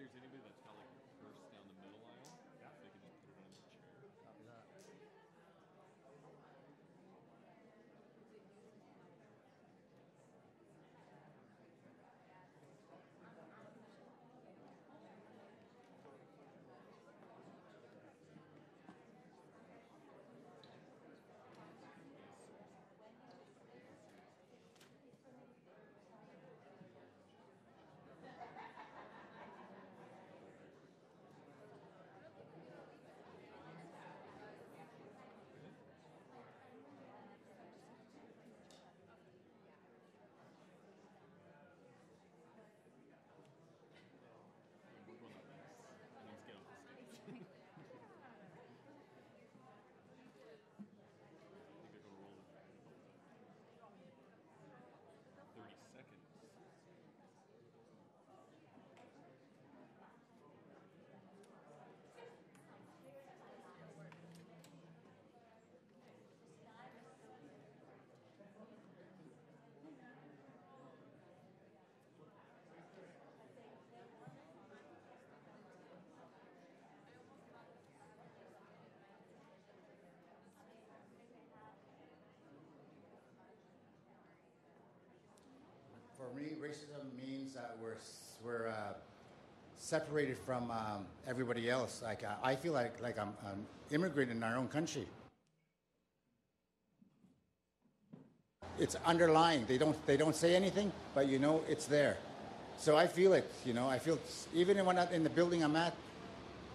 there's anybody that's got like a purse down the middle aisle, yeah, they can just put it on their chair. Copy that. Let's get off the stage. I think they're going to roll it back in about 30 seconds. For me, racism means that we're separated from everybody else. Like I feel like I'm an immigrant in our own country. It's underlying. They don't say anything, but you know it's there. So I feel it. You know, I feel even when I'm in the building I'm at,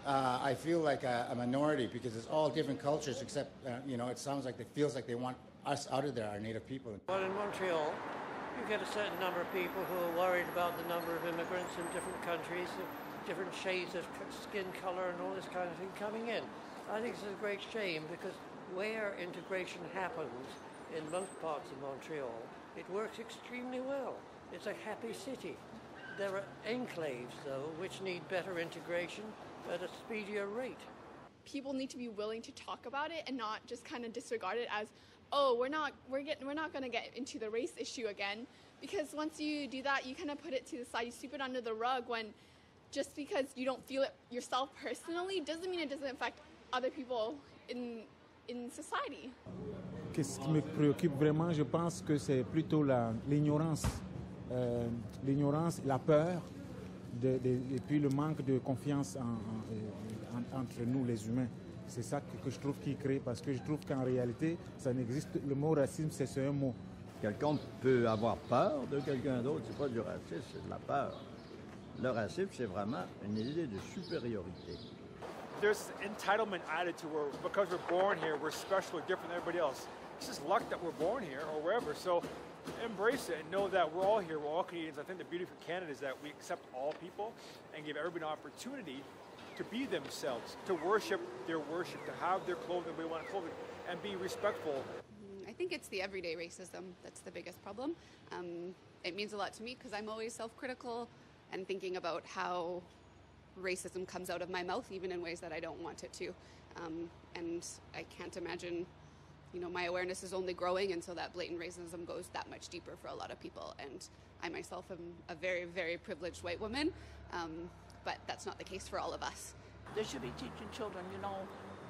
I feel like a minority because it's all different cultures. Except you know, it sounds like it feels like they want us out of there, our native people. Well, in Montreal, you get a certain number of people who are worried about the number of immigrants in different countries, different shades of skin color and all this kind of thing coming in. I think it's a great shame because where integration happens in most parts of Montreal, it works extremely well. It's a happy city. There are enclaves, though, which need better integration at a speedier rate. People need to be willing to talk about it and not just kind of disregard it as, oh, we're not going to get into the race issue again, because once you do that, you kind of put it to the side, you sweep it under the rug, when just because you don't feel it yourself personally doesn't mean it doesn't affect other people in society. Qu'est-ce qui me préoccupe vraiment, je pense que c'est plutôt l'ignorance, la peur, et puis le manque de confiance entre nous les humains. C'est ça que je trouve qui crée, parce que je trouve qu'en réalité, ça n'existe. Le mot racisme, c'est un mot. Quelqu'un peut avoir peur de quelqu'un d'autre, c'est pas du racisme, c'est de la peur. Le racisme, c'est vraiment une idée de supériorité. There's this entitlement attitude where because we're born here, we're special or different than everybody else. It's just luck that we're born here or wherever. So embrace it and know that we're all here, we're all Canadians. I think the beauty for Canada is that we accept all people and give everybody an opportunity to be themselves, to worship their worship, to have their clothing the way they want to clothe it, and be respectful. I think it's the everyday racism that's the biggest problem. It means a lot to me because I'm always self-critical and thinking about how racism comes out of my mouth, even in ways that I don't want it to. And I can't imagine, you know, my awareness is only growing, and so that blatant racism goes that much deeper for a lot of people. And I myself am a very, very privileged white woman, but that's not the case for all of us. They should be teaching children, you know,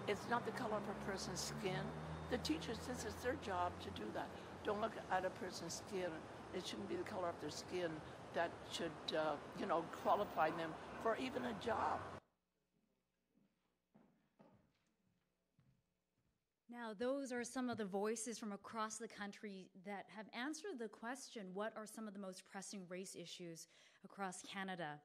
it's not the color of a person's skin. The teachers, this is their job to do that. Don't look at a person's skin. It shouldn't be the color of their skin that should, you know, qualify them for even a job. Now, those are some of the voices from across the country that have answered the question, what are some of the most pressing race issues across Canada?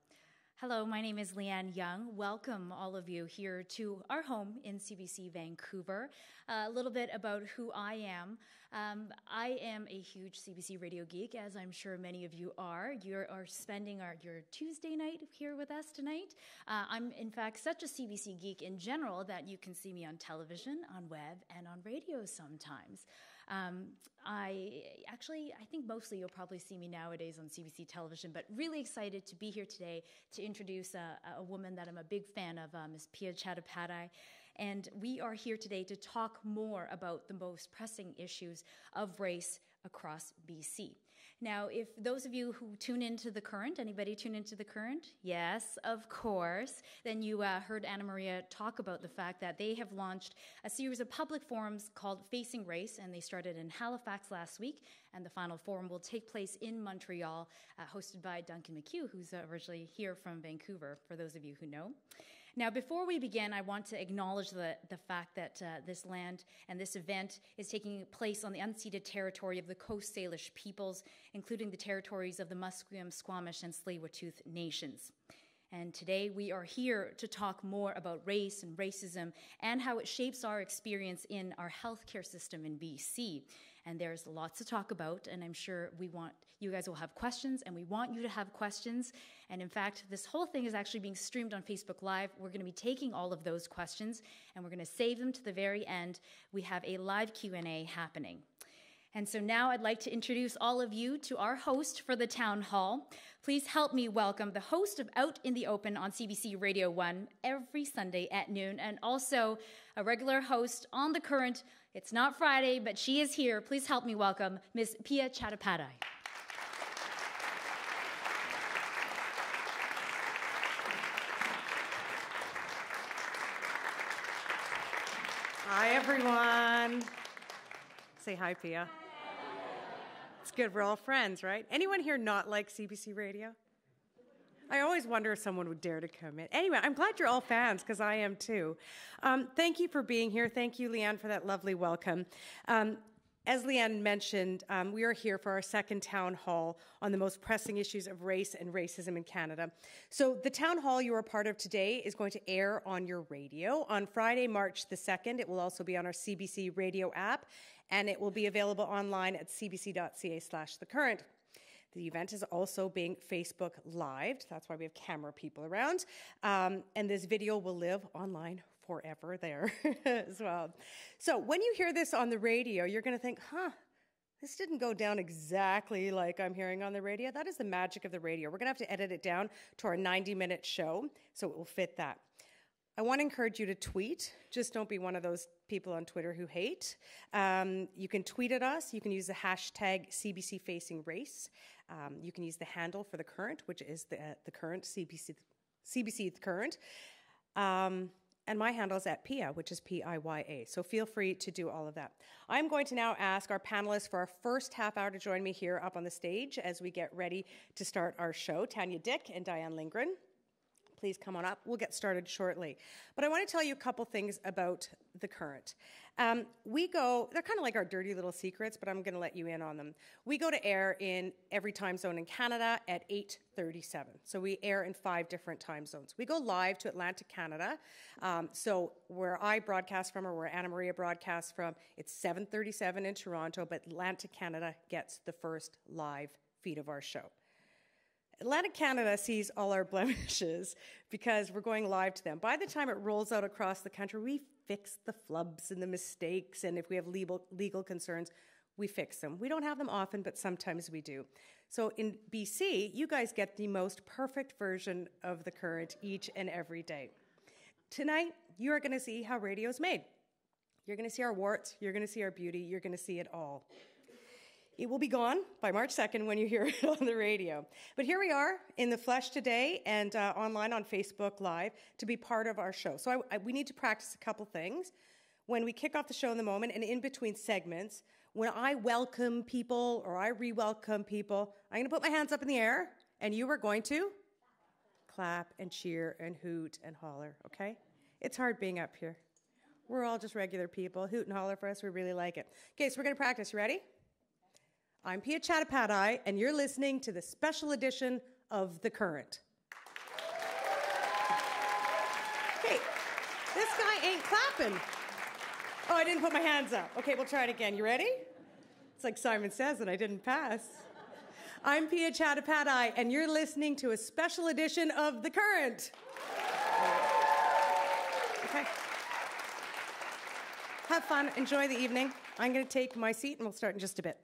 Hello, my name is Leanne Young. Welcome, all of you, here to our home in CBC, Vancouver. A little bit about who I am. I am a huge CBC radio geek, as I'm sure many of you are. You are spending your Tuesday night here with us tonight. I'm, in fact, such a CBC geek in general that you can see me on television, on web, and on radio sometimes. I think mostly you'll probably see me nowadays on CBC television, but really excited to be here today to introduce a woman that I'm a big fan of, Ms. Piya Chattopadhyay. and we are here today to talk more about the most pressing issues of race across BC. Now, if those of you who tune into The Current, anybody tune into The Current? Yes, of course. Then you heard Anna Maria talk about the fact that they have launched a series of public forums called Facing Race, and they started in Halifax last week, and the final forum will take place in Montreal, hosted by Duncan McHugh, who's originally here from Vancouver, for those of you who know. Now, before we begin, I want to acknowledge the fact that this land and this event is taking place on the unceded territory of the Coast Salish peoples, including the territories of the Musqueam, Squamish, and Tsleil-Waututh nations. And today we are here to talk more about race and racism and how it shapes our experience in our healthcare system in BC. And there's lots to talk about, and I'm sure you guys will have questions, and we want you to have questions. And in fact, this whole thing is actually being streamed on Facebook Live. We're going to be taking all of those questions, and we're going to save them to the very end. We have a live Q&A happening. And so now I'd like to introduce all of you to our host for the town hall. Please help me welcome the host of Out in the Open on CBC Radio 1 every Sunday at noon, and also a regular host on The Current. It's not Friday, but she is here. Please help me welcome Ms. Piya Chattopadhyay. Hi, everyone. Say hi, Piya. It's good. We're all friends, right? Anyone here not like CBC Radio? I always wonder if someone would dare to come in. Anyway, I'm glad you're all fans, because I am too. Thank you for being here. Thank you, Leanne, for that lovely welcome. As Leanne mentioned, we are here for our second town hall on the most pressing issues of race and racism in Canada. So the town hall you are part of today is going to air on your radio on Friday, March the 2nd. It will also be on our CBC radio app, and it will be available online at cbc.ca/thecurrent. The event is also being Facebook Lived. That's why we have camera people around. And this video will live online forever there as well. So when you hear this on the radio, you're going to think, this didn't go down exactly like I'm hearing on the radio. That is the magic of the radio. We're going to have to edit it down to our 90-minute show so it will fit that. I want to encourage you to tweet. Just don't be one of those people on Twitter who hate. You can tweet at us. You can use the hashtag CBCFacingRace. You can use the handle for The Current, which is the Current, CBC The Current. And my handle is at Piya, which is P-I-Y-A. So feel free to do all of that. I'm going to now ask our panelists for our first half hour to join me here up on the stage as we get ready to start our show. Tanya Dick and Diane Lindgren. Please come on up. We'll get started shortly. But I want to tell you a couple things about The Current. They're kind of like our dirty little secrets, but I'm going to let you in on them. We go to air in every time zone in Canada at 8:37. So we air in 5 different time zones. We go live to Atlantic Canada. So where I broadcast from or where Anna Maria broadcasts from, it's 7:37 in Toronto, but Atlantic Canada gets the first live feed of our show. Atlantic Canada sees all our blemishes because we're going live to them. By the time it rolls out across the country, we fix the flubs and the mistakes, and if we have legal concerns, we fix them. We don't have them often, but sometimes we do. So in BC, you guys get the most perfect version of The Current each and every day. Tonight, you are going to see how radio is made. You're going to see our warts, you're going to see our beauty, you're going to see it all. It will be gone by March 2nd when you hear it on the radio. But here we are in the flesh today and online on Facebook Live to be part of our show. So we need to practice a couple things. When we kick off the show in the moment and in between segments, when I welcome people or I re-welcome people, I'm going to put my hands up in the air and you are going to clap and cheer and hoot and holler, okay? It's hard being up here. We're all just regular people. Hoot and holler for us. We really like it. Okay, so we're going to practice. You ready? I'm Piya Chattopadhyay, and you're listening to the special edition of The Current. Hey, this guy ain't clapping. Oh, I didn't put my hands up. Okay, we'll try it again. You ready? It's like Simon Says, and I didn't pass. I'm Piya Chattopadhyay, and you're listening to a special edition of The Current. Okay. Have fun. Enjoy the evening. I'm going to take my seat, and we'll start in just a bit.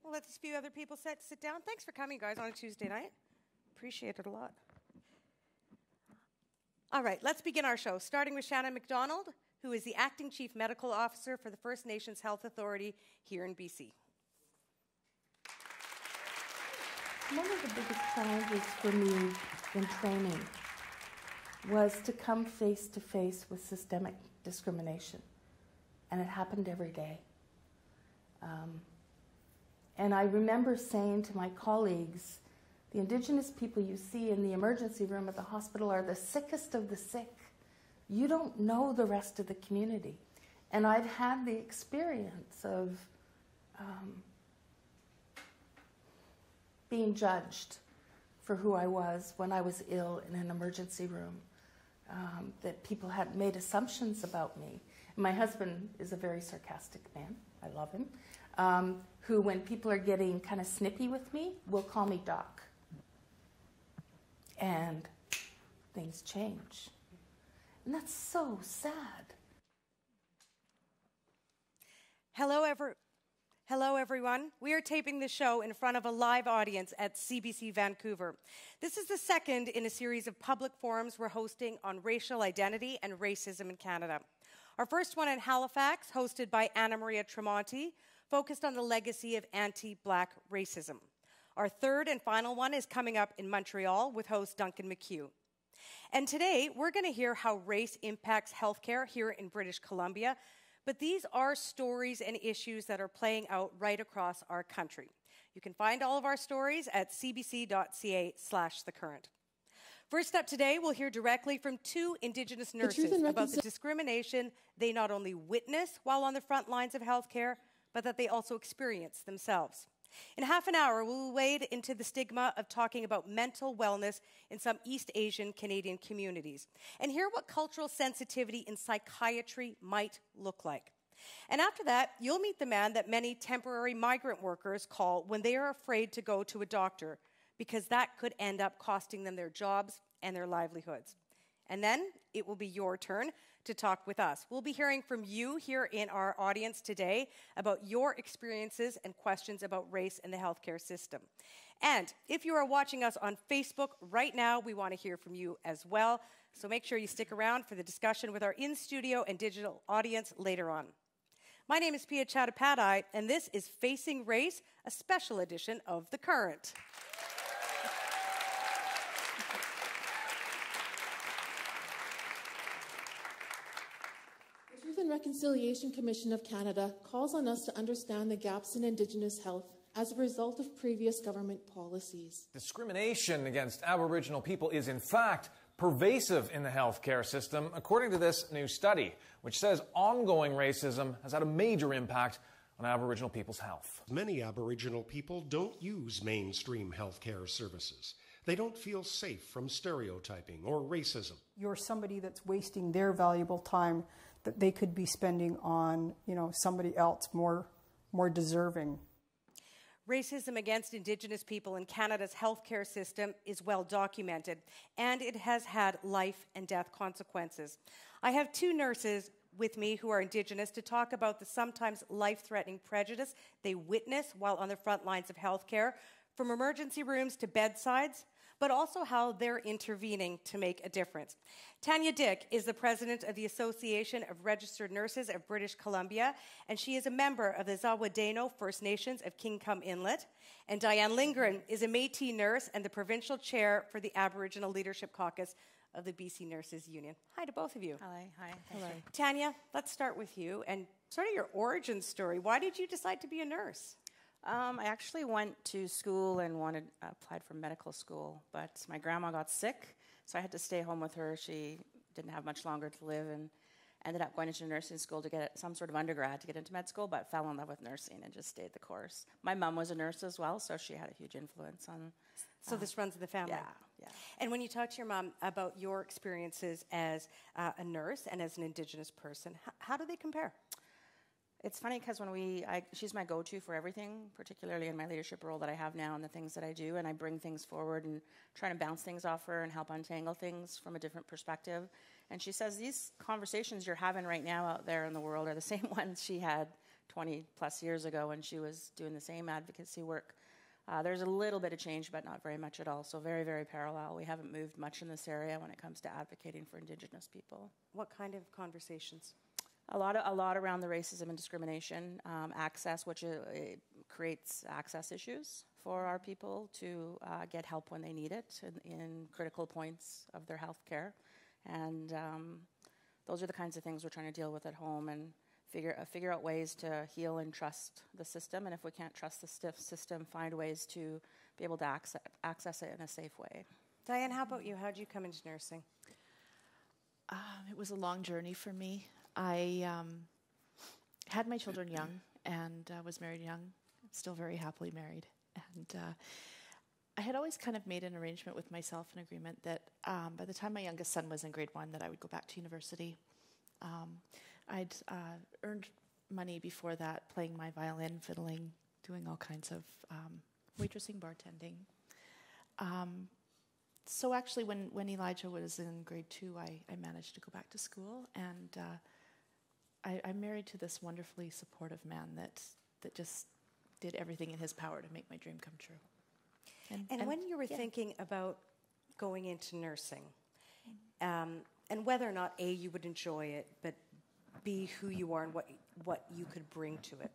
We'll let these few other people sit down. Thanks for coming, guys, on a Tuesday night. Appreciate it a lot. All right, let's begin our show, starting with Shannon McDonald, who is the Acting Chief Medical Officer for the First Nations Health Authority here in BC. One of the biggest challenges for me in training was to come face to face with systemic discrimination, and it happened every day. And I remember saying to my colleagues, the Indigenous people you see in the emergency room at the hospital are the sickest of the sick. You don't know the rest of the community. And I've had the experience of being judged for who I was when I was ill in an emergency room, that people had made assumptions about me. And my husband is a very sarcastic man. I love him. Who, when people are getting kind of snippy with me, will call me Doc. And things change. And that's so sad. Hello, everyone. We are taping the show in front of a live audience at CBC Vancouver. This is the second in a series of public forums we're hosting on racial identity and racism in Canada. Our first one in Halifax, hosted by Anna Maria Tremonti, focused on the legacy of anti-Black racism. Our third and final one is coming up in Montreal with host Duncan McHugh. And today, we're going to hear how race impacts healthcare here in British Columbia, but these are stories and issues that are playing out right across our country. You can find all of our stories at cbc.ca/thecurrent. First up today, we'll hear directly from two Indigenous nurses about the discrimination they not only witness while on the front lines of healthcare, but that they also experience themselves. In half an hour, we'll wade into the stigma of talking about mental wellness in some East Asian Canadian communities and hear what cultural sensitivity in psychiatry might look like. And after that, you'll meet the man that many temporary migrant workers call when they are afraid to go to a doctor because that could end up costing them their jobs and their livelihoods. And then it will be your turn to talk with us. We'll be hearing from you here in our audience today about your experiences and questions about race in the healthcare system. And if you are watching us on Facebook right now, we want to hear from you as well. So make sure you stick around for the discussion with our in-studio and digital audience later on. My name is Piya Chattopadhyay, and this is Facing Race, a special edition of The Current. The Truth and Reconciliation Commission of Canada calls on us to understand the gaps in Indigenous health as a result of previous government policies. Discrimination against Aboriginal people is, in fact, pervasive in the healthcare system, according to this new study, which says ongoing racism has had a major impact on Aboriginal people's health. Many Aboriginal people don't use mainstream healthcare services. They don't feel safe from stereotyping or racism. You're somebody that's wasting their valuable time that they could be spending on, somebody else more deserving. Racism against Indigenous people in Canada's healthcare system is well documented, and it has had life and death consequences. I have two nurses with me who are Indigenous to talk about the sometimes life-threatening prejudice they witness while on the front lines of healthcare, from emergency rooms to bedsides, but also how they're intervening to make a difference. Tanya Dick is the president of the Association of Registered Nurses of British Columbia, and she is a member of the Zawadeno First Nations of Kingcome Inlet. And Diane Lindgren is a Métis nurse and the provincial chair for the Aboriginal Leadership Caucus of the BC Nurses Union. Hi to both of you. Hi. Hello. Tanya, let's start with you and sort of your origin story. Why did you decide to be a nurse? I actually went to school and applied for medical school, but my grandma got sick, so I had to stay home with her. She didn't have much longer to live and ended up going into nursing school to get some sort of undergrad to get into med school, but fell in love with nursing and just stayed the course. My mom was a nurse as well, so she had a huge influence on... So this runs in the family? Yeah. And when you talk to your mom about your experiences as a nurse and as an Indigenous person, how do they compare? It's funny because she's my go-to for everything, particularly in my leadership role that I have now and the things that I do, and I bring things forward and try to bounce things off her and help untangle things from a different perspective. And she says these conversations you're having right now out there in the world are the same ones she had 20 plus years ago when she was doing the same advocacy work. There's a little bit of change, but not very much at all. So very, very parallel. We haven't moved much in this area when it comes to advocating for Indigenous people. What kind of conversations? A lot around the racism and discrimination, access, which creates access issues for our people to get help when they need it in critical points of their health care. And those are the kinds of things we're trying to deal with at home and figure out ways to heal and trust the system. And if we can't trust the system, find ways to be able to access it in a safe way. Diane, how about you? How did you come into nursing? It was a long journey for me. I had my children young and was married young, still very happily married. And I had always kind of made an arrangement with myself, an agreement that by the time my youngest son was in grade 1 that I would go back to university. I'd earned money before that, playing my violin, fiddling, doing all kinds of waitressing, bartending. So actually when Elijah was in grade 2, I managed to go back to school, and I'm married to this wonderfully supportive man that just did everything in his power to make my dream come true. And when you were thinking about going into nursing, and whether or not A, you would enjoy it, but B, who you are and what you could bring to it,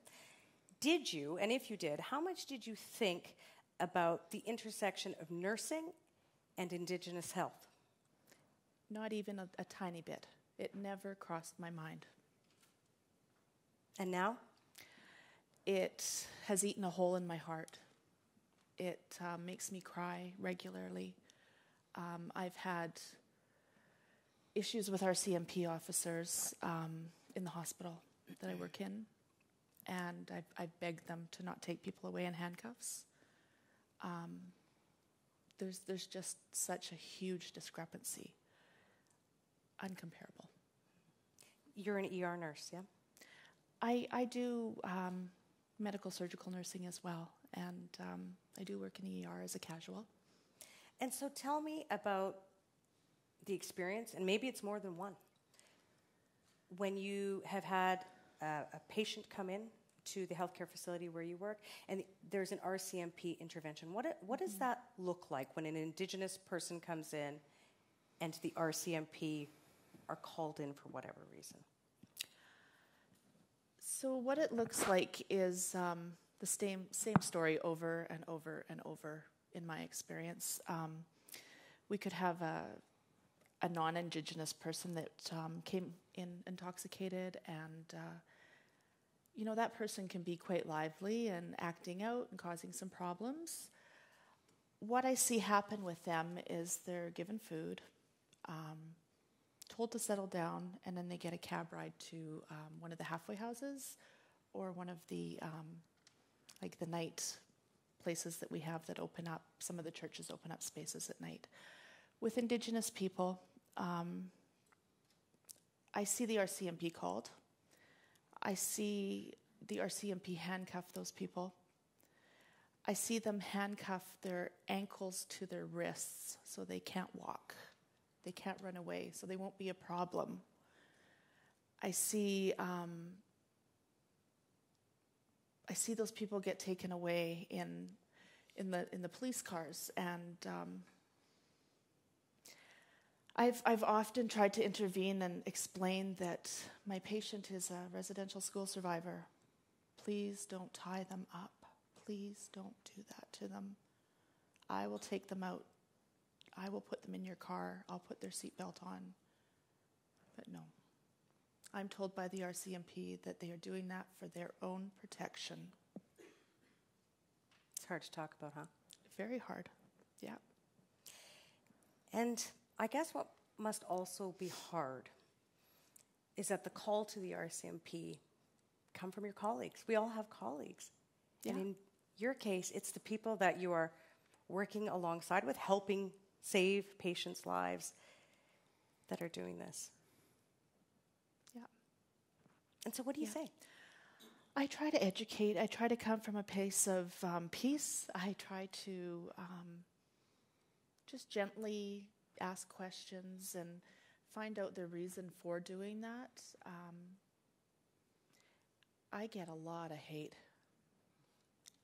did you, and if you did, how much did you think about the intersection of nursing and Indigenous health? Not even a tiny bit. It never crossed my mind. And now? It has eaten a hole in my heart. It makes me cry regularly. I've had issues with our CMP officers in the hospital that I work in, and I've begged them to not take people away in handcuffs. There's just such a huge discrepancy, uncomparable. You're an ER nurse, yeah? I do medical surgical nursing as well, and I do work in the ER as a casual. And so tell me about the experience, and maybe it's more than one, when you have had a patient come in to the healthcare facility where you work, and there's an RCMP intervention. What does that look like when an Indigenous person comes in and the RCMP are called in for whatever reason? So what it looks like is the same story over and over and over in my experience. We could have a non-Indigenous person that came in intoxicated, and that person can be quite lively and acting out and causing some problems. What I see happen with them is they're given food, told to settle down, and then they get a cab ride to one of the halfway houses or one of the the night places that we have that open up. Some of the churches open up spaces at night. With Indigenous people, I see the RCMP called. I see the RCMP handcuff those people. I see them handcuff their ankles to their wrists so they can't walk. They can't run away, so they won't be a problem. I see those people get taken away in the police cars, and I've often tried to intervene and explain that my patient is a residential school survivor. Please don't tie them up. Please don't do that to them. I will take them out. I will put them in your car. I'll put their seatbelt on. But no. I'm told by the RCMP that they are doing that for their own protection. It's hard to talk about, huh? Very hard, yeah. And I guess what must also be hard is that the call to the RCMP come from your colleagues. We all have colleagues. Yeah. And in your case, it's the people that you are working alongside with, helping save patients' lives, that are doing this. Yeah. And so what do you say? I try to educate. I try to come from a place of peace. I try to just gently ask questions and find out the reason for doing that. I get a lot of hate.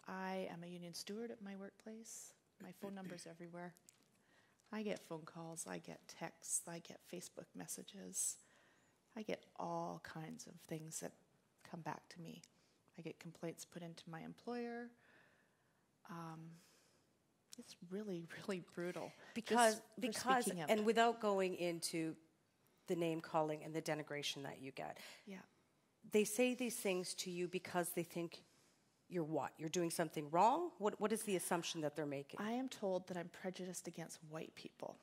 I am a union steward at my workplace. My phone number's everywhere. I get phone calls, I get texts, I get Facebook messages. I get all kinds of things that come back to me. I get complaints put into my employer. It's really, really brutal. Because speaking up. and without going into the name calling and the denigration that you get, Yeah. they say these things to you because they think you're what? You're doing something wrong? What is the assumption that they're making? I am told that I'm prejudiced against white people.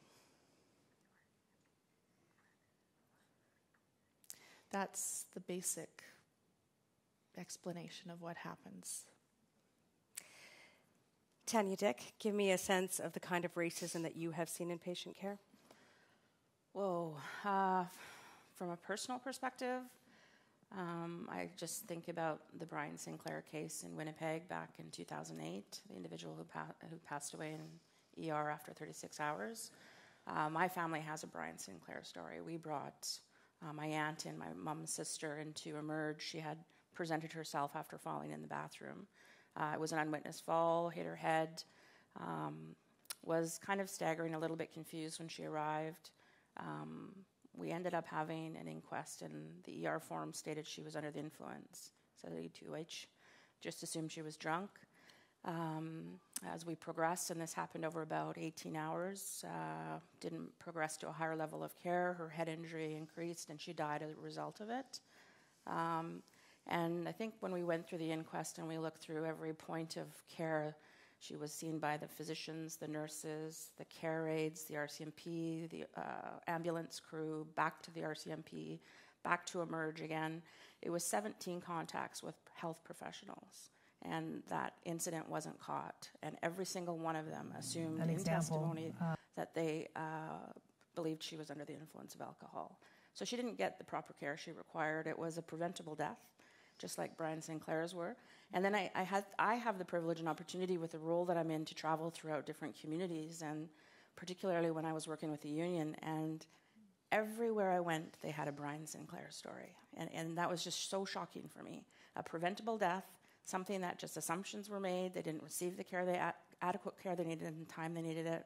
That's the basic explanation of what happens. Tanya Dick, give me a sense of the kind of racism that you have seen in patient care. Whoa. From a personal perspective, I just think about the Brian Sinclair case in Winnipeg back in 2008, the individual who passed away in ER after 36 hours. My family has a Brian Sinclair story. We brought my aunt and my mom's sister into Emerge. She had presented herself after falling in the bathroom. It was an unwitnessed fall, hit her head, was kind of staggering, a little bit confused when she arrived. We ended up having an inquest, and the ER form stated she was under the influence. So the 2H just assumed she was drunk. As we progressed, and this happened over about 18 hours, didn't progress to a higher level of care. Her head injury increased, and she died as a result of it. And I think when we went through the inquest and we looked through every point of care, she was seen by the physicians, the nurses, the care aides, the RCMP, the ambulance crew, back to the RCMP, back to Emerge again. It was 17 contacts with health professionals, and that incident wasn't caught. And every single one of them assumed in testimony that they believed she was under the influence of alcohol. So she didn't get the proper care she required. It was a preventable death, just like Brian Sinclair's were. And then I have the privilege and opportunity with the role that I'm in to travel throughout different communities, and particularly when I was working with the union, and everywhere I went, they had a Brian Sinclair story. And that was just so shocking for me. A preventable death, something that just assumptions were made, they didn't receive the care, adequate care they needed in the time they needed it.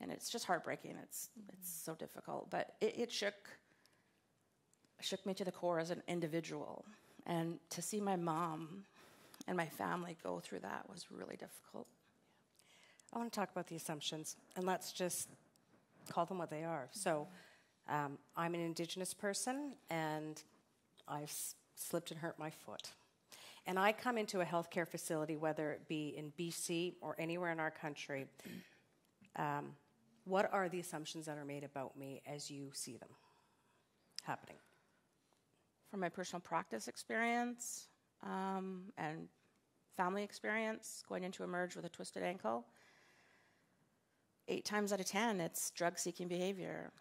And it's just heartbreaking. It's so difficult. But it shook me to the core as an individual. And to see my mom and my family go through that was really difficult. I want to talk about the assumptions, and let's just call them what they are. So I'm an Indigenous person, and I've slipped and hurt my foot. And I come into a healthcare facility, whether it be in BC or anywhere in our country. What are the assumptions that are made about me as you see them happening? From my personal practice experience and family experience, going into Emerge with a twisted ankle, 8 times out of 10, it's drug-seeking behavior.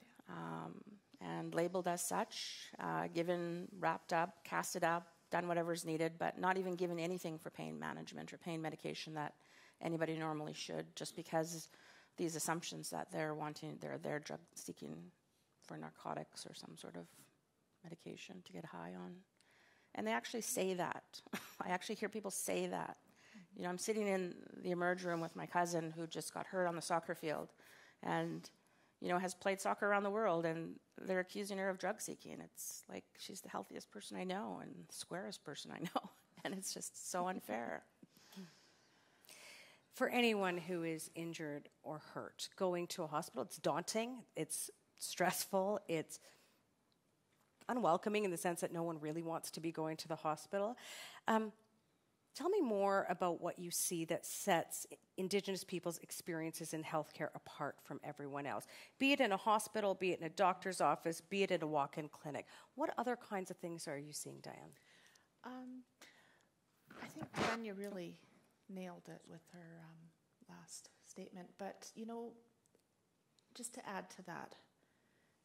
And labeled as such, given, wrapped up, casted up, done whatever's needed, but not even given anything for pain management or pain medication that anybody normally should, just because these assumptions that they're drug seeking for narcotics or some sort of medication to get high on. And they actually say that. I actually hear people say that. You know, I'm sitting in the Emerge room with my cousin who just got hurt on the soccer field and, you know, has played soccer around the world, and they're accusing her of drug seeking. It's like she's the healthiest person I know and the squarest person I know. And it's just so unfair. For anyone who is injured or hurt, going to a hospital, it's daunting, it's stressful, it's unwelcoming in the sense that no one really wants to be going to the hospital. Tell me more about what you see that sets Indigenous people's experiences in healthcare apart from everyone else, be it in a hospital, be it in a doctor's office, be it in a walk-in clinic. What other kinds of things are you seeing, Diane? I think Tanya really nailed it with her last statement. But, you know, just to add to that,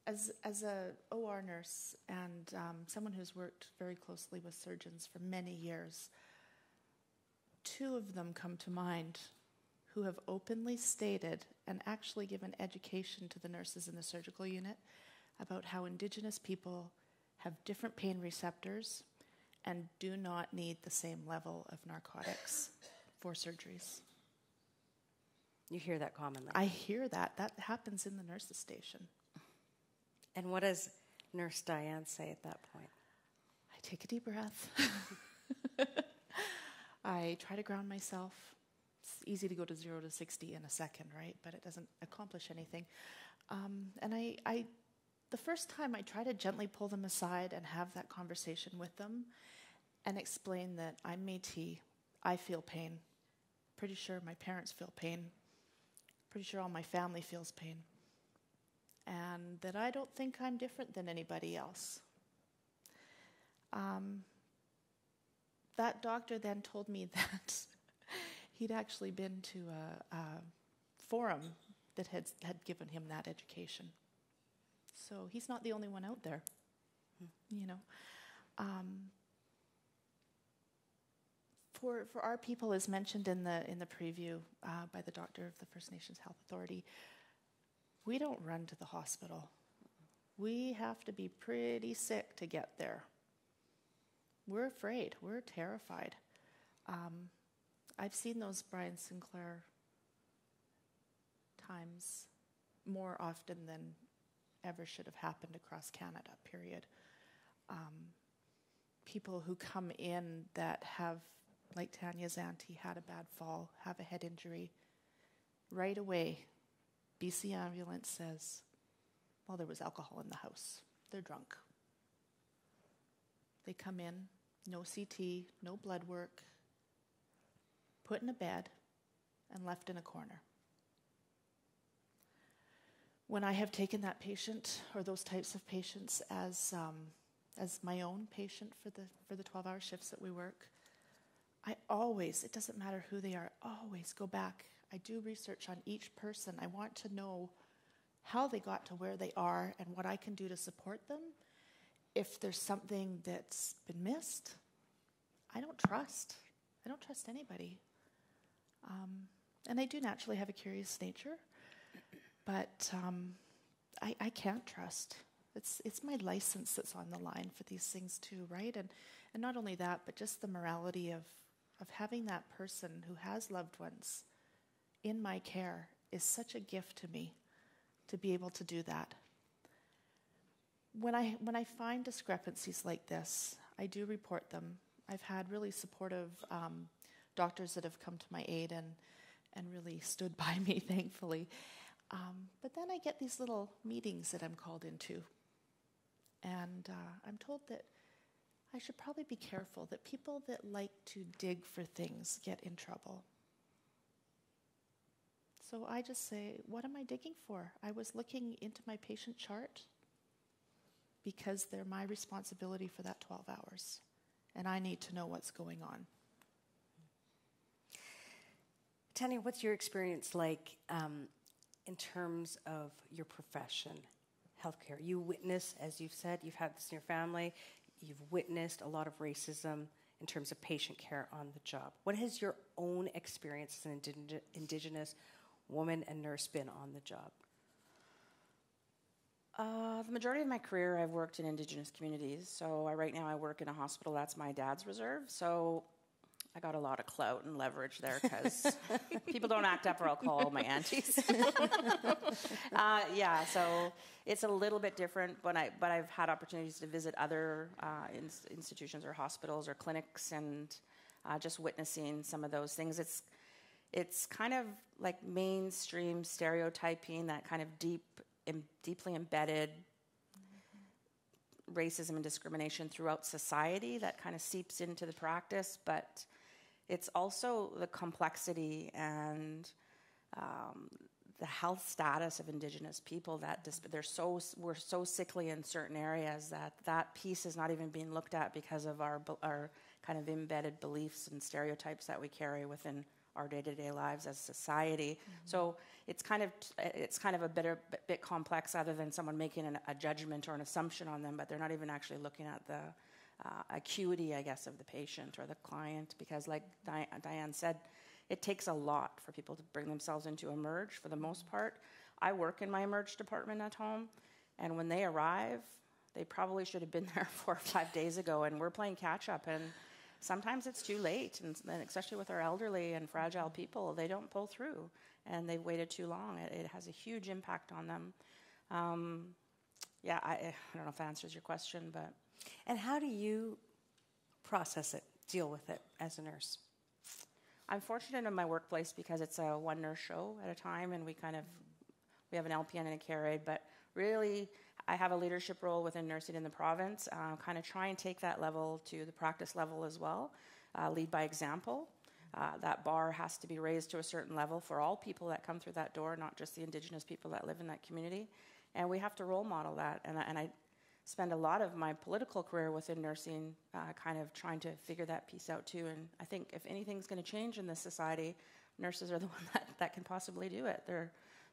as a OR nurse and someone who's worked very closely with surgeons for many years, 2 of them come to mind who have openly stated and actually given education to the nurses in the surgical unit about how Indigenous people have different pain receptors and do not need the same level of narcotics for surgeries. You hear that commonly? I hear that. That happens in the nurses' station. And what does Nurse Diane say at that point? I take a deep breath. I try to ground myself. It's easy to go to 0 to 60 in a second, right? But it doesn't accomplish anything. And I the first time I try to gently pull them aside and have that conversation with them and explain that I'm Métis, I feel pain. Pretty sure my parents feel pain. Pretty sure all my family feels pain. And that I don't think I'm different than anybody else. That doctor then told me that he'd actually been to a forum that had given him that education. So he's not the only one out there, you know. For our people, as mentioned in the preview by the doctor of the First Nations Health Authority, we don't run to the hospital. We have to be pretty sick to get there. We're afraid. We're terrified. I've seen those Brian Sinclair times more often than ever should have happened across Canada, period. People who come in that have, like Tanya's auntie, had a bad fall, have a head injury, right away, BC Ambulance says, well, there was alcohol in the house. They're drunk. They come in, no CT, no blood work, put in a bed, and left in a corner. When I have taken that patient or those types of patients as my own patient for the 12-hour shifts that we work, I always, it doesn't matter who they are, always go back. I do research on each person. I want to know how they got to where they are and what I can do to support them. If there's something that's been missed, I don't trust. I don't trust anybody. And I do naturally have a curious nature, but I can't trust. It's my license that's on the line for these things too, right? And not only that, but just the morality of having that person who has loved ones in my care is such a gift to me to be able to do that. When I find discrepancies like this, I do report them. I've had really supportive doctors that have come to my aid and really stood by me, thankfully. But then I get these little meetings that I'm called into. And I'm told that I should probably be careful, that people that like to dig for things get in trouble. So I just say, what am I digging for? I was looking into my patient chart because they're my responsibility for that 12 hours. And I need to know what's going on. Tanya, what's your experience like in terms of your profession, healthcare? You witness, as you've said, you've had this in your family, you've witnessed a lot of racism in terms of patient care on the job. What has your own experience as an Indigenous woman and nurse been on the job? The majority of my career, I've worked in Indigenous communities. So right now I work in a hospital. That's my dad's reserve. So I got a lot of clout and leverage there because people don't act up or I'll call my aunties. Yeah, so it's a little bit different, but I've had opportunities to visit other institutions or hospitals or clinics and just witnessing some of those things. It's kind of like mainstream stereotyping, that kind of deeply embedded racism and discrimination throughout society that kind of seeps into the practice, but it's also the complexity and the health status of Indigenous people that we're so sickly in certain areas that piece is not even being looked at because of our kind of embedded beliefs and stereotypes that we carry within our day-to-day lives as a society. Mm-hmm. So it's kind of a bit complex, other than someone making a judgment or an assumption on them, but they're not even actually looking at the acuity, I guess, of the patient or the client, because like Diane said, it takes a lot for people to bring themselves into emerge for the most part. I work in my emerge department at home, and when they arrive, They probably should have been there 4 or 5 days ago, and we're playing catch up. And sometimes it's too late, and especially with our elderly and fragile people, they don't pull through, and they've waited too long. It has a huge impact on them. I don't know if that answers your question, but... And how do you process it, deal with it as a nurse? I'm fortunate in my workplace because it's a one nurse show at a time, and we have an LPN and a care aide, but really I have a leadership role within nursing in the province, kind of try and take that level to the practice level as well, lead by example. That bar has to be raised to a certain level for all people that come through that door, not just the Indigenous people that live in that community, and we have to role model that, and I spend a lot of my political career within nursing kind of trying to figure that piece out too. And I think if anything's going to change in this society, nurses are the one that can possibly do it.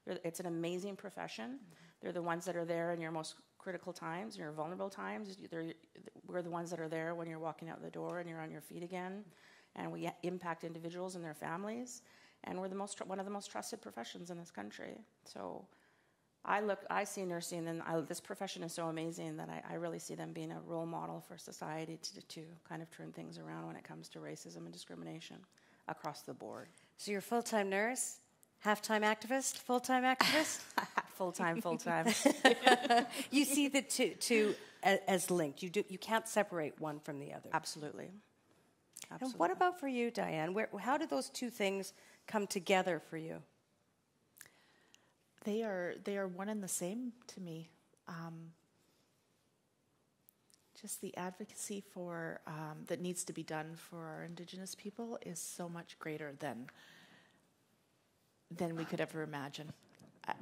It's an amazing profession. They're the ones that are there in your most critical times, your vulnerable times. We're the ones that are there when you're walking out the door and you're on your feet again. And we impact individuals and their families. And we're one of the most trusted professions in this country. So I see nursing, and this profession is so amazing that I really see them being a role model for society to kind of turn things around when it comes to racism and discrimination across the board. So you're a full-time nurse, half-time activist, full-time activist? Full-time. You see the two as linked. You can't separate one from the other. Absolutely. And what about for you, Diane? How do those two things come together for you? They are one and the same to me. Just the advocacy for that needs to be done for our Indigenous people is so much greater than we could ever imagine.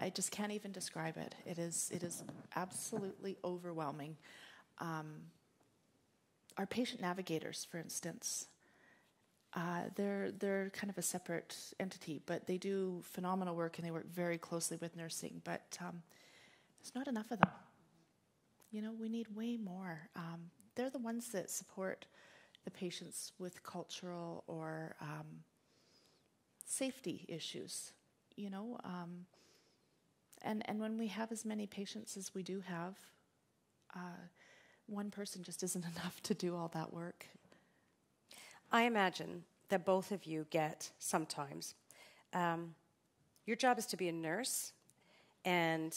I just can't even describe it. It is absolutely overwhelming. Our patient navigators, for instance, they're kind of a separate entity, but they do phenomenal work and they work very closely with nursing. But there's not enough of them. We need way more. They're the ones that support the patients with cultural or safety issues. And when we have as many patients as we do have, one person just isn't enough to do all that work. I imagine that both of you get sometimes. Your job is to be a nurse and,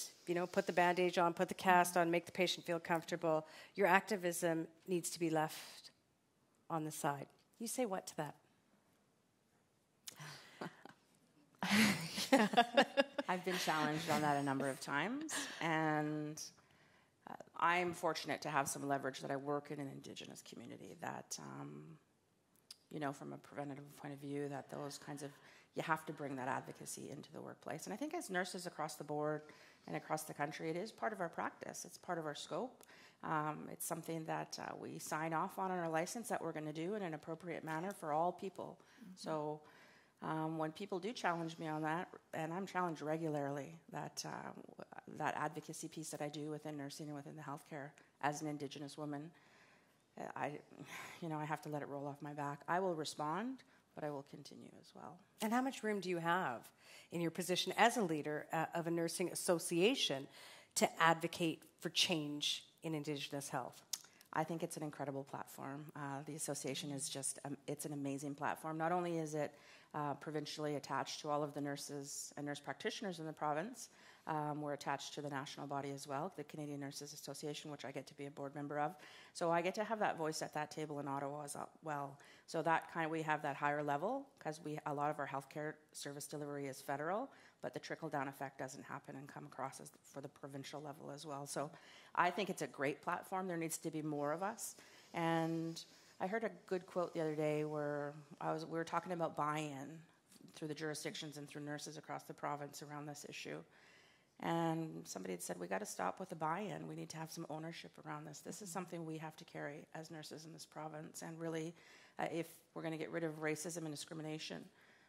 put the bandage on, put the cast on, make the patient feel comfortable. Your activism needs to be left on the side. You say what to that? I've been challenged on that a number of times, and I'm fortunate to have some leverage that I work in an Indigenous community that, from a preventative point of view, that those kinds of, you have to bring that advocacy into the workplace. And I think as nurses across the board and across the country, it is part of our practice. It's part of our scope. It's something that we sign off on our license that we're going to do in an appropriate manner for all people. Mm-hmm. So when people do challenge me on that, and I'm challenged regularly, that advocacy piece that I do within nursing and within the healthcare as an Indigenous woman, I have to let it roll off my back. I will respond, but I will continue as well. And how much room do you have in your position as a leader of a nursing association to advocate for change in Indigenous health? I think it's an incredible platform. The association is it's an amazing platform. Not only is it provincially attached to all of the nurses and nurse practitioners in the province, we're attached to the national body as well, the Canadian Nurses Association, which I get to be a board member of. So I get to have that voice at that table in Ottawa as well. So we have that higher level because a lot of our healthcare service delivery is federal, but the trickle-down effect doesn't happen and come across as for the provincial level as well. So I think it's a great platform. There needs to be more of us. And I heard a good quote the other day where we were talking about buy-in through the jurisdictions and through nurses across the province around this issue. And somebody had said, we got to stop with the buy-in. We need to have some ownership around this. This is something we have to carry as nurses in this province. And really, if we're going to get rid of racism and discrimination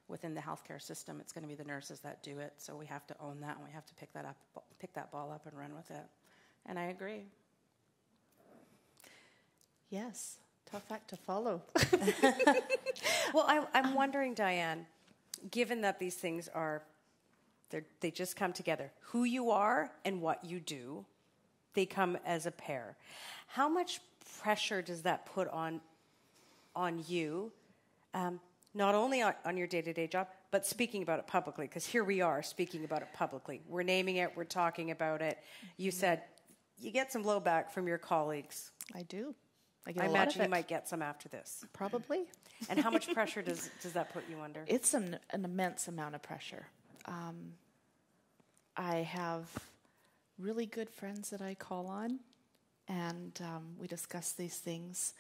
within the healthcare system, it's going to be the nurses that do it. So we have to own that, and we have to pick that ball up and run with it. And I agree. Yes, tough act to follow. Well, I'm wondering, Diane, given that these things they just come together, who you are and what you do, they come as a pair. How much pressure does that put on you, not only on your day-to-day job, but speaking about it publicly? Because here we are speaking about it publicly. We're naming it. We're talking about it. You said you get some blowback from your colleagues. I do. I I imagine you might get some after this. Probably. And how much pressure does that put you under? It's an immense amount of pressure. I have really good friends that I call on, and we discuss these things.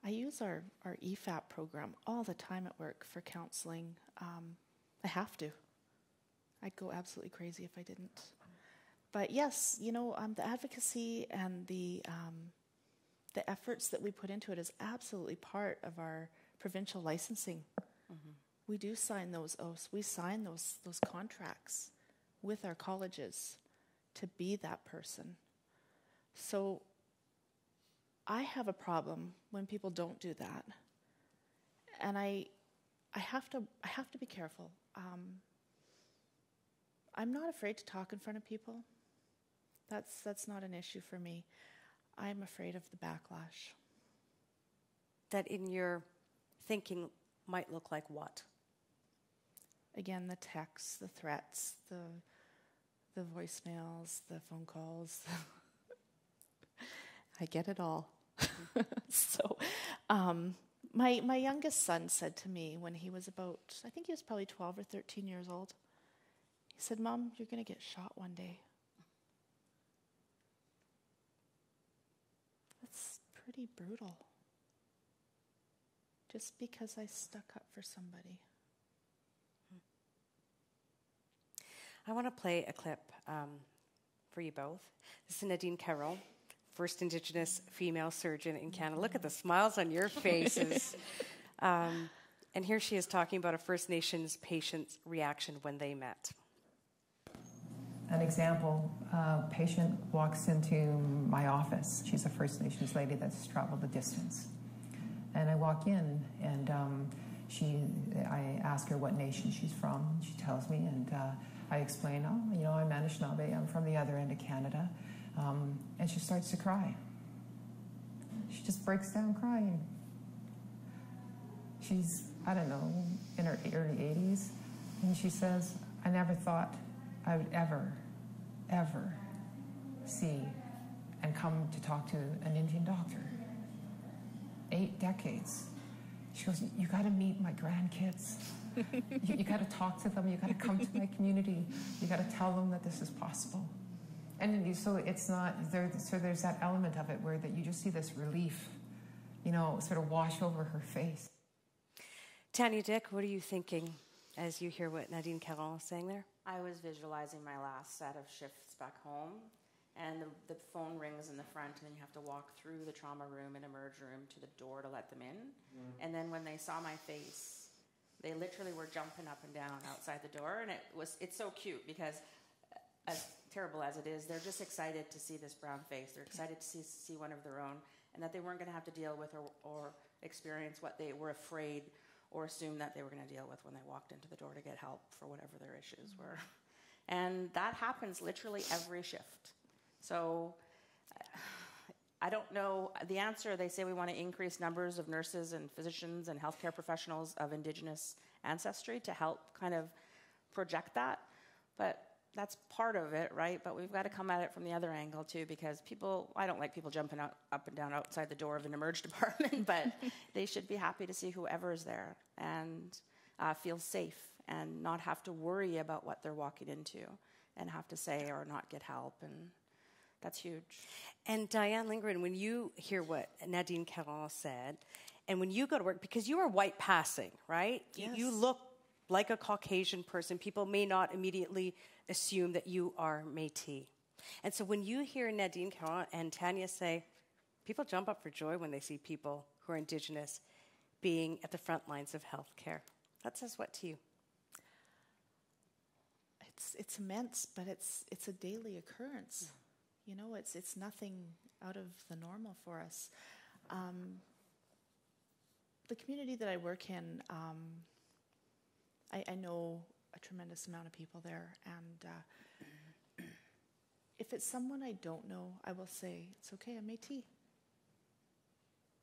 I use our EFAP program all the time at work for counseling. I have to. I'd go absolutely crazy if I didn't. But yes, the advocacy and the efforts that we put into it is absolutely part of our provincial licensing. Mm-hmm. We do sign those oaths. We sign those contracts with our colleges to be that person. So I have a problem when people don't do that, and I have to be careful. I'm not afraid to talk in front of people. That's not an issue for me. I'm afraid of the backlash. That in your thinking might look like what? Again, the texts, the threats, the voicemails, the phone calls. I get it all. So, my youngest son said to me when he was about, I think he was probably 12 or 13 years old, he said, "Mom, you're going to get shot one day." That's pretty brutal. Just because I stuck up for somebody. I want to play a clip for you both. This is Nadine Carroll, first Indigenous female surgeon in Canada. Look at the smiles on your faces. And here she is talking about a First Nations patient's reaction when they met. An example, a patient walks into my office. She's a First Nations lady that's traveled the distance. And I walk in, and I ask her what nation she's from. She tells me, and I explain, I'm Anishinaabe, I'm from the other end of Canada. And she starts to cry. She just breaks down crying. She's, I don't know, in her early 80s. And she says, "I never thought I would ever see and come to talk to an Indian doctor. 8 decades. She goes, "You got to meet my grandkids. you got to talk to them. You got to come to my community. You got to tell them that this is possible." And so it's not there. So there's that element of it where that you just see this relief, sort of wash over her face. Tanya Dick, what are you thinking as you hear what Nadine Carroll is saying there? I was visualizing my last set of shifts back home, and the phone rings in the front, and then you have to walk through the trauma room and emerge room to the door to let them in. And then when they saw my face, they literally were jumping up and down outside the door, and it's so cute because as terrible as it is, they're just excited to see this brown face. They're excited to see one of their own, and that they weren't going to have to deal with or experience what they were afraid or assumed that they were going to deal with when they walked into the door to get help for whatever their issues were. And that happens literally every shift. So I don't know the answer. They say we want to increase numbers of nurses and physicians and healthcare professionals of Indigenous ancestry to help kind of project that. But that's part of it, right? But we've got to come at it from the other angle too, because I don't like people jumping up and down outside the door of an emerge department, but they should be happy to see whoever is there and feel safe and not have to worry about what they're walking into and have to say or not get help, and that's huge. And Diane Lindgren, when you hear what Nadine Carroll said, and when you go to work, because you are white passing, right? Yes. You look like a Caucasian person. People may not immediately assume that you are Métis. And so when you hear Nadine Carroll and Tanya say, people jump up for joy when they see people who are Indigenous being at the front lines of healthcare. That says what to you? It's immense, but it's a daily occurrence. It's nothing out of the normal for us. The community that I work in, I know a tremendous amount of people there, and if it's someone I don't know, I will say, it's okay, I'm Métis.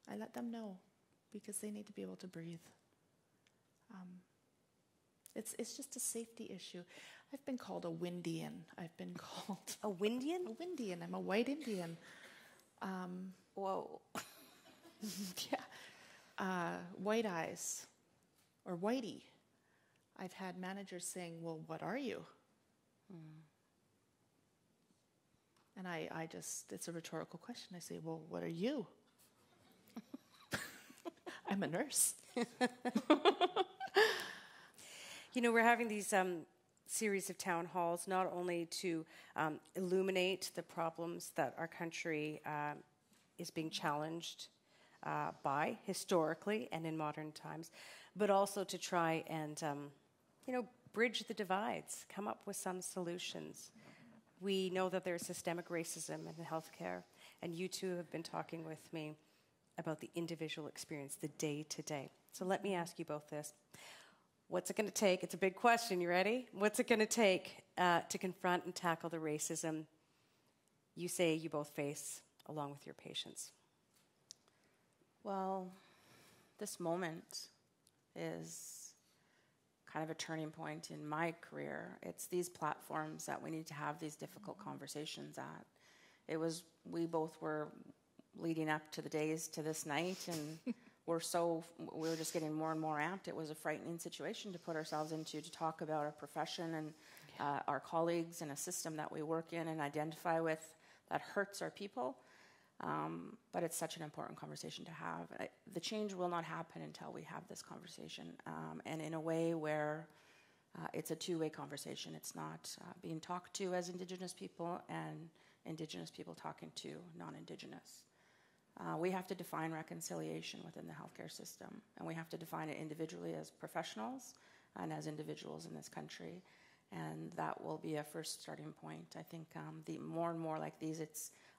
I let them know because they need to be able to breathe. It's just a safety issue. I've been called a Windian. I've been called... A Windian? A Windian. I'm a white Indian. Whoa. Yeah. White eyes or whitey. I've had managers saying, well, what are you? And I just, it's a rhetorical question. I say, well, what are you? I'm a nurse. You know, we're having these series of town halls not only to illuminate the problems that our country is being challenged by historically and in modern times, but also to try and, bridge the divides, come up with some solutions. We know that there's systemic racism in healthcare, and you two have been talking with me about the individual experience, the day-to-day. So let me ask you both this. What's it going to take? It's a big question. You ready? What's it going to take to confront and tackle the racism you say you both face along with your patients? Well, this moment is kind of a turning point in my career. It's these platforms that we need to have these difficult conversations at. We both were leading up to the days to this night, and we were just getting more and more amped. It was a frightening situation to put ourselves into, to talk about our profession and our colleagues and a system that we work in and identify with that hurts our people. But it's such an important conversation to have. The change will not happen until we have this conversation, and in a way where it's a two-way conversation. It's not being talked to as Indigenous people and Indigenous people talking to non-Indigenous. We have to define reconciliation within the healthcare system, and we have to define it individually as professionals and as individuals in this country, and that will be a first starting point. I think the more and more like these,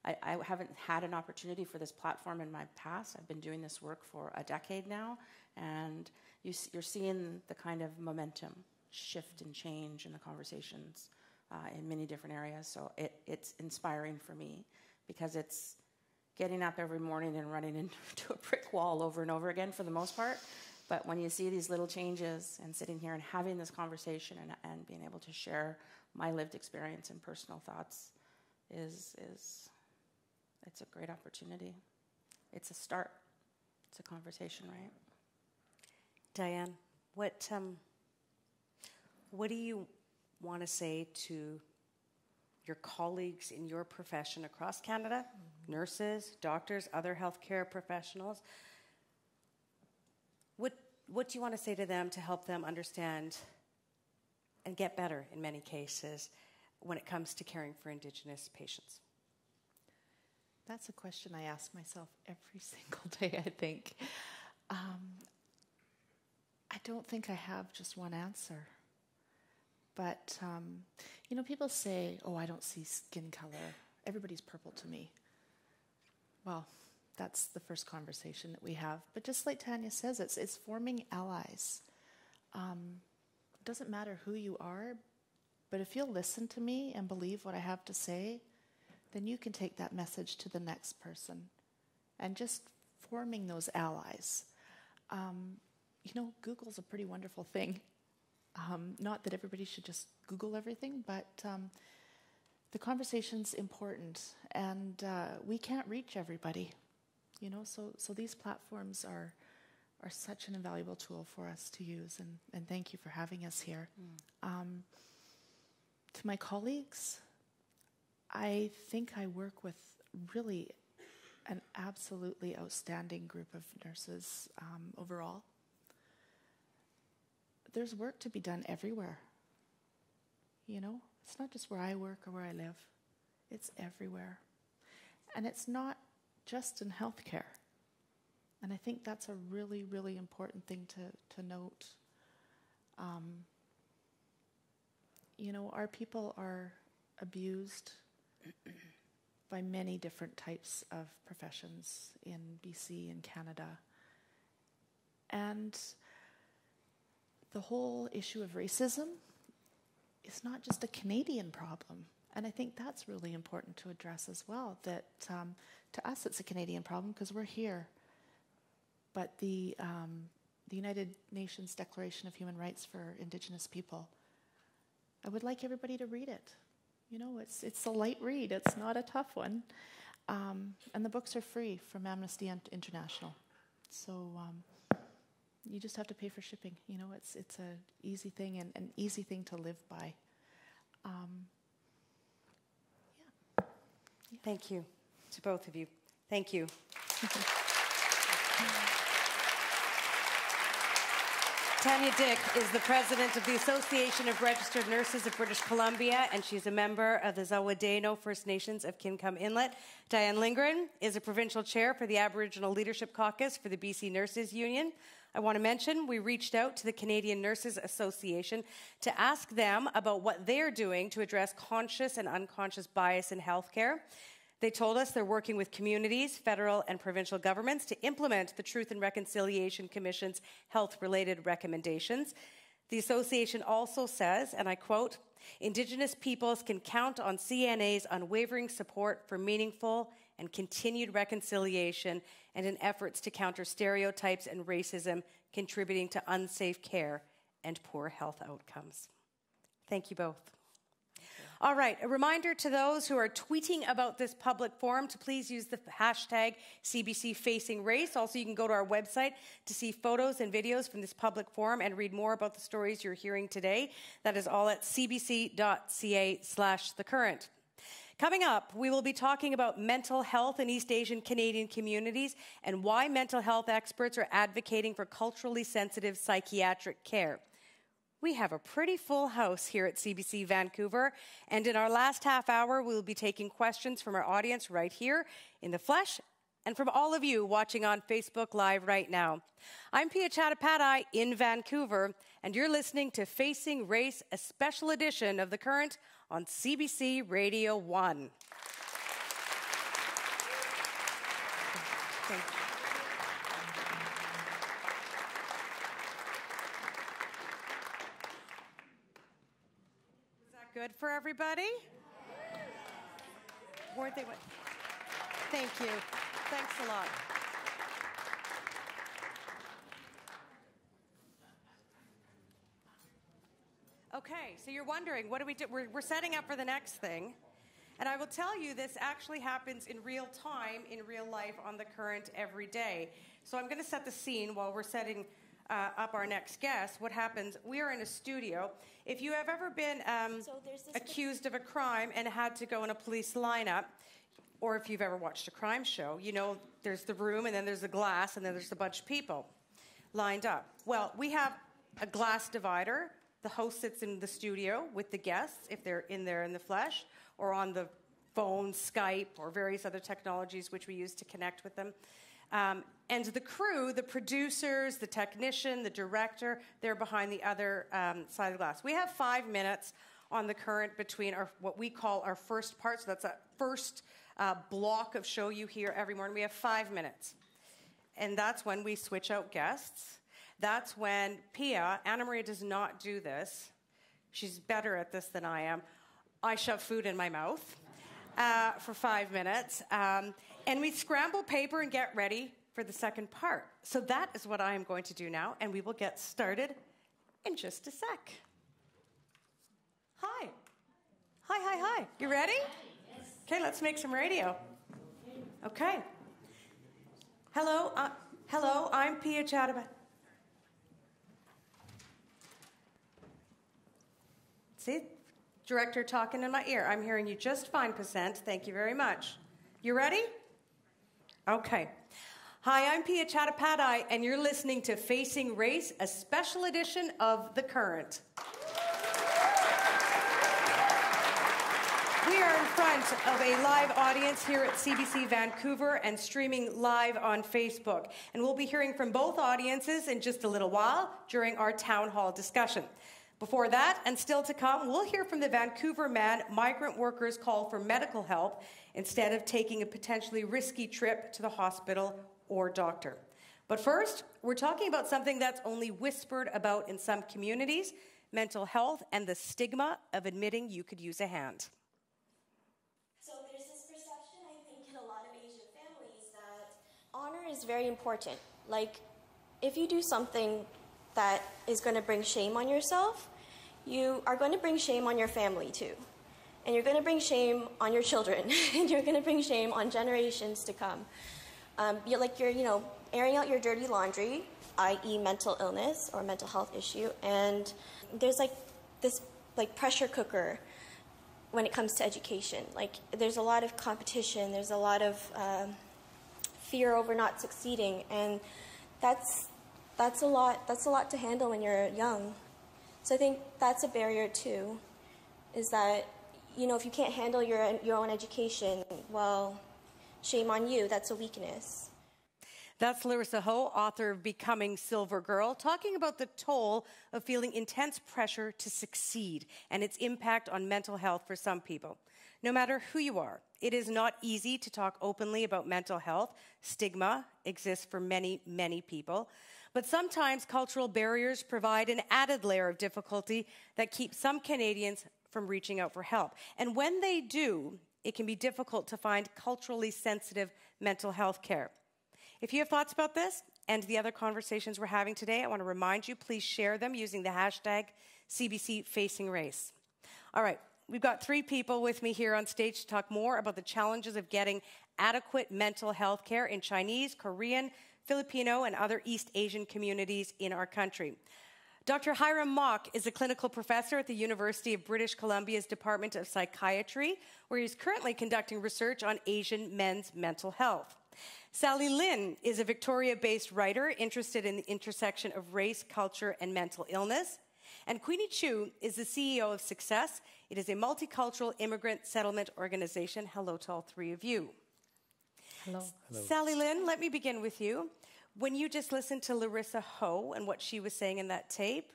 I haven't had an opportunity for this platform in my past. I've been doing this work for a decade now, and you're seeing the kind of momentum shift and change in the conversations in many different areas. So it's inspiring for me because it's getting up every morning and running into a brick wall over and over again for the most part. But when you see these little changes and sitting here and having this conversation and being able to share my lived experience and personal thoughts it's a great opportunity. It's a start. It's a conversation, right? Diane, what do you want to say to your colleagues in your profession across Canada, nurses, doctors, other healthcare professionals? What do you want to say to them to help them understand and get better in many cases when it comes to caring for Indigenous patients? That's a question I ask myself every single day, I think. I don't think I have just one answer. But, people say, oh, I don't see skin color. Everybody's purple to me. Well, that's the first conversation that we have. But just like Tanya says, it's forming allies. It doesn't matter who you are, but if you'll listen to me and believe what I have to say, then you can take that message to the next person. And just forming those allies. Google's a pretty wonderful thing. Not that everybody should just Google everything, but the conversation's important, and we can't reach everybody, So these platforms are such an invaluable tool for us to use, and thank you for having us here. To my colleagues, I think I work with really an absolutely outstanding group of nurses overall. There's work to be done everywhere. It's not just where I work or where I live. It's everywhere. And it's not just in healthcare. And I think that's a really, really important thing to note. Our people are abused by many different types of professions in BC and Canada. And the whole issue of racism is not just a Canadian problem. And I think that's really important to address as well, that to us it's a Canadian problem because we're here. But the United Nations Declaration of Human Rights for Indigenous People, I would like everybody to read it. You know, it's a light read. It's not a tough one. And the books are free from Amnesty International. So you just have to pay for shipping. You know, it's an easy thing and an easy thing to live by. Thank you to both of you. Thank you. Tanya Dick is the president of the Association of Registered Nurses of British Columbia, and she's a member of the Zawadeno First Nations of Kincum Inlet. Diane Lindgren is a provincial chair for the Aboriginal Leadership Caucus for the BC Nurses Union. I want to mention we reached out to the Canadian Nurses Association to ask them about what they're doing to address conscious and unconscious bias in healthcare. They told us they're working with communities, federal and provincial governments to implement the Truth and Reconciliation Commission's health-related recommendations. The association also says, and I quote, Indigenous peoples can count on CNA's unwavering support for meaningful and continued reconciliation and in efforts to counter stereotypes and racism contributing to unsafe care and poor health outcomes. Thank you both. All right, a reminder to those who are tweeting about this public forum to please use the hashtag CBCFacingRace. Also, you can go to our website to see photos and videos from this public forum and read more about the stories you're hearing today. That is all at cbc.ca/thecurrent. Coming up, we will be talking about mental health in East Asian Canadian communities and why mental health experts are advocating for culturally sensitive psychiatric care. We have a pretty full house here at CBC Vancouver, and in our last half hour, we'll be taking questions from our audience right here in the flesh and from all of you watching on Facebook Live right now. I'm Piya Chattopadhyay in Vancouver, and you're listening to Facing Race, a special edition of The Current on CBC Radio 1. Thank you. Good for everybody? Weren't they? Thank you. Thanks a lot. Okay, so you're wondering, what do we do? We're setting up for the next thing. And I will tell you, this actually happens in real time, in real life, on The Current every day. So I'm going to set the scene while we're setting up our next guest. What happens? We are in a studio. If you have ever been accused of a crime and had to go in a police lineup, or if you've ever watched a crime show, you know there's the room and then there's the glass and then there's a bunch of people lined up. Well, we have a glass divider. The host sits in the studio with the guests if they're in there in the flesh or on the phone, Skype, or various other technologies which we use to connect with them. And the crew, the producers, the technician, the director, they're behind the other side of the glass. We have 5 minutes on The Current between what we call our first part. So that's a first block of show you hear every morning. We have 5 minutes. And that's when we switch out guests. That's when Piya, Anna Maria does not do this. She's better at this than I am. I shove food in my mouth for 5 minutes. And we scramble paper and get ready for the second part. So that is what I am going to do now, and we will get started in just a sec. Hi. Hi, hi, hi. You ready? Yes. Okay, let's make some radio. Okay. Hello, I'm Piya Chattopadhyay. See? Director talking in my ear. I'm hearing you just fine, Percent. Thank you very much. You ready? Okay. Hi, I'm Piya Chattopadhyay, and you're listening to Facing Race, a special edition of The Current. We are in front of a live audience here at CBC Vancouver and streaming live on Facebook. And we'll be hearing from both audiences in just a little while during our town hall discussion. Before that, and still to come, we'll hear from the Vancouver man migrant workers call for medical help instead of taking a potentially risky trip to the hospital or doctor. But first, we're talking about something that's only whispered about in some communities, mental health and the stigma of admitting you could use a hand. is very important. Like, if you do something that is going to bring shame on yourself, you are going to bring shame on your family too. And you're going to bring shame on your children. And you're going to bring shame on generations to come. You're airing out your dirty laundry, i.e. mental illness or mental health issue. And there's like this like pressure cooker when it comes to education. Like, there's a lot of competition. There's a lot of fear over not succeeding. And that's a lot to handle when you're young. So I think that's a barrier too, is that, if you can't handle your own education, well, shame on you. That's a weakness. That's Larissa Ho, author of Becoming Silver Girl, talking about the toll of feeling intense pressure to succeed and its impact on mental health for some people. No matter who you are, it is not easy to talk openly about mental health. Stigma exists for many, many people. But sometimes cultural barriers provide an added layer of difficulty that keeps some Canadians from reaching out for help. And when they do, it can be difficult to find culturally sensitive mental health care. If you have thoughts about this and the other conversations we're having today, I want to remind you, please share them using the hashtag CBCFacingRace. All right, we've got 3 people with me here on stage to talk more about the challenges of getting adequate mental health care in Chinese, Korean, Filipino, and other East Asian communities in our country. Dr. Hiram Mock is a clinical professor at the University of British Columbia's Department of Psychiatry, where he's currently conducting research on Asian men's mental health. Sally Lin is a Victoria-based writer interested in the intersection of race, culture, and mental illness. And Queenie Chu is the CEO of Success. It is a multicultural immigrant settlement organization. Hello to all 3 of you. Hello. Hello. Sally Lin, let me begin with you. When you just listened to Larissa Ho and what she was saying in that tape,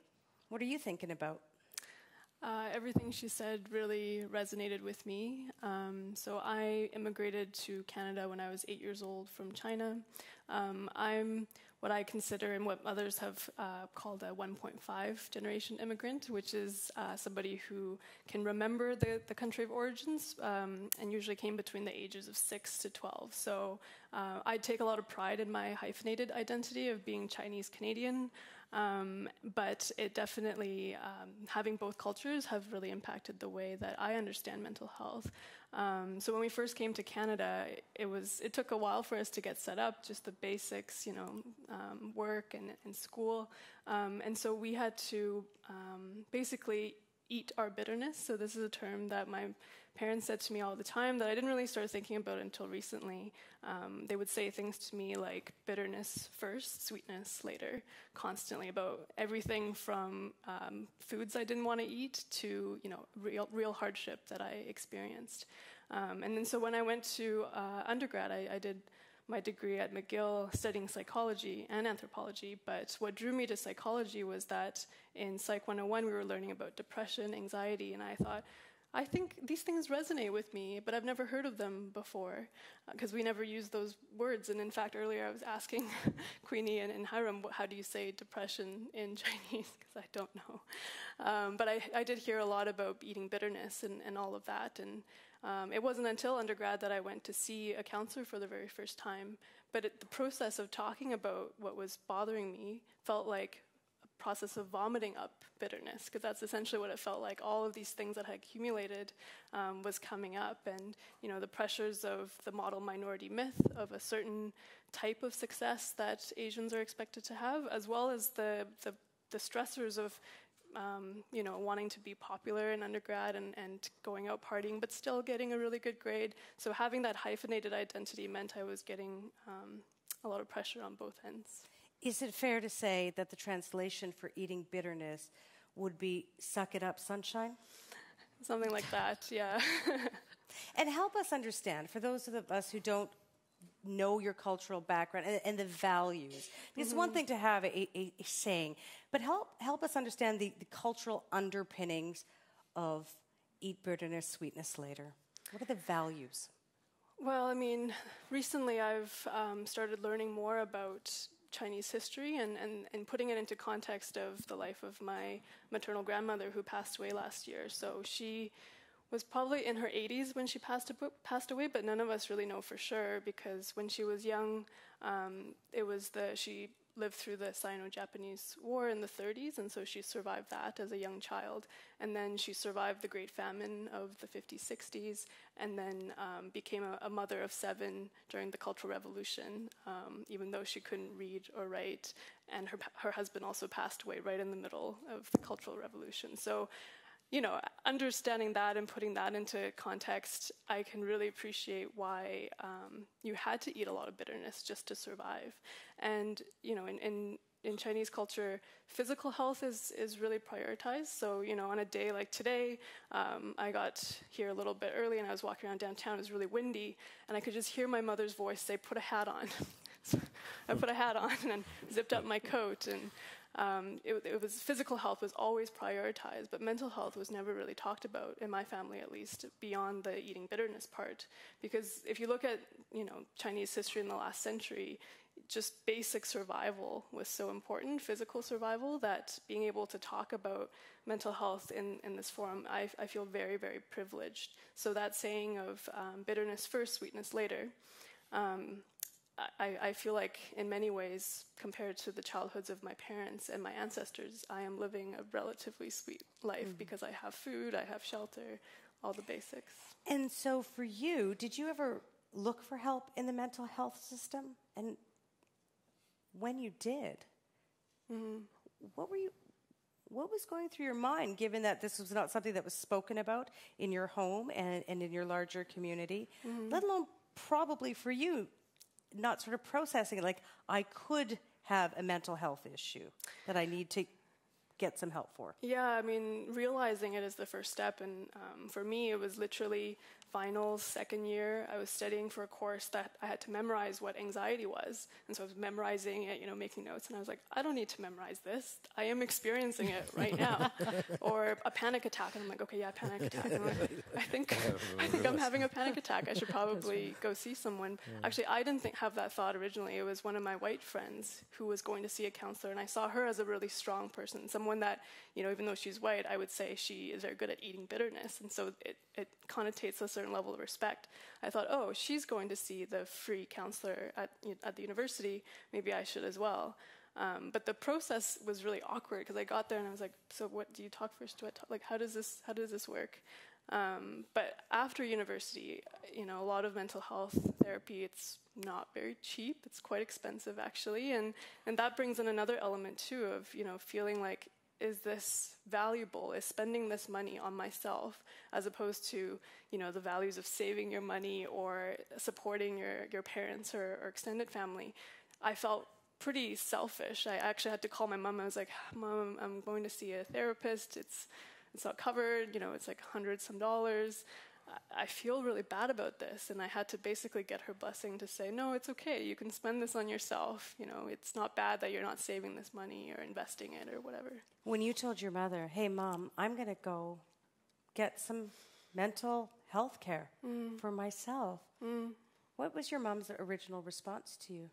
what are you thinking about? Everything she said really resonated with me. So I immigrated to Canada when I was 8 years old from China. I'm what I consider and what others have called a 1.5 generation immigrant, which is somebody who can remember the country of origins and usually came between the ages of 6 to 12. So I take a lot of pride in my hyphenated identity of being Chinese Canadian. But it definitely, having both cultures have really impacted the way that I understand mental health. So when we first came to Canada, it took a while for us to get set up, just the basics, work and school. And so we had to basically eat our bitterness. So this is a term that my parents said to me all the time that I didn't really start thinking about until recently. They would say things to me like bitterness first, sweetness later, constantly about everything from foods I didn't want to eat to real hardship that I experienced. And then so when I went to undergrad, I did my degree at McGill studying psychology and anthropology, but what drew me to psychology was that in Psych 101 we were learning about depression, anxiety, and I thought, I think these things resonate with me, but I've never heard of them before because we never use those words. And in fact, earlier I was asking Queenie and Hiram, how do you say depression in Chinese? Because I don't know. But I did hear a lot about eating bitterness and all of that. And it wasn't until undergrad that I went to see a counselor for the very first time. But the process of talking about what was bothering me felt like process of vomiting up bitterness, because that's essentially what it felt like. All of these things that had accumulated was coming up, and the pressures of the model minority myth of a certain type of success that Asians are expected to have, as well as the stressors of wanting to be popular in undergrad and going out partying, but still getting a really good grade. So having that hyphenated identity meant I was getting a lot of pressure on both ends. Is it fair to say that the translation for eating bitterness would be suck it up, sunshine? Something like that, yeah. And help us understand, for those of us who don't know your cultural background and the values. It's one thing to have a saying, but help us understand the cultural underpinnings of eat bitterness, sweetness later. What are the values? Well, I mean, recently I've started learning more about Chinese history and putting it into context of the life of my maternal grandmother who passed away last year. So was probably in her 80s when she passed away, but none of us really know for sure, because when she was young, she lived through the Sino-Japanese War in the 30s, and so she survived that as a young child. And then she survived the Great Famine of the 50s, 60s, and then became a mother of 7 during the Cultural Revolution, even though she couldn't read or write. And her husband also passed away right in the middle of the Cultural Revolution. So, you know, understanding that and putting that into context, I can really appreciate why you had to eat a lot of bitterness just to survive. And, you know, in Chinese culture, physical health is really prioritized. So, you know, on a day like today, I got here a little bit early and I was walking around downtown. It was really windy, and I could just hear my mother's voice say, "Put a hat on." So I put a hat on and zipped up my coat, and it was physical health was always prioritized, but mental health was never really talked about, in my family at least, beyond the eating bitterness part. Because if you look at, you know, Chinese history in the last century, just basic survival was so important, physical survival, that being able to talk about mental health in this forum, I feel very, very privileged. So that saying of bitterness first, sweetness later, I feel like in many ways, compared to the childhoods of my parents and my ancestors, I am living a relatively sweet life because I have food, I have shelter, all the basics. And so for you, did you ever look for help in the mental health system? And when you did, what was going through your mind, given that this was not something that was spoken about in your home and in your larger community, let alone probably for you, not sort of processing it like, I could have a mental health issue that I need to get some help for? Yeah, I mean, realizing it is the first step. And for me, it was literally finals, second year. I was studying for a course that I had to memorize what anxiety was. And so I was memorizing it, you know, making notes. And I was like, I don't need to memorize this. I am experiencing it right now. Or a panic attack. And I'm like, okay, yeah, panic attack. And I'm like, I think I'm having a panic attack. I should probably go see someone. Actually, I didn't have that thought originally. It was one of my white friends who was going to see a counselor. And I saw her as a really strong person, someone that, you know, even though she's white, I would say she is very good at eating bitterness. And so it connotates a certain level of respect. I thought, oh, she's going to see the free counselor at the university. Maybe I should as well. But the process was really awkward because I got there and I was like, so what, do you talk first? Do I talk? Like, how does this work? But after university, you know, a lot of mental health therapy, it's not very cheap. It's quite expensive, actually. And that brings in another element, too, of, you know, feeling like, is this valuable? Is spending this money on myself as opposed to, you know, the values of saving your money or supporting your parents or extended family? I felt pretty selfish. I actually had to call my mom. I was like, Mom, I'm going to see a therapist. It's not covered. You know, it's like $100-some. I feel really bad about this. And I had to basically get her blessing to say, no, it's okay. You can spend this on yourself. You know, it's not bad that you're not saving this money or investing it or whatever. When you told your mother, hey, Mom, I'm going to go get some mental health care for myself, what was your mom's original response to you?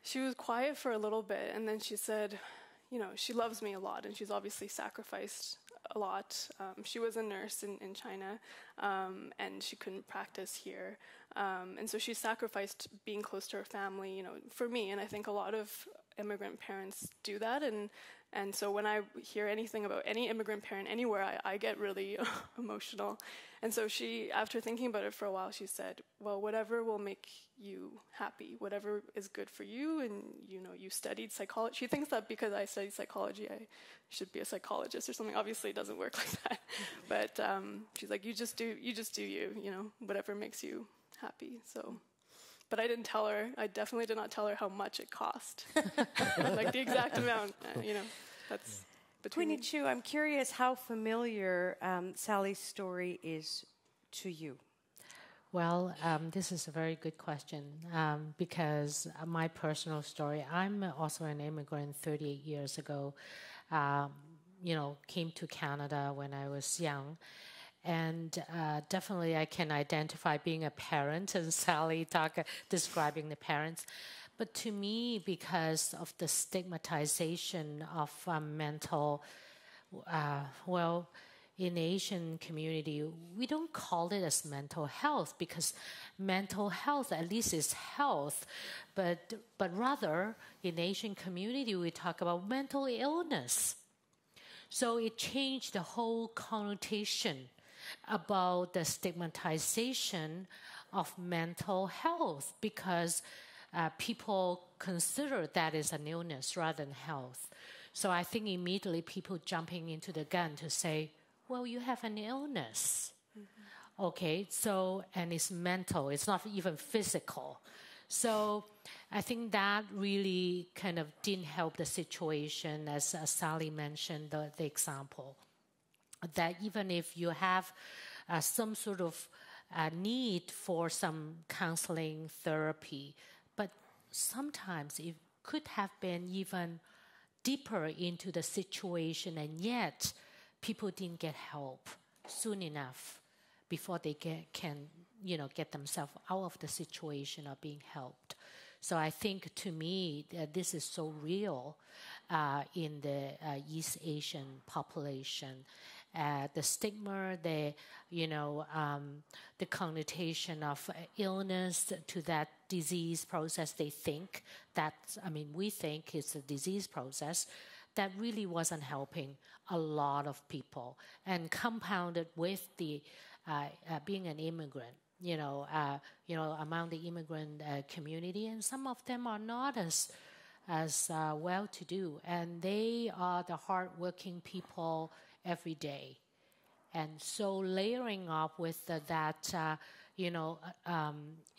She was quiet for a little bit, and then she said, you know, she loves me a lot, and she's obviously sacrificed a lot. She was a nurse in China, and she couldn't practice here. And so she sacrificed being close to her family, you know, for me. And I think a lot of immigrant parents do that. And so when I hear anything about any immigrant parent anywhere, I get really emotional. And so she, after thinking about it for a while, she said, well, whatever will make you happy, whatever is good for you, and, you know, you studied psychology. She thinks that because I studied psychology, I should be a psychologist or something. Obviously, it doesn't work like that. But she's like, you just do you know, whatever makes you happy. So, but I didn't tell her. I definitely did not tell her how much it cost, like the exact amount. You know, that's between. Queenie Chu, I'm curious how familiar Sally's story is to you. Well, this is a very good question because my personal story, I'm also an immigrant 38 years ago, you know, came to Canada when I was young. And definitely I can identify being a parent, and Sally describing the parents. But to me, because of the stigmatization of mental, in Asian community, we don't call it as mental health because mental health at least is health, but rather in Asian community we talk about mental illness. So it changed the whole connotation about the stigmatization of mental health because people consider that as an illness rather than health. So I think immediately people jumping into the gun to say, well, you have an illness. Mm-hmm. Okay, so, and it's mental, it's not even physical. So I think that really kind of didn't help the situation, as Sally mentioned, the example. That even if you have some sort of need for some counseling therapy, but sometimes it could have been even deeper into the situation, and yet people didn't get help soon enough before they can get themselves out of the situation or being helped. So I think, to me, this is so real in the East Asian population. The stigma, the connotation of illness to that disease process, we think it's a disease process, that really wasn't helping a lot of people, and compounded with the being an immigrant. Among the immigrant community, and some of them are not as well-to-do, and they are the hardworking people every day. And so layering up with that,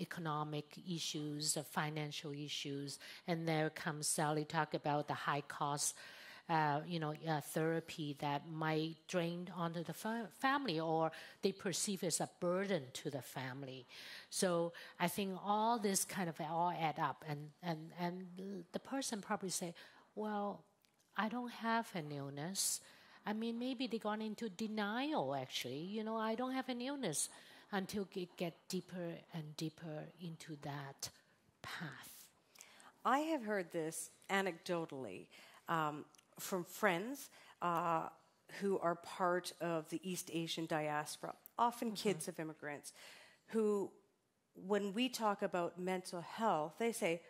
economic issues, financial issues, and there comes Sally talk about the high cost, therapy that might drain onto the family, or they perceive as a burden to the family. So I think all this kind of all add up, and the person probably say, well, I don't have an illness. I mean, maybe they gone into denial, actually. I don't have an illness, until they get deeper and deeper into that path. I have heard this anecdotally from friends who are part of the East Asian diaspora, often kids of immigrants, who, when we talk about mental health, they say,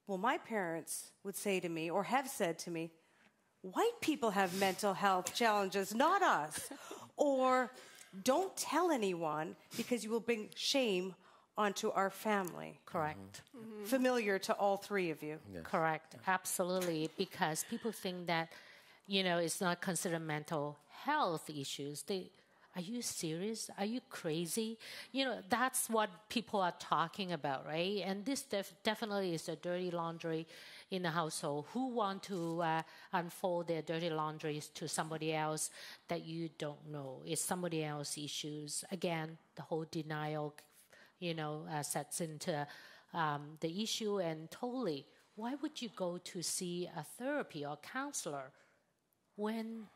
well, my parents would say to me, or have said to me, white people have mental health challenges, not us. Or don't tell anyone because you will bring shame onto our family. Correct. Mm-hmm. Familiar to all three of you. Yes. Correct. Absolutely. Because people think that, it's not considered mental health issues. Are you serious? Are you crazy? That's what people are talking about, right? And this definitely is a dirty laundry in the household. Who want to unfold their dirty laundries to somebody else that you don't know? It's somebody else's issues. Again, the whole denial, sets into the issue. And totally, why would you go to see a therapy or counselor when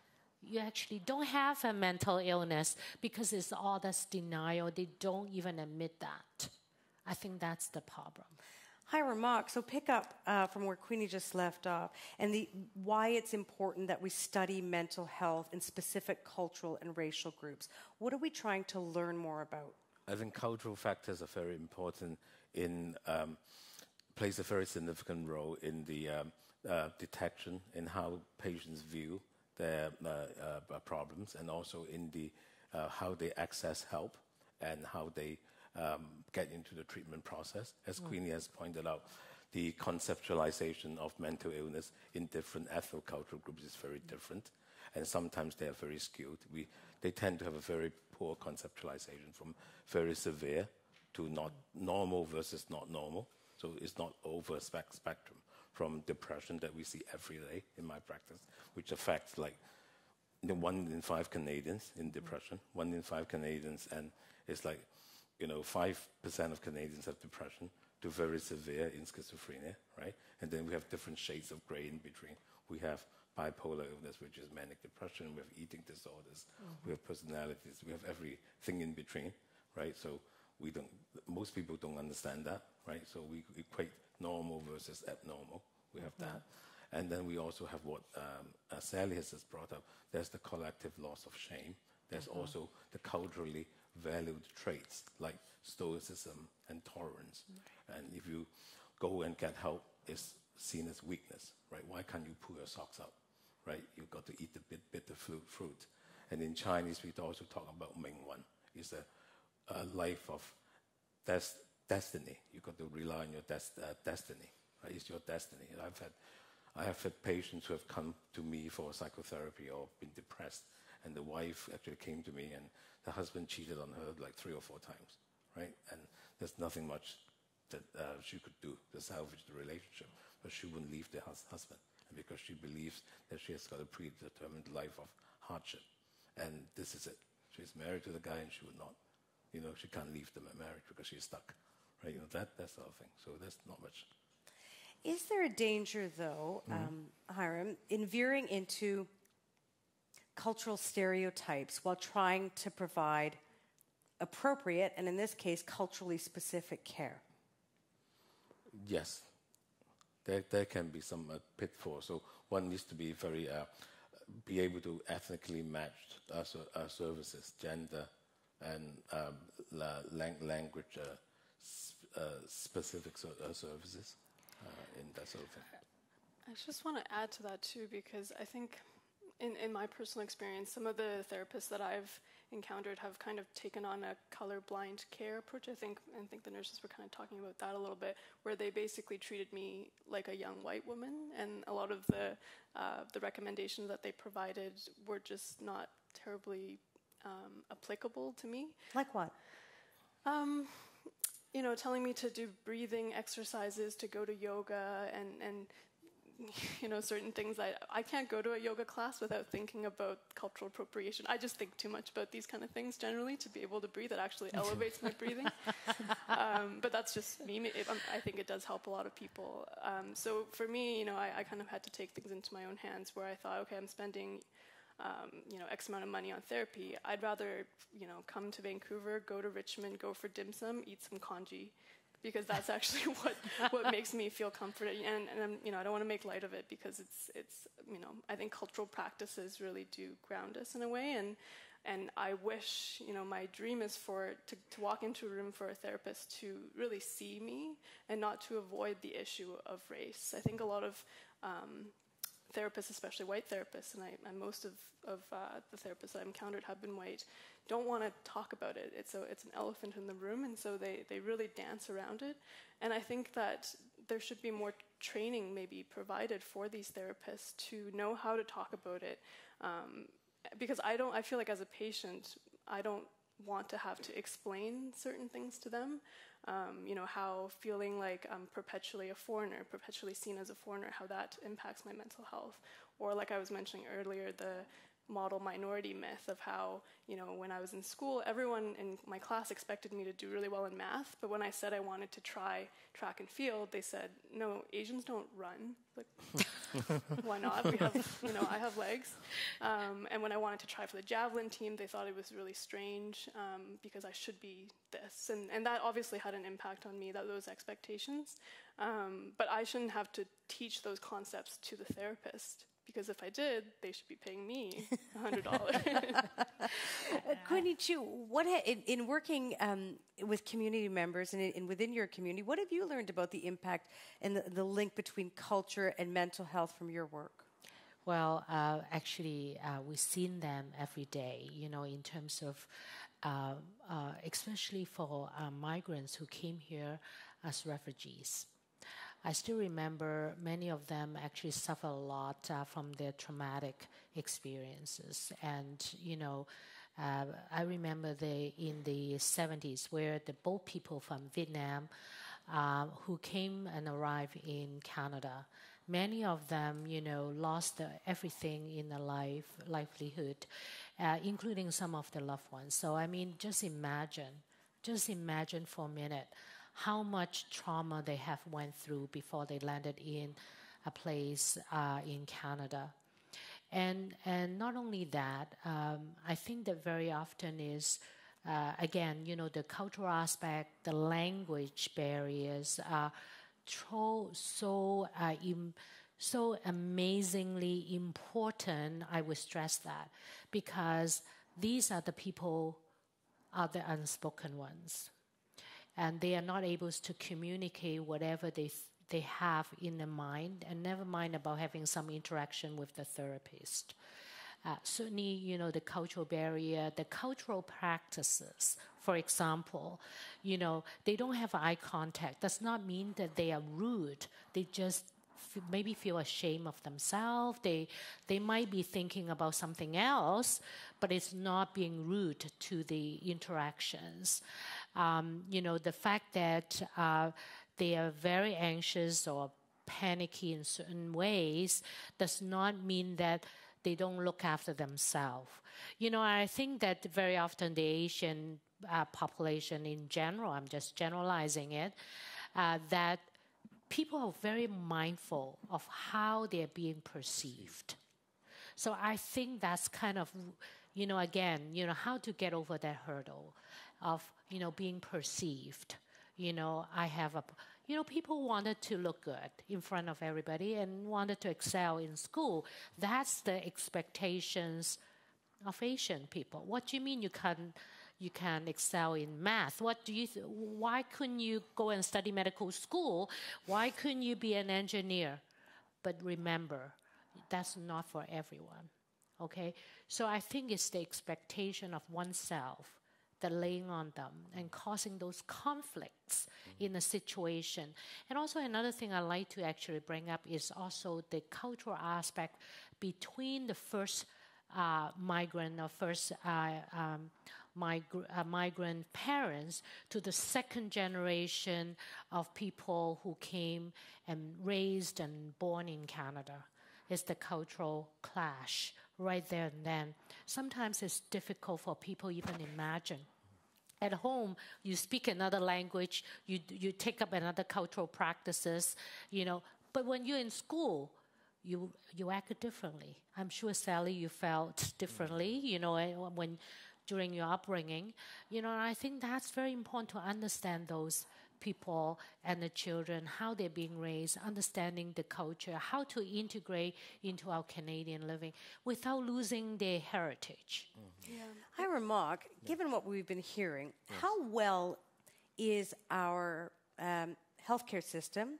you actually don't have a mental illness? Because it's all this denial. They don't even admit that. I think that's the problem. Hi, Ramak. So pick up from where Queenie just left off, and why it's important that we study mental health in specific cultural and racial groups. What are we trying to learn more about? I think cultural factors are very important plays a very significant role in the detection in how patients view their problems, and also in the how they access help and how they get into the treatment process. As Queenie has pointed out, the conceptualization of mental illness in different ethno-cultural groups is very different, and sometimes they are very skewed. They tend to have a very poor conceptualization, from very severe to not normal versus not normal. So it's not over a spectrum, from depression that we see every day in my practice, which affects 1 in 5 Canadians in depression, 1 in 5 Canadians, and it's 5% of Canadians have depression, to very severe in schizophrenia, right? And then we have different shades of gray in between. We have bipolar illness, which is manic depression. We have eating disorders. We have personalities. We have everything in between, right? So most people don't understand that, right? So we equate normal versus abnormal. We have that. And then we also have what Sally has just brought up. There's the collective loss of shame there's also the culturally valued traits like stoicism and tolerance. And if you go and get help, it's seen as weakness, right? Why can't you pull your socks up, right? You've got to eat the bitter fruit. And in Chinese, we also talk about Mingwen. It's a life of destiny. You've got to rely on your destiny, right? It's your destiny. And I have had patients who have come to me for psychotherapy or been depressed, and the wife actually came to me, and the husband cheated on her like 3 or 4 times, right? And there's nothing much that she could do to salvage the relationship, but she wouldn't leave the husband, and because she believes that she has got a predetermined life of hardship, and this is it. She's married to the guy, and she would not, she can't leave the marriage because she's stuck, right? That sort of thing. So there's not much. Is there a danger, though, Hiram, in veering into cultural stereotypes while trying to provide appropriate, and in this case, culturally specific care? Yes. There can be some pitfalls. So one needs to be be able to ethnically match services, gender, and language specific services in that sort of thing. I just want to add to that too, because I think in my personal experience, some of the therapists that I've encountered have kind of taken on a colorblind care approach. I think the nurses were kind of talking about that a little bit, where they basically treated me like a young white woman, and a lot of the recommendations that they provided were just not terribly applicable to me. Like what? Telling me to do breathing exercises, to go to yoga, and certain things. I can't go to a yoga class without thinking about cultural appropriation. I just think too much about these kind of things generally to be able to breathe. It actually elevates my breathing. But that's just me. I think it does help a lot of people. So for me, I kind of had to take things into my own hands, where I thought, okay, I'm spending X amount of money on therapy. I'd rather, come to Vancouver, go to Richmond, go for dim sum, eat some congee, because that's actually what makes me feel comforted. And I don't want to make light of it, because it's I think cultural practices really do ground us in a way. And I wish, my dream is to walk into a room for a therapist to really see me and not to avoid the issue of race. I think a lot of therapists, especially white therapists, and most of the therapists I've encountered have been white, don't want to talk about it. It's an elephant in the room, and so they really dance around it. And I think that there should be more training maybe provided for these therapists to know how to talk about it, because I feel like as a patient, I don't want to have to explain certain things to them. How feeling like I'm perpetually a foreigner, perpetually seen as a foreigner, how that impacts my mental health. Or like I was mentioning earlier, the model minority myth of how, when I was in school, everyone in my class expected me to do really well in math, but when I said I wanted to try track and field, they said, no, Asians don't run. Like, why not? I have legs. And when I wanted to try for the javelin team, they thought it was really strange, because I should be this. And that obviously had an impact on me, those expectations. But I shouldn't have to teach those concepts to the therapist, because if I did, they should be paying me $100. Queenie Chu, in working with community members and within your community, what have you learned about the impact and the link between culture and mental health from your work? Well, actually, we've seen them every day, in terms of, especially for migrants who came here as refugees. I still remember many of them actually suffer a lot from their traumatic experiences. And, I remember in the 70s where the boat people from Vietnam who came and arrived in Canada, many of them, lost everything in their livelihood, including some of their loved ones. So, just imagine for a minute how much trauma they have went through before they landed in a place in Canada. And not only that, I think that very often is, again, the cultural aspect, the language barriers are so amazingly important. I would stress that, because these are the people, are the unspoken ones. And they are not able to communicate whatever they have in their mind, and never mind about having some interaction with the therapist. Certainly, the cultural barrier, the cultural practices, for example, they don't have eye contact. Does not mean that they are rude. They just maybe feel ashamed of themselves. They might be thinking about something else, but it's not being rude to the interactions. The fact that they are very anxious or panicky in certain ways does not mean that they don't look after themselves. I think that very often the Asian population in general, I'm just generalizing it, that people are very mindful of how they're being perceived. So I think that's kind of, again, how to get over that hurdle of, being perceived. I have people wanted to look good in front of everybody and wanted to excel in school. That's the expectations of Asian people. What do you mean you can excel in math? Why couldn't you go and study medical school? Why couldn't you be an engineer? But remember, that's not for everyone, okay? So I think it's the expectation of oneself that laying on them and causing those conflicts in a situation. And also another thing I like to actually bring up is also the cultural aspect between the first migrant or first migrant parents to the second generation of people who came and raised and born in Canada. It's the cultural clash right there and then. Sometimes it's difficult for people even imagine. At home, you speak another language, you take up another cultural practices, But when you're in school, you act differently. I'm sure, Sally, you felt differently, when during your upbringing. And I think that's very important to understand those people and the children, how they're being raised, understanding the culture, how to integrate into our Canadian living without losing their heritage. I remark, given what we've been hearing, how well is our healthcare system,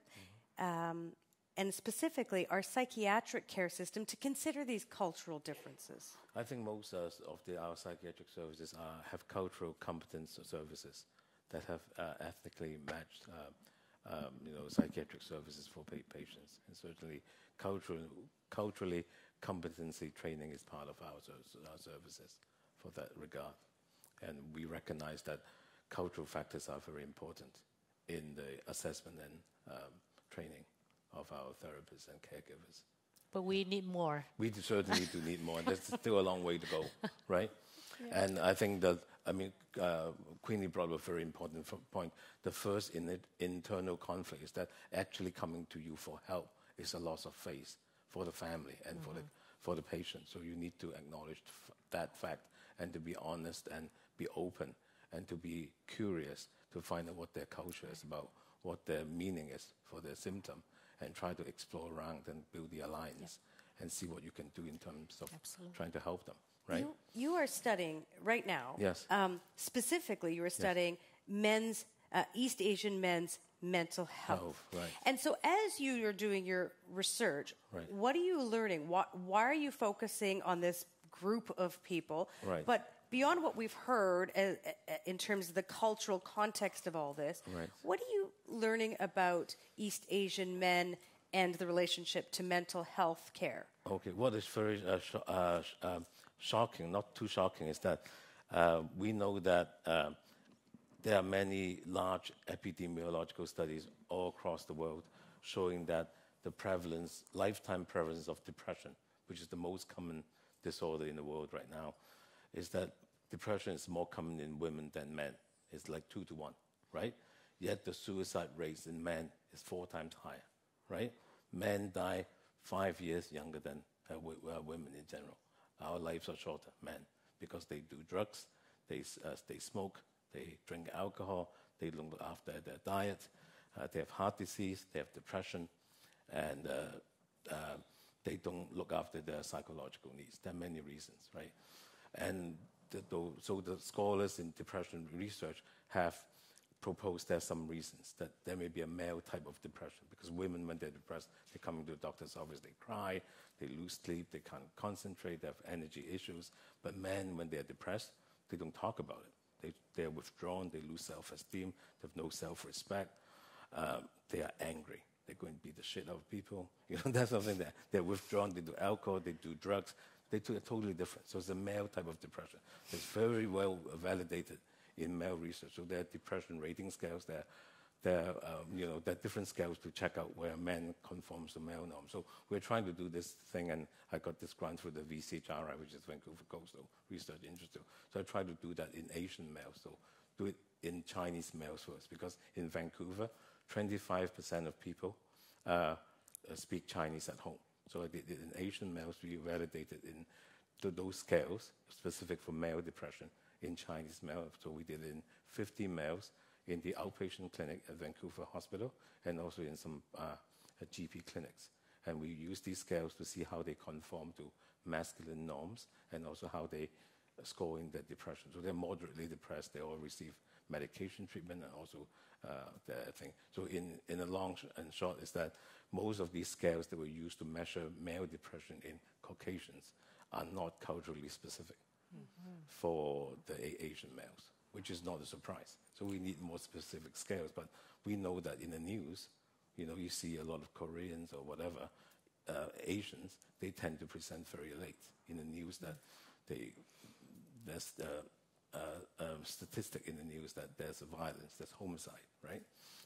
and specifically our psychiatric care system, to consider these cultural differences? I think most of our psychiatric services have cultural competence services that have ethnically matched, psychiatric services for patients. And certainly culturally competency training is part of our services for that regard. And we recognize that cultural factors are very important in the assessment and training of our therapists and caregivers. But we need more. We certainly do need more. There's still a long way to go, right? Yeah. And I think that, Queenie brought up a very important point. The first internal conflict is that actually coming to you for help is a loss of faith for the family and for the patient. So you need to acknowledge that fact and to be honest and be open and to be curious to find out what their culture is about, what their meaning is for their symptom, and try to explore around and build the alliance and see what you can do in terms of trying to help them, right? You are studying right now. Yes. Specifically, you are studying East Asian men's mental health. Right. And so as you are doing your research, what are you learning? Why are you focusing on this group of people? Right. But beyond what we've heard in terms of the cultural context of all this, what are you learning about East Asian men and the relationship to mental health care? Okay, what is very shocking, not too shocking, is that we know that there are many large epidemiological studies all across the world showing that the lifetime prevalence of depression, which is the most common disorder in the world right now, is that depression is more common in women than men. It's like 2 to 1, right? Yet the suicide rates in men is 4 times higher, right? Men die 5 years younger than women in general. Our lives are shorter, men, because they do drugs, they smoke, they drink alcohol, they don't look after their diet, they have heart disease, they have depression, and they don't look after their psychological needs. There are many reasons, right? And So the scholars in depression research have proposed there's some reasons that there may be a male type of depression, because women, when they're depressed, they come into the doctor's office, they cry, they lose sleep, they can't concentrate, they have energy issues. But men, when they're depressed, they don't talk about it. They're withdrawn, they lose self-esteem, they have no self-respect, they are angry. They're going to beat the shit out of people. That's something that they're withdrawn, they do alcohol, they do drugs, they do it totally different. So it's a male type of depression. It's very well validated in male research. So there are depression rating scales. There are different scales to check out where men conforms to male norms. So we're trying to do this thing, and I got this grant through the VCHRI, which is Vancouver Coastal Research Institute. So I try to do that in Asian males. So do it in Chinese males first, because in Vancouver, 25% of people speak Chinese at home. So I did it in Asian males. We validated in those scales specific for male depression in Chinese males. So we did it in 50 males in the outpatient clinic at Vancouver Hospital, and also in some GP clinics. And we use these scales to see how they conform to masculine norms, and also how they score in their depression. So they're moderately depressed. They all receive medication treatment, and also the thing. So in the long and short is that most of these scales that were used to measure male depression in Caucasians are not culturally specific for the Asian males, which is not a surprise. So we need more specific scales. But we know that in the news, you see a lot of Koreans or whatever, Asians, they tend to present very late in the news that there's a statistic in the news that there's violence, there's homicide, right?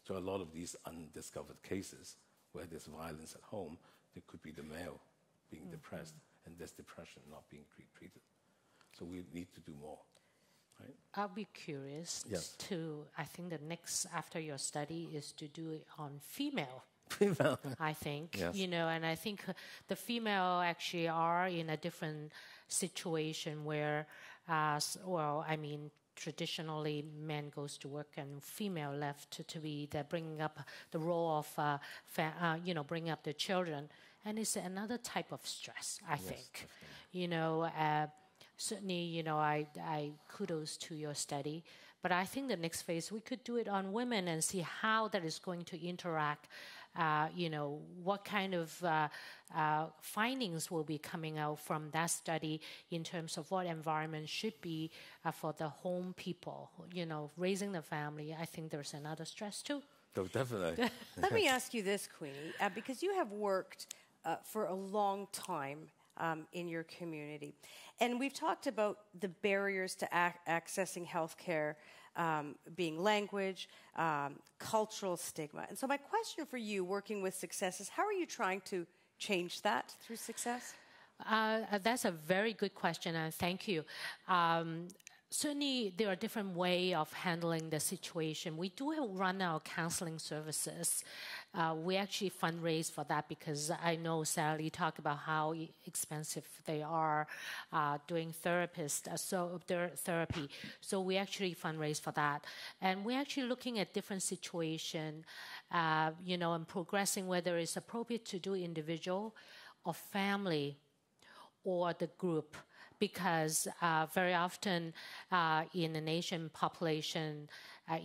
So a lot of these undiscovered cases where there's violence at home, there could be the male being depressed, and there's depression not being treated. So we need to do more. Right? I'll be curious I think the next, after your study, is to do it on female. I think, yes. And I think the female actually are in a different situation where, traditionally men goes to work and female left to be bringing up the role of, bringing up the children. And it's another type of stress, I think. Certainly, I kudos to your study. But I think the next phase, we could do it on women and see how that is going to interact, what kind of findings will be coming out from that study in terms of what environment should be for the home people, raising the family. I think there's another stress too. Oh, definitely. Let me ask you this, Queenie, because you have worked for a long time in your community. And we've talked about the barriers to accessing healthcare, being language, cultural stigma. And so my question for you, working with Success, is how are you trying to change that through Success? That's a very good question, and thank you. Certainly, there are different ways of handling the situation. We do run our counseling services. We actually fundraise for that because I know Sally talked about how expensive they are doing therapy. So we actually fundraise for that. And we're actually looking at different situations, and progressing whether it's appropriate to do individual or family or the group. Because very often in the nation population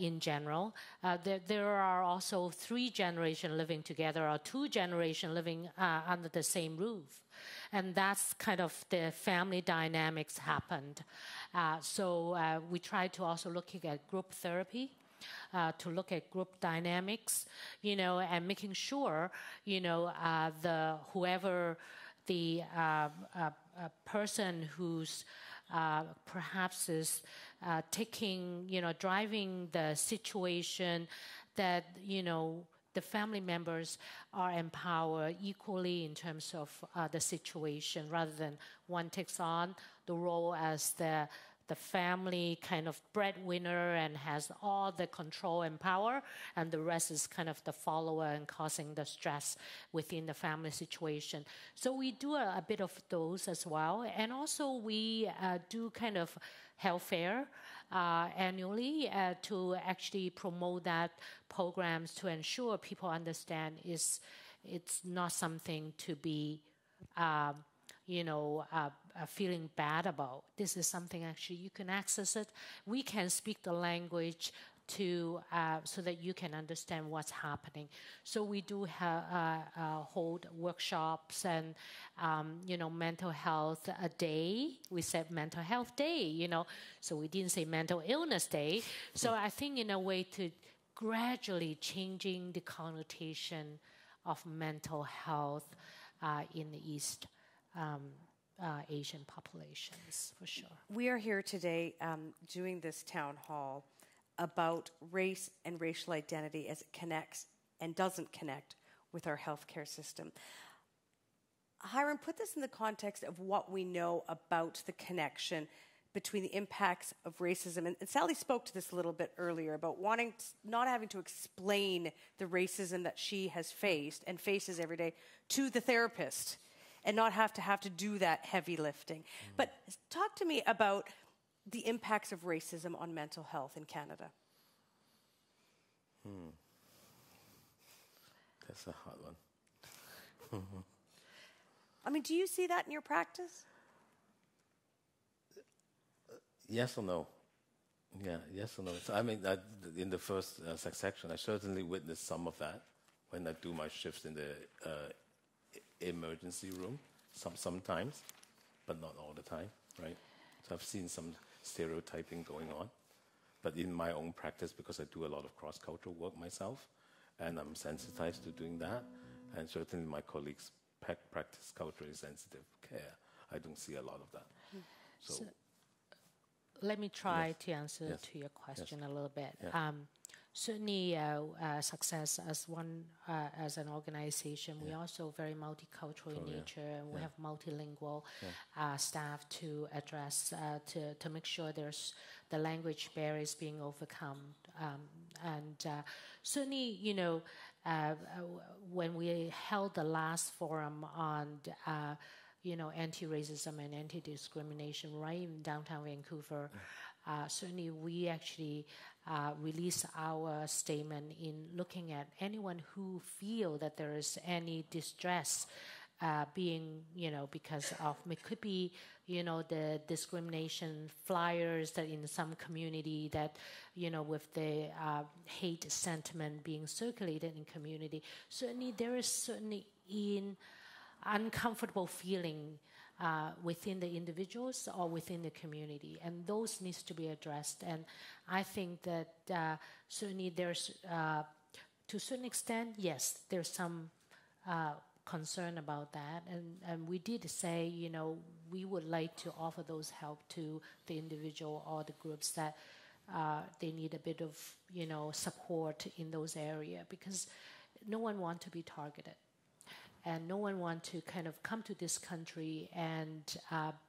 in general, there are also 3 generations living together or 2 generations living under the same roof. And that's kind of the family dynamics happened. So we try to also look at group therapy. To look at group dynamics, and making sure, the person who's perhaps is driving the situation, that, the family members are empowered equally in terms of the situation, rather than one takes on the role as the family kind of breadwinner and has all the control and power, and the rest is kind of the follower and causing the stress within the family situation. So we do a bit of those as well. And also we do kind of health fair annually to actually promote that programs to ensure people understand it's not something to be feeling bad about. This is something actually you can access it. We can speak the language to so that you can understand what's happening. So we do hold workshops and mental health a day. We said mental health day, so we didn't say mental illness day. So I think in a way to gradually changing the connotation of mental health in the East Asian populations, for sure. We are here today doing this town hall about race and racial identity as it connects and doesn't connect with our healthcare system. Hiram, put this in the context of what we know about the connection between the impacts of racism. And Sally spoke to this a little bit earlier about not having to explain the racism that she has faced and faces every day to the therapist and not have to do that heavy lifting. But talk to me about the impacts of racism on mental health in Canada. That's a hard one. I mean, do you see that in your practice? Yes or no? Yeah, yes or no. So, I mean, in the first section, I certainly witnessed some of that when I do my shifts in the emergency room, sometimes, but not all the time, right? So I've seen some stereotyping going on. But in my own practice, because I do a lot of cross-cultural work myself, and I'm sensitized to doing that, and certainly my colleagues practice culturally sensitive care, I don't see a lot of that. So let me try to answer to your question a little bit. Yeah. Certainly, success as an organization, we are also very multicultural in nature, and we have multilingual staff to address, to make sure there's the language barriers being overcome. And certainly, when we held the last forum on anti-racism and anti-discrimination right in downtown Vancouver, certainly we actually released our statement in looking at anyone who feel that there is any distress being, because of, it could be, the discrimination flyers that in some community that, with the hate sentiment being circulated in community. Certainly there is certainly uncomfortable feeling within the individuals or within the community, and those needs to be addressed. And I think that certainly there's, to a certain extent, yes, there's some concern about that, and we did say, we would like to offer those help to the individual or the groups that they need a bit of, support in those areas, because no one wants to be targeted. And no one wants to kind of come to this country and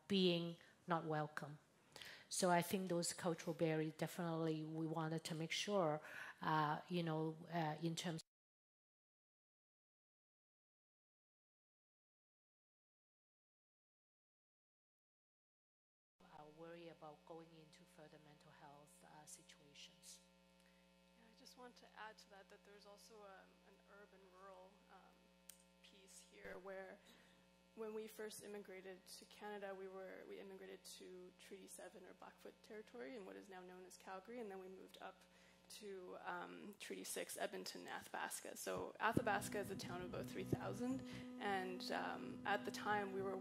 being not welcome. So I think those cultural barriers, definitely we wanted to make sure, in terms worry about going into further mental health situations. Yeah, I just want to add to that there's also an urban-rural piece here where when we first immigrated to Canada, we immigrated to Treaty 7 or Blackfoot territory in what is now known as Calgary, and then we moved up to Treaty 6, Edmonton, Athabasca. So Athabasca is a town of about 3,000, and at the time we were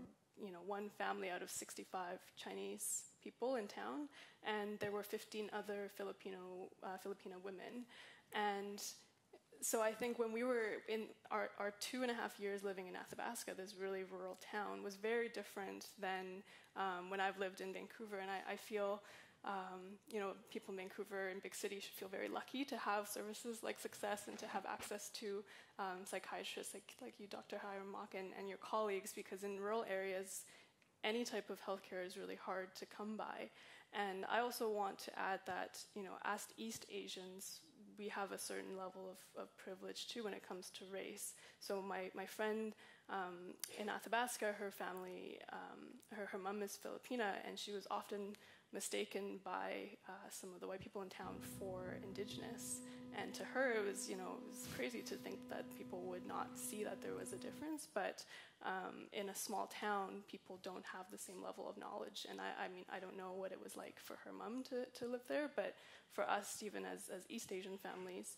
one family out of 65 Chinese people in town, and there were 15 other Filipino women. And so I think when we were in our 2.5 years living in Athabasca, this really rural town, was very different than when I've lived in Vancouver. And I feel, people in Vancouver and big cities should feel very lucky to have services like Success and to have access to psychiatrists like you, Dr. Hiram Mock, and your colleagues, because in rural areas, any type of healthcare is really hard to come by. And I also want to add that, as East Asians, we have a certain level of privilege too when it comes to race. So my friend in Athabasca, her family, her mom is Filipina, and she was often mistaken by some of the white people in town for Indigenous. And to her, it was, it was crazy to think that people would not see that there was a difference. But in a small town, people don't have the same level of knowledge. And I mean, I don't know what it was like for her mom to live there, but for us, even as East Asian families,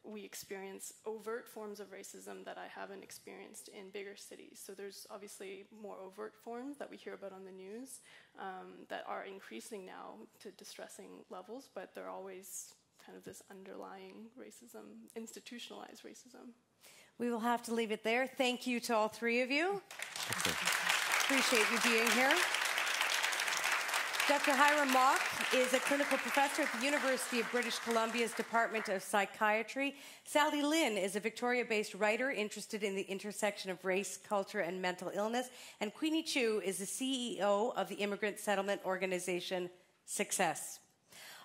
we experience overt forms of racism that I haven't experienced in bigger cities. So there's obviously more overt forms that we hear about on the news that are increasing now to distressing levels, but they're always kind of this underlying racism, institutionalized racism. We will have to leave it there. Thank you to all three of you. Appreciate you being here. Dr. Hiram Mock is a clinical professor at the University of British Columbia's Department of Psychiatry. Sally Lynn is a Victoria-based writer interested in the intersection of race, culture, and mental illness. And Queenie Chu is the CEO of the immigrant settlement organization Success.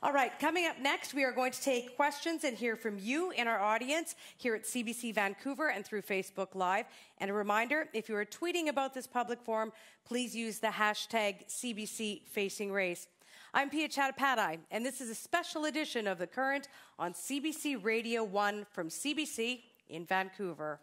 All right, coming up next, we are going to take questions and hear from you in our audience here at CBC Vancouver and through Facebook Live. And a reminder, if you are tweeting about this public forum, please use the hashtag CBCFacingRace. I'm Piya Chattopadhyay, and this is a special edition of The Current on CBC Radio 1 from CBC in Vancouver.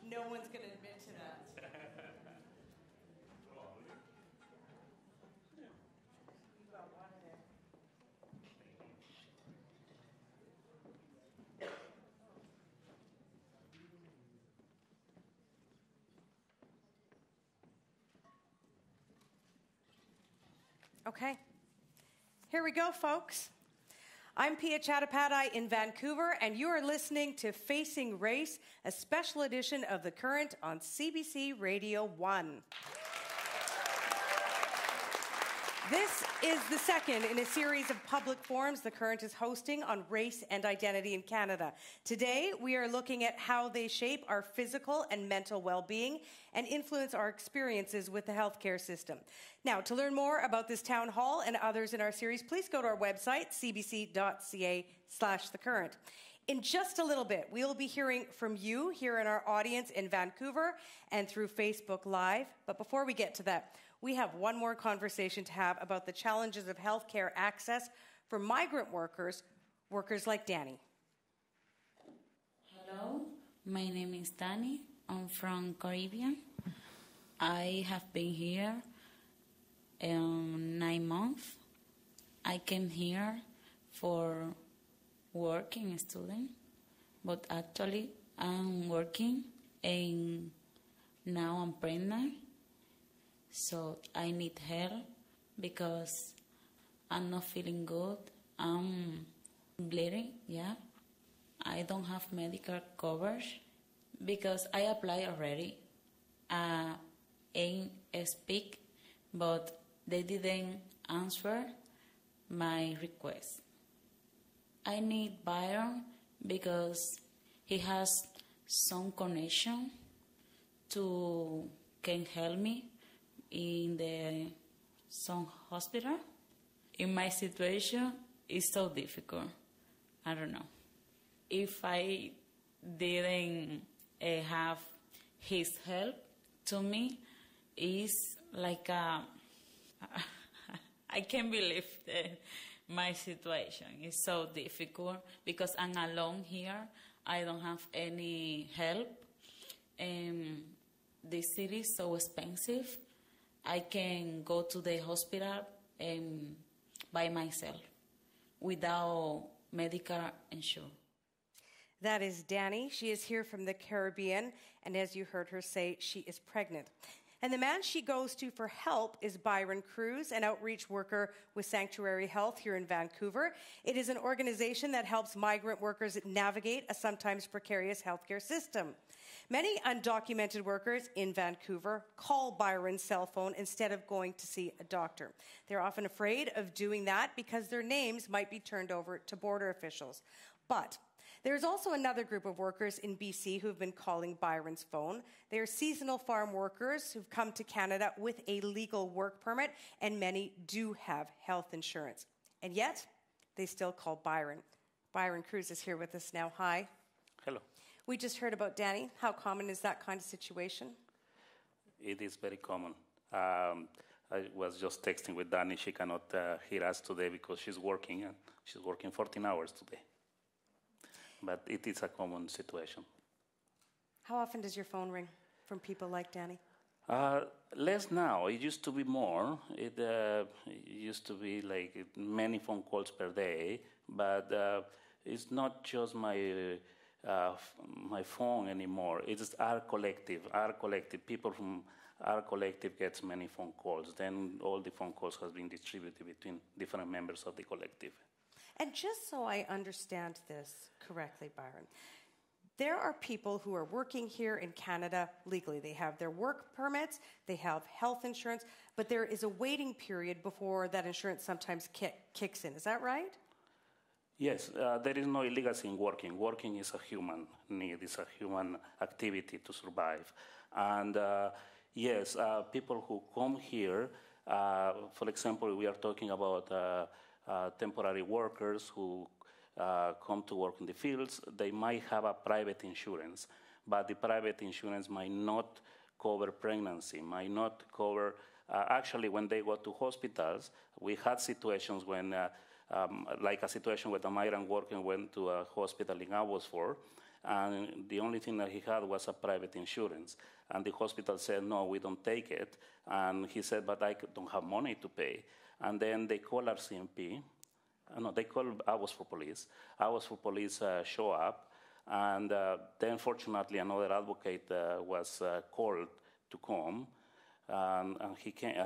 No one's going to admit to that. Okay. Here we go, folks. I'm Piya Chattopadhyay in Vancouver, and you are listening to Facing Race, a special edition of The Current on CBC Radio 1. This is the second in a series of public forums The Current is hosting on race and identity in Canada. Today, we are looking at how they shape our physical and mental well-being and influence our experiences with the healthcare system. Now, to learn more about this town hall and others in our series, please go to our website, cbc.ca/thecurrent. In just a little bit, we'll be hearing from you here in our audience in Vancouver and through Facebook Live. But before we get to that, we have one more conversation to have about the challenges of healthcare access for migrant workers like Danny. Hello, my name is Danny. I'm from Caribbean. I have been here 9 months. I came here for working student, but actually I'm working and now I'm pregnant. So I need help because I'm not feeling good. I'm bleeding, yeah. I don't have medical coverage because I applied already in Speak, but they didn't answer my request. I need Byron because he has some connection to can help me in some hospital. In my situation, it's so difficult. I don't know. If I didn't have his help to me, it's like I can't believe my situation. It's so difficult because I'm alone here. I don't have any help. The city is so expensive. I can go to the hospital by myself without medical insurance. That is Danny. She is here from the Caribbean, and as you heard her say, she is pregnant. And the man she goes to for help is Byron Cruz, an outreach worker with Sanctuary Health here in Vancouver. It is an organization that helps migrant workers navigate a sometimes precarious healthcare system. Many undocumented workers in Vancouver call Byron's cell phone instead of going to see a doctor. They're often afraid of doing that because their names might be turned over to border officials. But there's also another group of workers in BC who've been calling Byron's phone. They are seasonal farm workers who've come to Canada with a legal work permit, and many do have health insurance. And yet, they still call Byron. Byron Cruz is here with us now. Hi. Hello. We just heard about Danny. How common is that kind of situation? It is very common. I was just texting with Danny. She cannot hear us today because she's working. She's working 14 hours today. But it is a common situation. How often does your phone ring from people like Danny? Less now. It used to be more. It used to be like many phone calls per day. But it's not just my phone anymore. It's our collective. Our collective. People from our collective gets many phone calls. Then all the phone calls has been distributed between different members of the collective. And just so I understand this correctly, Byron, there are people who are working here in Canada legally. They have their work permits, they have health insurance, but there is a waiting period before that insurance sometimes kicks in. Is that right? Yes, there is no illegality in working. Working is a human need, it's a human activity to survive. And yes, people who come here, for example, we are talking about temporary workers who come to work in the fields. They might have a private insurance, but the private insurance might not cover pregnancy, might not cover, actually when they go to hospitals, we had situations when, like a situation where a migrant worker went to a hospital in Abbotsford, and the only thing that he had was a private insurance. And the hospital said, no, we don't take it. And he said, but I don't have money to pay. And then they call RCMP. No, they call Abbotsford Police. Abbotsford Police show up. And then, fortunately, another advocate was called to come. And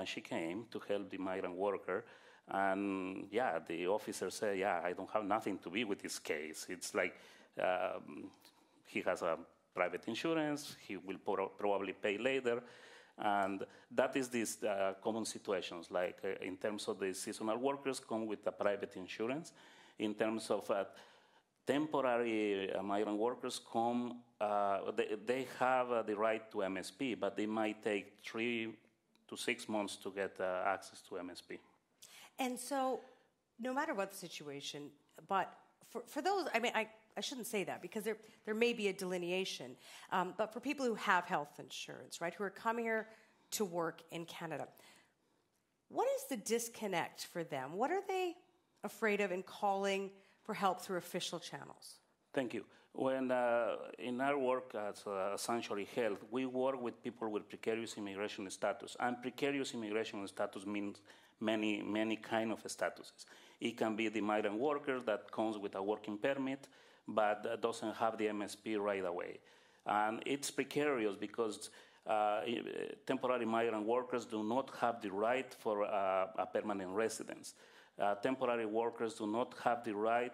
she came to help the migrant worker. And, yeah, the officer said, yeah, I don't have nothing to do with this case. It's like he has a private insurance. He will probably pay later. And that is these common situations, like in terms of the seasonal workers come with a private insurance. In terms of temporary migrant workers come, they have the right to MSP, but they might take 3 to 6 months to get access to MSP. And so, no matter what the situation, but for those, I mean, I shouldn't say that because there may be a delineation, but for people who have health insurance, right, who are coming here to work in Canada, what is the disconnect for them? What are they afraid of in calling for help through official channels? Thank you. When in our work as Sanctuary Health, we work with people with precarious immigration status, and precarious immigration status means many kind of statuses. It can be the migrant worker that comes with a working permit, but doesn't have the MSP right away. And it's precarious because temporary migrant workers do not have the right for a permanent residence. Temporary workers do not have the right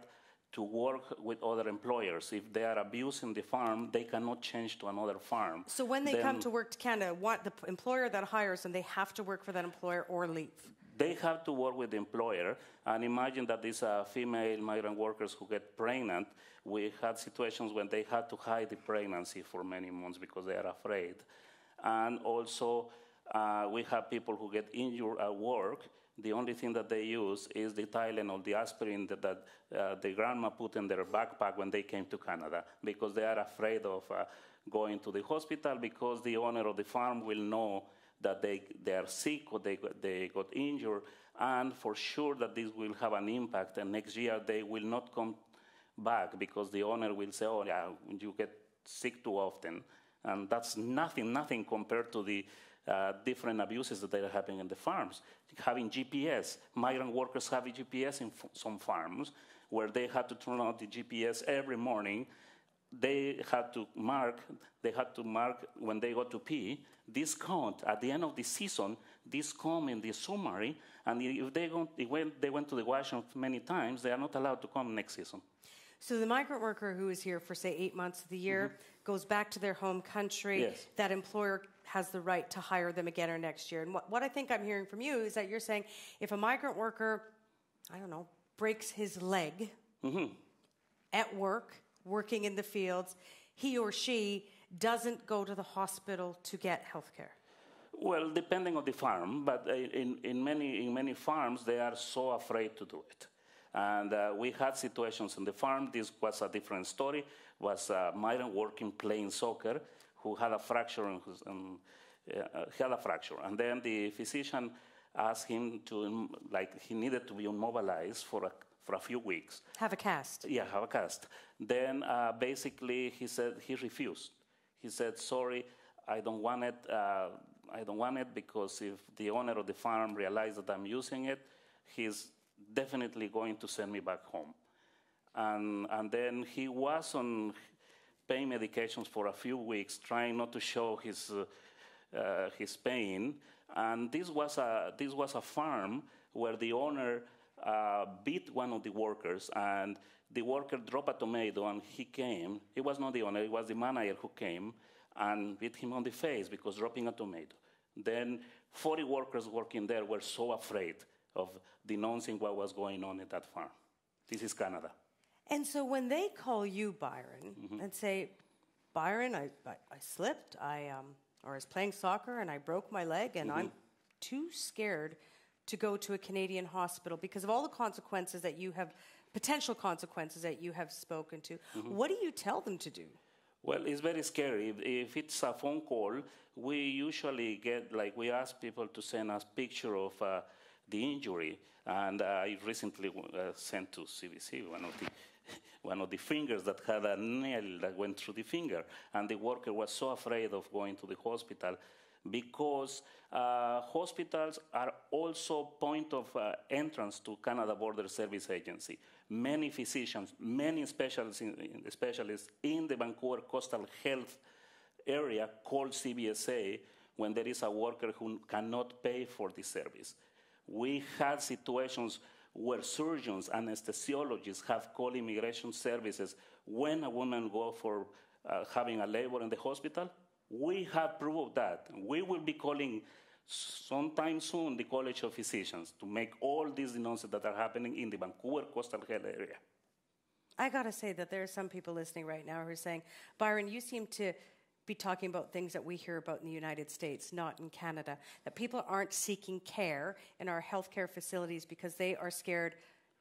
to work with other employers. If they are abusing the farm, they cannot change to another farm. So when they come to work to Canada, the employer that hires them, they have to work for that employer or leave? They have to work with the employer. And imagine that these female migrant workers who get pregnant, we had situations when they had to hide the pregnancy for many months because they are afraid. And also, we have people who get injured at work. The only thing that they use is the Tylenol, the aspirin that the grandma put in their backpack when they came to Canada, because they are afraid of going to the hospital, because the owner of the farm will know that they are sick or they got injured, and for sure that this will have an impact, and next year they will not come back because the owner will say, oh yeah, you get sick too often. And that's nothing compared to the different abuses that are happening in the farms. Having GPS, migrant workers have a GPS in some farms where they had to turn on the GPS every morning. They had to mark when they go to pee. This count at the end of the season. This come in the summary, and if they went to the washroom many times, they are not allowed to come next season. So the migrant worker who is here for, say, 8 months of the year goes back to their home country. Yes. That employer has the right to hire them again or next year. And what I think I'm hearing from you is that you're saying if a migrant worker, I don't know, breaks his leg at work, working in the fields, he or she doesn't go to the hospital to get health care. Well, depending on the farm, but in many farms, they are so afraid to do it. And we had situations on the farm. This was a different story. Was a migrant working playing soccer who had a fracture and then the physician asked him to, he needed to be immobilized for a few weeks. Have a cast. Yeah, have a cast. Then basically he said he refused. He said, sorry, I don't want it. I don't want it because if the owner of the farm realizes that I'm using it, he's definitely going to send me back home. And then he was on pain medications for a few weeks, trying not to show his pain. And this was a farm where the owner beat one of the workers, and the worker dropped a tomato, and he came. It was not the owner; it was the manager who came and beat him on the face because dropping a tomato. Then 40 workers working there were so afraid of denouncing what was going on at that farm. This is Canada. And so when they call you, Byron, and say, Byron, I slipped, or I was playing soccer and I broke my leg and I'm too scared to go to a Canadian hospital because of all the consequences that you have, potential consequences that you have spoken to, what do you tell them to do? Well, it's very scary. If it's a phone call, we usually get, we ask people to send us picture of the injury. And I recently sent to CBC one of the fingers that had a nail that went through the finger. And the worker was so afraid of going to the hospital because hospitals are also point of entrance to Canada Border Service Agency. Many physicians, many specialists in the Vancouver coastal health area call CBSA when there is a worker who cannot pay for the service. We had situations where surgeons, anesthesiologists have called immigration services when a woman goes for having a labor in the hospital. We have proof of that. We will be calling sometime soon the College of Physicians to make all these denouncements that are happening in the Vancouver coastal health area. I got to say that there are some people listening right now who are saying, Byron, you seem to be talking about things that we hear about in the United States, not in Canada, that people aren't seeking care in our healthcare facilities because they are scared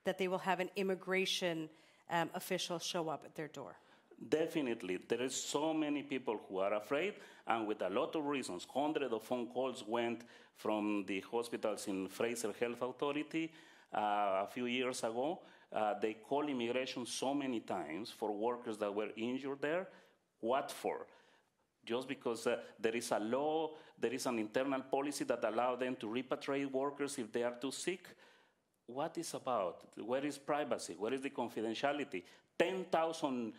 that they will have an immigration official show up at their door. Definitely. There is so many people who are afraid, and with a lot of reasons. Hundreds of phone calls went from the hospitals in Fraser Health Authority a few years ago. They called immigration so many times for workers that were injured there. What for? Just because there is a law, there is an internal policy that allows them to repatriate workers if they are too sick. What is about? Where is privacy? Where is the confidentiality? 10,000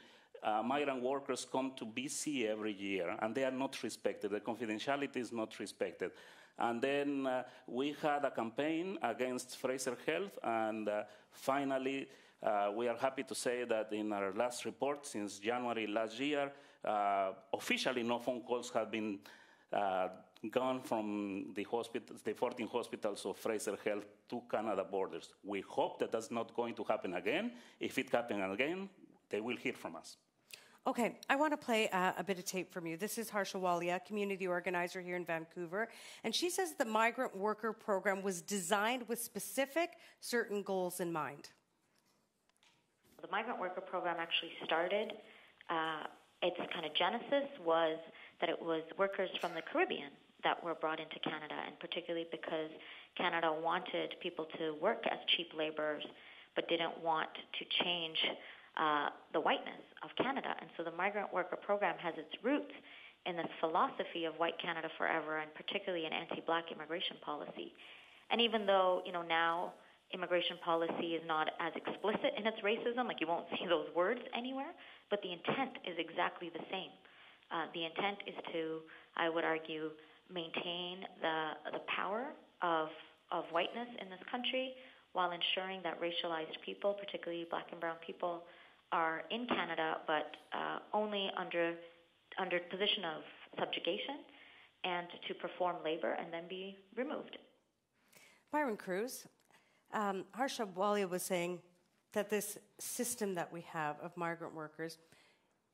migrant workers come to BC every year, and they are not respected. The confidentiality is not respected. And then we had a campaign against Fraser Health, and Finally, we are happy to say that in our last report since January last year, officially no phone calls have been gone from the hospitals, the 14 hospitals of Fraser Health to Canada borders. We hope that that's not going to happen again. If it happens again, they will hear from us. Okay, I want to play a bit of tape from you. This is Harsha Walia, community organizer here in Vancouver, and she says the migrant worker program was designed with specific, certain goals in mind. The migrant worker program actually started, its kind of genesis was that it was workers from the Caribbean that were brought into Canada, and particularly because Canada wanted people to work as cheap laborers but didn't want to change the whiteness of Canada. And so the migrant worker program has its roots in this philosophy of white Canada forever, and particularly in anti-black immigration policy. And even though, now immigration policy is not as explicit in its racism, like you won't see those words anywhere, but the intent is exactly the same. The intent is to, I would argue, maintain the power of whiteness in this country while ensuring that racialized people, particularly black and brown people, are in Canada, but only under position of subjugation and to perform labor and then be removed. Byron Cruz, Harsha Walia was saying that this system that we have of migrant workers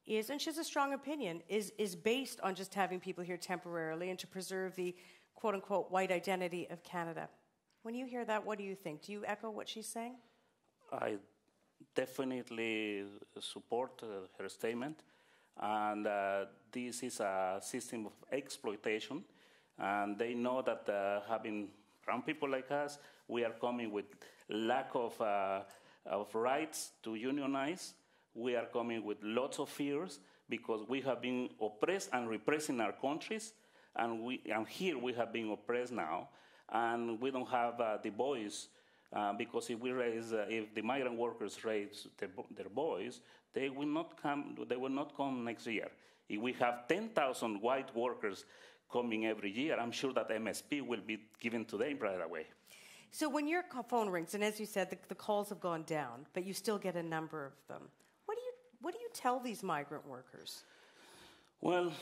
is, and she has a strong opinion, is based on just having people here temporarily and to preserve the quote-unquote white identity of Canada. When you hear that, what do you think? Do you echo what she's saying? I definitely support her statement, and this is a system of exploitation, and they know that having brown people like us, we are coming with lack of rights to unionize. We are coming with lots of fears because we have been oppressed and repressed in our countries, and here we have been oppressed now, and we don't have the voice. Because if the migrant workers raise their voice, they will not come. They will not come next year. If we have 10,000 white workers coming every year, I'm sure that MSP will be given to them right away. So when your phone rings, and as you said, the calls have gone down, but you still get a number of them. What do you tell these migrant workers? Well,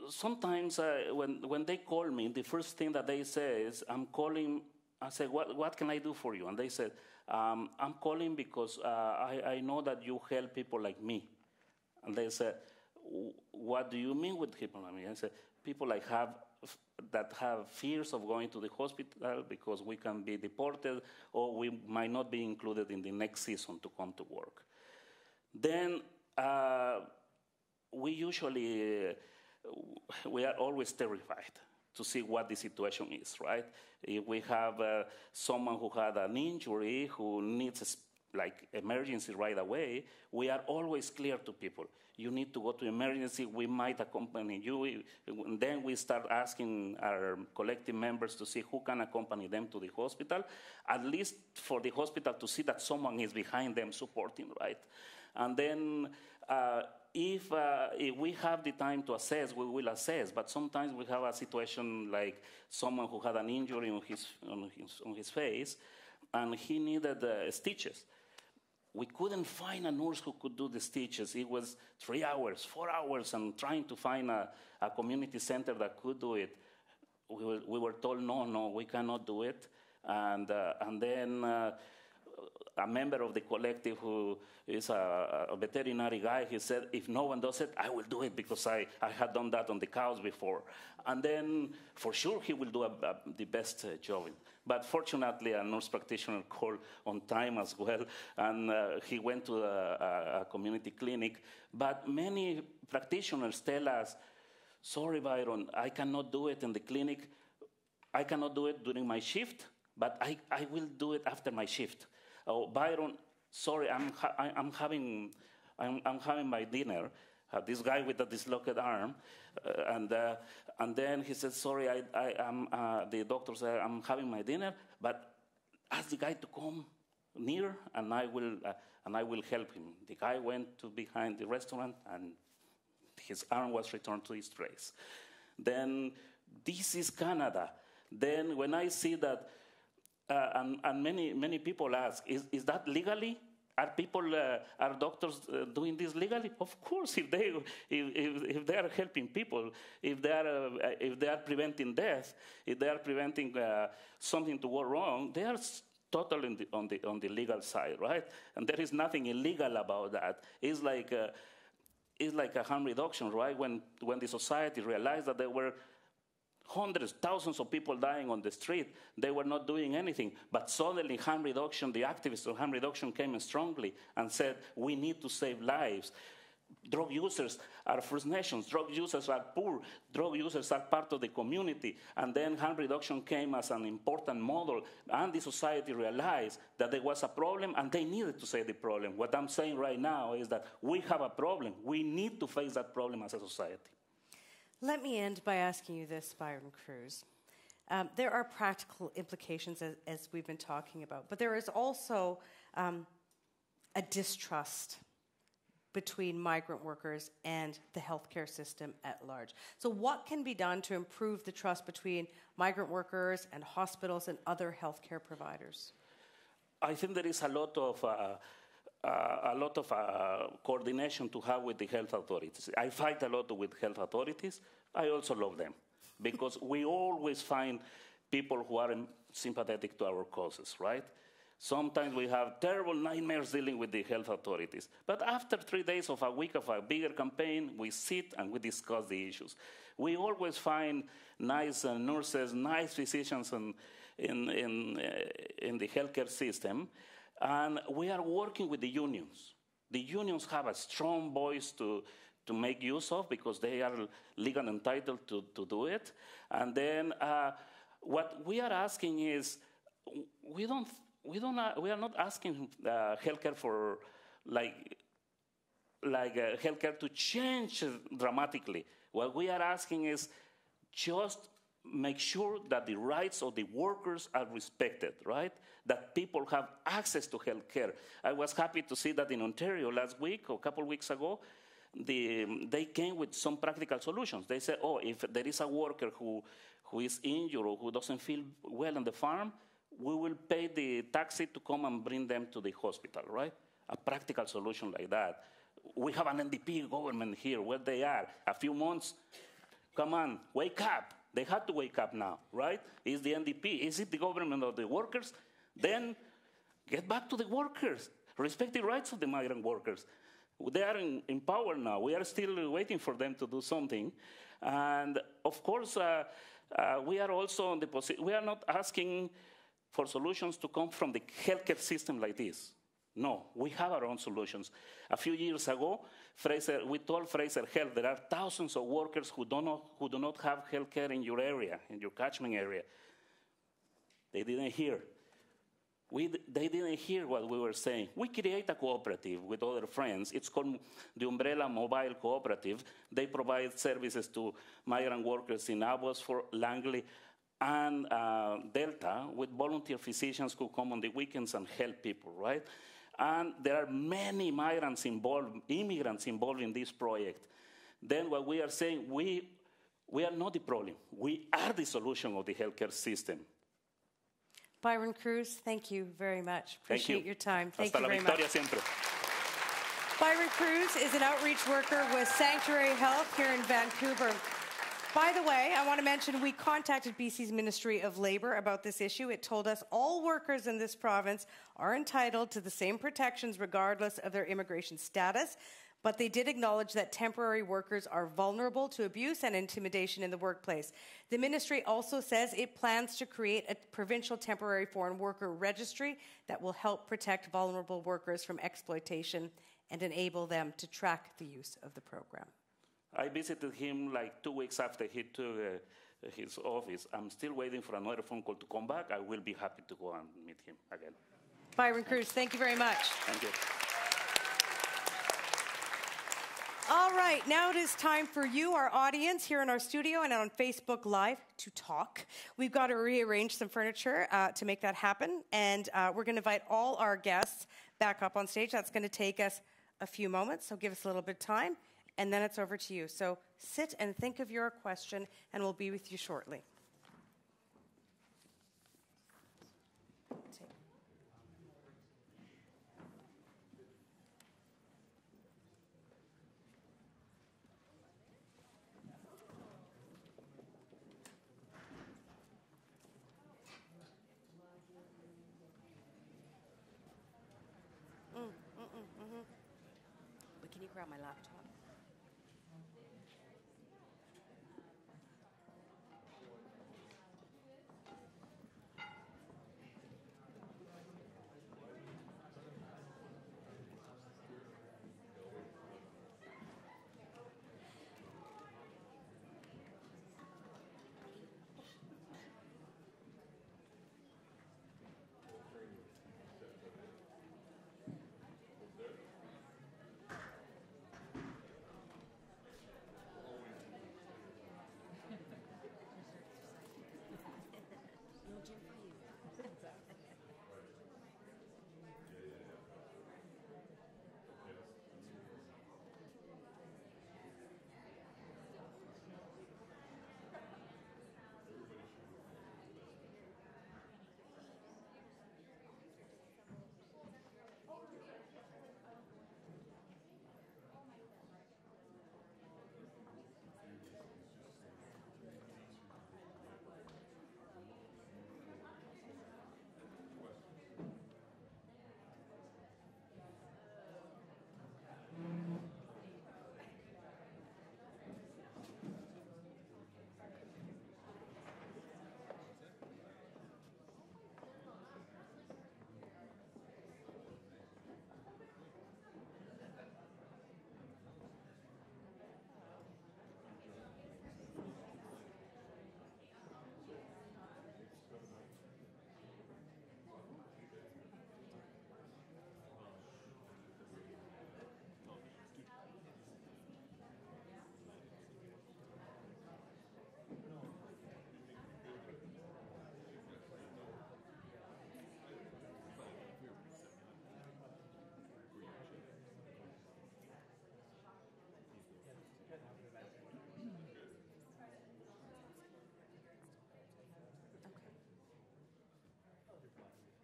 sometimes when they call me, the first thing that they say is, "I'm calling." I said, what can I do for you? And they said, I'm calling because I know that you help people like me. And they said, what do you mean with people like me? I said, people that have fears of going to the hospital because we can be deported or we might not be included in the next season to come to work. Then we are always terrified to see what the situation is, right? If we have someone who had an injury, who needs emergency right away, we are always clear to people. You need to go to emergency, we might accompany you. And then we start asking our collective members to see who can accompany them to the hospital, at least for the hospital to see that someone is behind them supporting, right? And then if we have the time to assess, we will assess. But sometimes we have a situation like someone who had an injury on his face, and he needed stitches. We couldn't find a nurse who could do the stitches. It was 3 hours, 4 hours, and trying to find a community center that could do it. We were told, no, we cannot do it. And then a member of the collective who is a veterinary guy, he said, if no one does it, I will do it because I had done that on the cows before. And then for sure he will do the best job. But fortunately, a nurse practitioner called on time as well, and he went to a community clinic. But many practitioners tell us, sorry, Byron, I cannot do it in the clinic. I cannot do it during my shift, but I will do it after my shift. Oh, Byron, sorry, I'm having my dinner. This guy with the dislocated arm, and then he said, sorry, the doctor said, I'm having my dinner, but ask the guy to come near, and I will help him. The guy went to behind the restaurant, and his arm was returned to his place. Then this is Canada. Then when I see that and many people ask, is that legally? Are doctors doing this legally? Of course, if they are helping people, if they are preventing death, if they are preventing something to go wrong, they are totally on the legal side, right? And there is nothing illegal about that. It's like a harm reduction, right? When the society realized that there were hundreds, thousands of people dying on the street, they were not doing anything. But suddenly harm reduction, the activists of harm reduction came strongly and said, we need to save lives. Drug users are First Nations, drug users are poor, drug users are part of the community. And then harm reduction came as an important model, and the society realized that there was a problem and they needed to say the problem. What I'm saying right now is that we have a problem. We need to face that problem as a society. Let me end by asking you this, Byron Cruz. There are practical implications, as we've been talking about, but there is also a distrust between migrant workers and the healthcare system at large. So what can be done to improve the trust between migrant workers and hospitals and other healthcare providers? I think there is a lot of coordination to have with the health authorities. I fight a lot with health authorities. I also love them because we always find people who are sympathetic to our causes, right? Sometimes we have terrible nightmares dealing with the health authorities. But after 3 days of a week of a bigger campaign, we sit and we discuss the issues. We always find nice nurses, nice physicians in the healthcare system. And we are working with the unions. The unions have a strong voice to make use of because they are legally entitled to do it. And then what we are asking is, we are not asking healthcare for like healthcare to change dramatically. What we are asking is just make sure that the rights of the workers are respected, right? That people have access to health care. I was happy to see that in Ontario last week or a couple of weeks ago, they came with some practical solutions. They said, if there is a worker who is injured or who doesn't feel well on the farm, we will pay the taxi to come and bring them to the hospital, right? A practical solution like that. We have an NDP government here where they are. A few months, come on, wake up. They had to wake up now, right? Is the NDP, is it the government of the workers? Then get back to the workers. Respect the rights of the migrant workers. They are in power now. We are still waiting for them to do something. And of course, we are also on the position, we are not asking for solutions to come from the healthcare system like this. No, we have our own solutions. A few years ago, we told Fraser Health there are thousands of workers who do not have health care in your area, in your catchment area. They didn't hear. They didn't hear what we were saying. We create a cooperative with other friends. It's called the Umbrella Mobile Cooperative. They provide services to migrant workers in Abbotsford, Langley, and Delta with volunteer physicians who come on the weekends and help people, right? And there are many immigrants involved in this project. Then what we are saying, we are not the problem. We are the solution of the healthcare system. Byron Cruz, thank you very much. Appreciate your time. Thank Hasta you la very victoria much. Siempre. Byron Cruz is an outreach worker with Sanctuary Health here in Vancouver. By the way, I want to mention we contacted BC's Ministry of Labour about this issue. It told us all workers in this province are entitled to the same protections regardless of their immigration status, but they did acknowledge that temporary workers are vulnerable to abuse and intimidation in the workplace. The ministry also says it plans to create a provincial temporary foreign worker registry that will help protect vulnerable workers from exploitation and enable them to track the use of the program. I visited him like 2 weeks after he took his office. I'm still waiting for another phone call to come back. I will be happy to go and meet him again. Byron Cruz, thank you very much. Thank you. All right, now it is time for you, our audience, here in our studio and on Facebook Live, to talk. We've got to rearrange some furniture to make that happen, and we're going to invite all our guests back up on stage. That's going to take us a few moments, so give us a little bit of time. And then it's over to you. So sit and think of your question, and we'll be with you shortly. can you grab my laptop?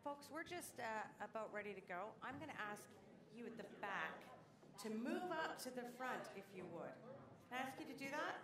Folks, we're just about ready to go. I'm going to ask you at the back to move up to the front, if you would. Can I ask you to do that?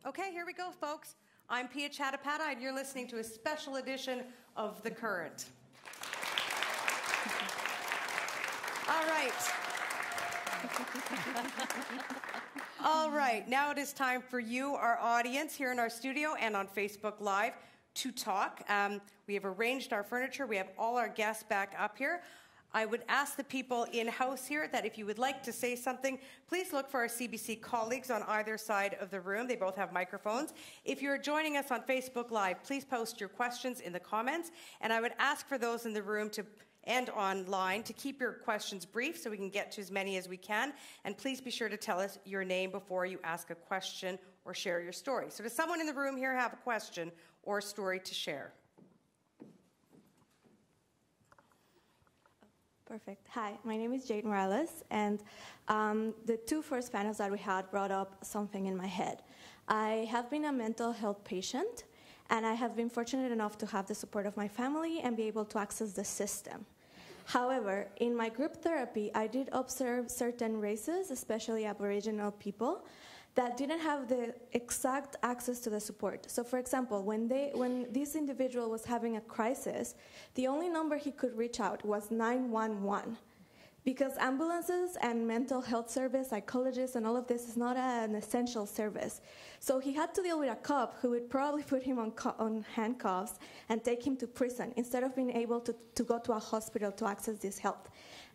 Okay, here we go, folks. I'm Piya Chattopadhyay, and you're listening to a special edition of The Current. All right. All right, now it is time for you, our audience, here in our studio and on Facebook Live, to talk. We have arranged our furniture. We have all our guests back up here. I would ask the people in-house here that if you would like to say something, please look for our CBC colleagues on either side of the room. They both have microphones. If you're joining us on Facebook Live, please post your questions in the comments. And I would ask for those in the room and online to keep your questions brief so we can get to as many as we can. And please be sure to tell us your name before you ask a question or share your story. So does someone in the room here have a question or a story to share? Perfect. Hi, my name is Jade Morales, and the two first panels that we had brought up something in my head. I have been a mental health patient, and I have been fortunate enough to have the support of my family and be able to access the system. However, in my group therapy, I did observe certain races, especially Aboriginal people, that didn't have the exact access to the support. So for example, when this individual was having a crisis, the only number he could reach out was 911. Because ambulances and mental health service, psychologists, and all of this is not an essential service. So he had to deal with a cop who would probably put him on handcuffs and take him to prison instead of being able to go to a hospital to access this help.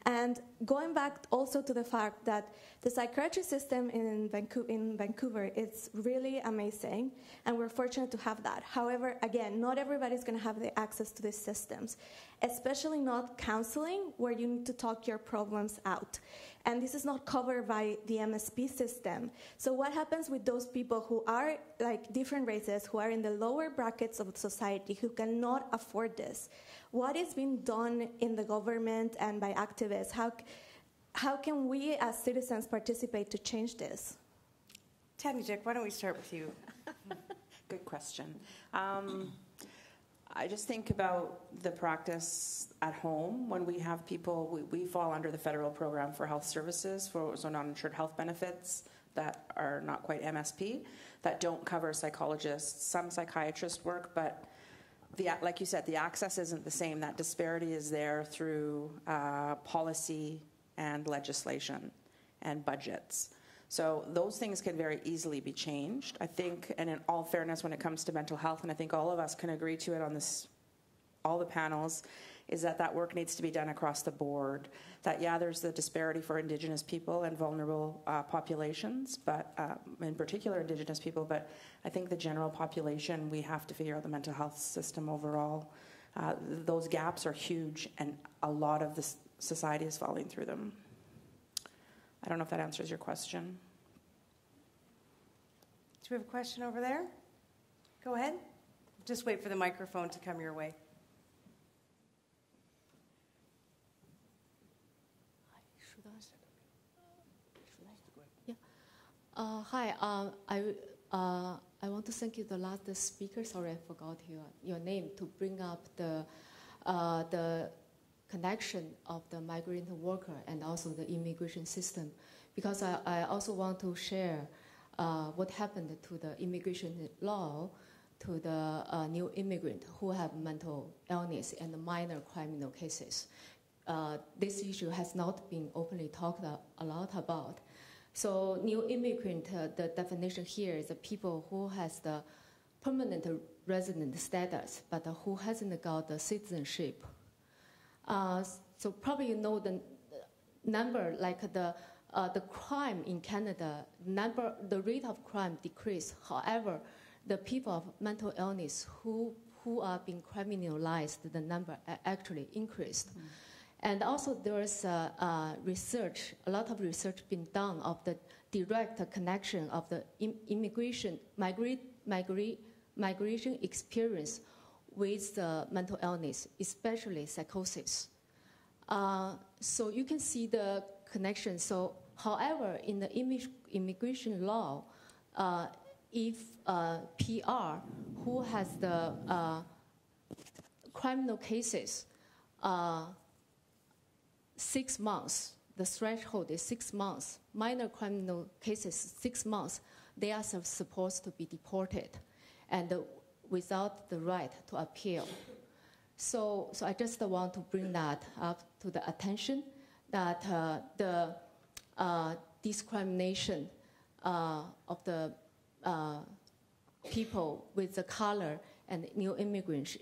And going back also to the fact that the psychiatry system in Vancouver is really amazing, and we're fortunate to have that. However, again, not everybody's going to have the access to these systems, especially not counseling, where you need to talk your problems out. And this is not covered by the MSP system. So what happens with those people who are like different races, who are in the lower brackets of society, who cannot afford this? What is being done in the government and by activists? How can we as citizens participate to change this? Tanya, why don't we start with you? Good question. I just think about the practice at home when we have people, we fall under the federal program for health services, for non-insured health benefits that are not quite MSP, that don't cover psychologists. Some psychiatrists work, but like you said, the access isn't the same. That disparity is there through policy and legislation and budgets. So those things can very easily be changed. I think, and in all fairness, when it comes to mental health, and I think all of us can agree to it on this, all the panels, is that work needs to be done across the board. That, yeah, there's the disparity for Indigenous people and vulnerable populations, but in particular Indigenous people, but I think the general population, we have to figure out the mental health system overall. Those gaps are huge, and a lot of the society is falling through them. I don't know if that answers your question. Do we have a question over there? Go ahead. Just wait for the microphone to come your way. Hi. I want to thank you, the last speaker. Sorry, I forgot your name, to bring up the connection of the migrant worker and also the immigration system, because I also want to share what happened to the immigration law to the new immigrant who have mental illness and minor criminal cases. This issue has not been openly talked a lot about. So new immigrant, the definition here is the people who has the permanent resident status, but who hasn't got the citizenship. So probably you know the number, like the crime in Canada, the rate of crime decreased. However, the people of mental illness who are being criminalized, the number actually increased. Mm. And also there is research, a lot of research being done of the direct connection of the migration experience with mental illness, especially psychosis. So you can see the connection. So, however, in the immigration law, if PR who has the criminal cases, 6 months, the threshold is 6 months. Minor criminal cases, 6 months. they are supposed to be deported and without the right to appeal. So I just want to bring that up to the attention that the discrimination of the people with the color and new immigrants,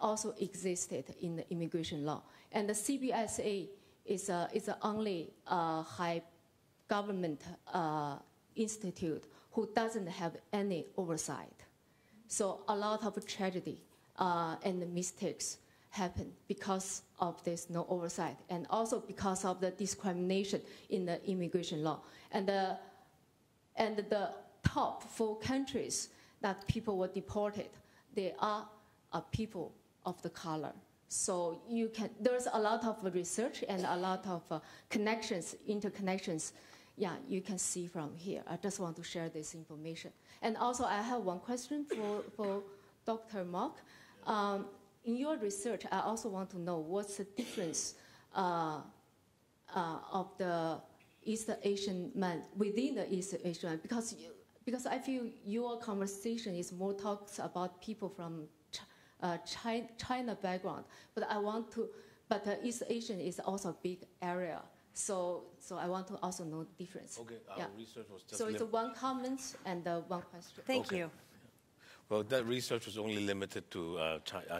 also existed in the immigration law. And the CBSA is the only high government institute who doesn't have any oversight. So a lot of tragedy and mistakes happen because of this no oversight, and also because of the discrimination in the immigration law. And the top 4 countries that people were deported, they are people of the color. So there's a lot of research and a lot of interconnections. Yeah, you can see from here. I just want to share this information. And also, I have one question for Dr. Mark. In your research, I also want to know what's the difference of the East Asian man within the East Asian man, because I feel your conversation is more talks about people from China background, but East Asian is also a big area. So I want to also know the difference. Okay, our research was just... So it's one comment and one question. Thank you. Well, that research was only limited to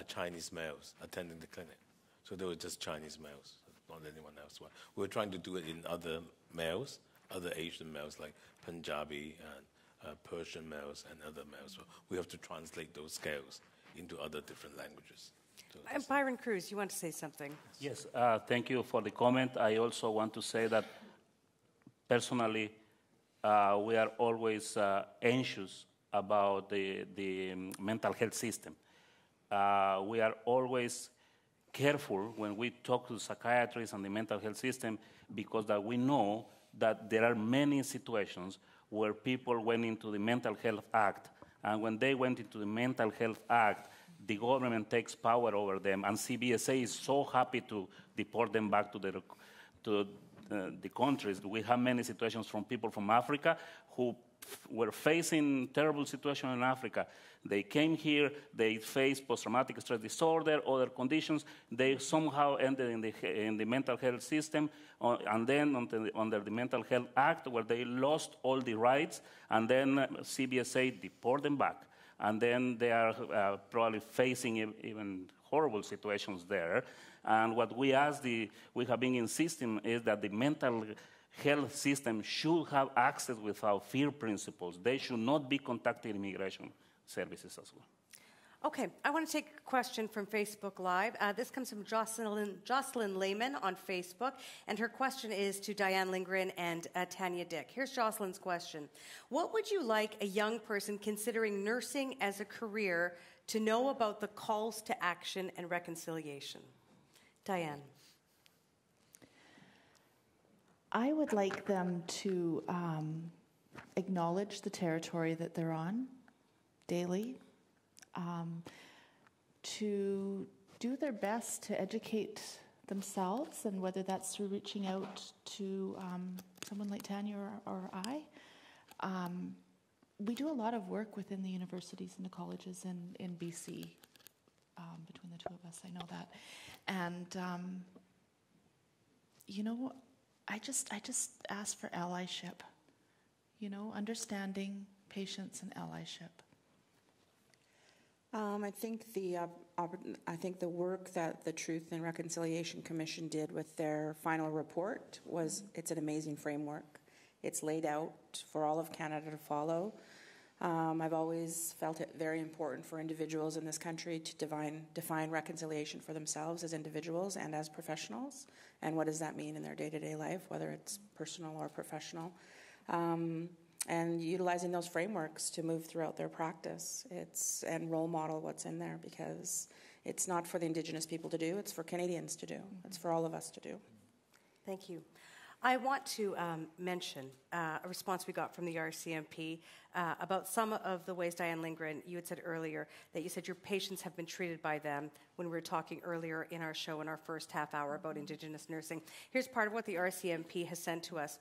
Chinese males attending the clinic. So they were just Chinese males, not anyone else. We were trying to do it in other males, other Asian males like Punjabi and Persian males and other males. So we have to translate those scales into other different languages. And Byron Cruz, you want to say something? Yes, thank you for the comment. I also want to say that personally, we are always anxious about the mental health system. We are always careful when we talk to psychiatrists and the mental health system, because that we know that there are many situations where people went into the Mental Health Act, and when they went into the Mental Health Act, the government takes power over them, and CBSA is so happy to deport them back to the countries. We have many situations from people from Africa who were facing terrible situation in Africa. They came here, they faced post-traumatic stress disorder, other conditions. They somehow ended in the mental health system, and then under the Mental Health Act, where they lost all the rights, and then CBSA deport them back. And then they are probably facing even horrible situations there. And what we have been insisting is that the mental health system should have access without fear principles. They should not be contacting immigration services as well. Okay, I want to take a question from Facebook Live. This comes from Jocelyn Lehman on Facebook, and her question is to Diane Lindgren and Tanya Dick. Here's Jocelyn's question. What would you like a young person considering nursing as a career to know about the calls to action and reconciliation? Diane. I would like them to acknowledge the territory that they're on daily, to do their best to educate themselves, and whether that's through reaching out to someone like Tanya or I. We do a lot of work within the universities and the colleges in BC, between the two of us, I know that. And, I just ask for allyship, understanding, patience, and allyship. I think the work that the Truth and Reconciliation Commission did with their final report it's an amazing framework. It's laid out for all of Canada to follow. I've always felt it very important for individuals in this country to define reconciliation for themselves as individuals and as professionals, and what does that mean in their day-to-day life, whether it's personal or professional. And utilizing those frameworks to move throughout their practice and role model what's in there, because it's not for the Indigenous people to do, it's for Canadians to do. Mm-hmm. It's for all of us to do. Thank you. I want to mention a response we got from the RCMP about some of the ways, Diane Lindgren, you had said earlier that you said your patients have been treated by them when we were talking earlier in our show in our first half hour about Indigenous nursing. Here's part of what the RCMP has sent to us.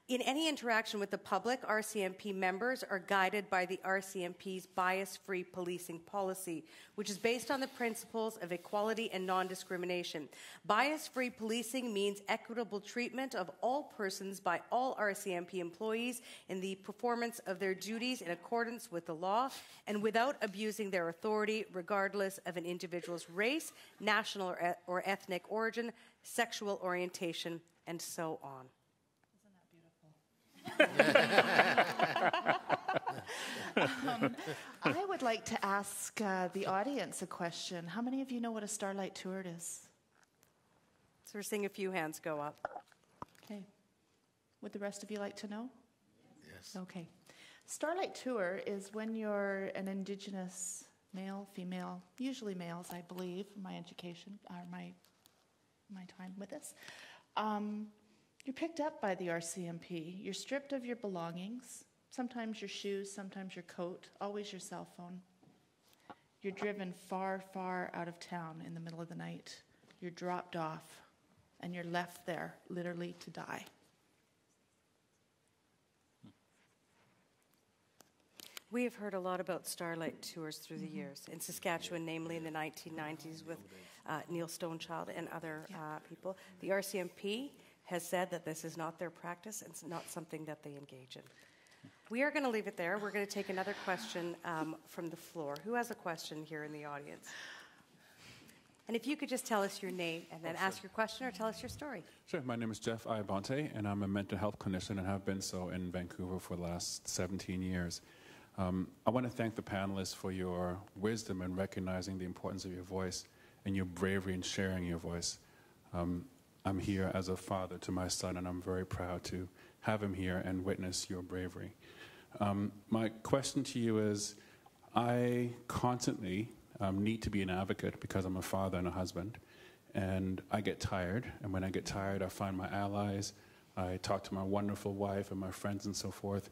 In any interaction with the public, RCMP members are guided by the RCMP's bias-free policing policy, which is based on the principles of equality and non-discrimination. Bias-free policing means equitable treatment of all persons by all RCMP employees in the performance of their duties in accordance with the law and without abusing their authority, regardless of an individual's race, national or ethnic origin, sexual orientation, and so on. I would like to ask the audience a question. How many of you know what a Starlight Tour is? So we're seeing a few hands go up. Okay. Would the rest of you like to know? Yes. Okay. Starlight Tour is when you're an Indigenous male, female, usually males, I believe, my education, or my time with us. You're picked up by the RCMP. You're stripped of your belongings, sometimes your shoes, sometimes your coat, always your cell phone. You're driven far, far out of town in the middle of the night. You're dropped off, and you're left there, literally, to die. We have heard a lot about Starlight Tours through the years. In Saskatchewan, namely in the 1990s with Neil Stonechild and other people. The RCMP has said that this is not their practice and it's not something that they engage in. We are going to leave it there. We're going to take another question from the floor. Who has a question here in the audience? And if you could just tell us your name and then ask your question or tell us your story. Sure. My name is Jeff Iabonte, and I'm a mental health clinician and have been so in Vancouver for the last 17 years. I want to thank the panelists for your wisdom in recognizing the importance of your voice and your bravery in sharing your voice. I'm here as a father to my son, and I'm very proud to have him here and witness your bravery. My question to you is, I constantly need to be an advocate because I'm a father and a husband, and I get tired, and when I get tired, I find my allies, I talk to my wonderful wife and my friends and so forth.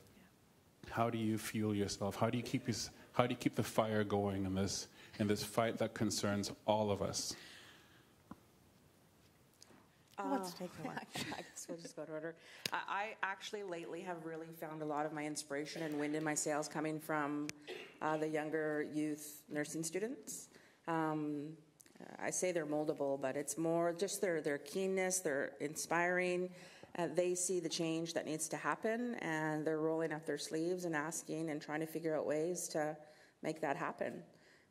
How do you fuel yourself? How do you keep the fire going in this fight that concerns all of us? Who wants to take the one? I guess we'll just go to order. I actually lately have really found a lot of my inspiration and wind in my sails coming from the younger youth nursing students. I say they're moldable, but it's more just their keenness, they're inspiring. They see the change that needs to happen, and they're rolling up their sleeves and asking and trying to figure out ways to make that happen.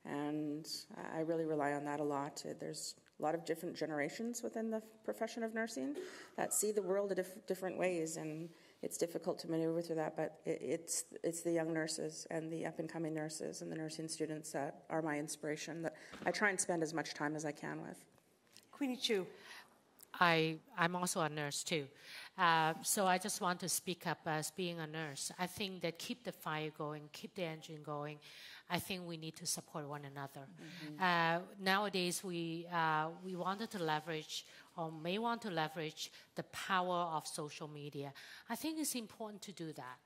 And I really rely on that a lot. There's a lot of different generations within the profession of nursing that see the world in different ways, and it's difficult to maneuver through that, but it's the young nurses and the up-and-coming nurses and the nursing students that are my inspiration that I try and spend as much time as I can with. Queenie Chu. I'm also a nurse too. So I just want to speak up as being a nurse. I think that keep the fire going, keep the engine going. I think we need to support one another. Mm-hmm. Nowadays, we wanted to leverage or may want to leverage the power of social media. I think it's important to do that.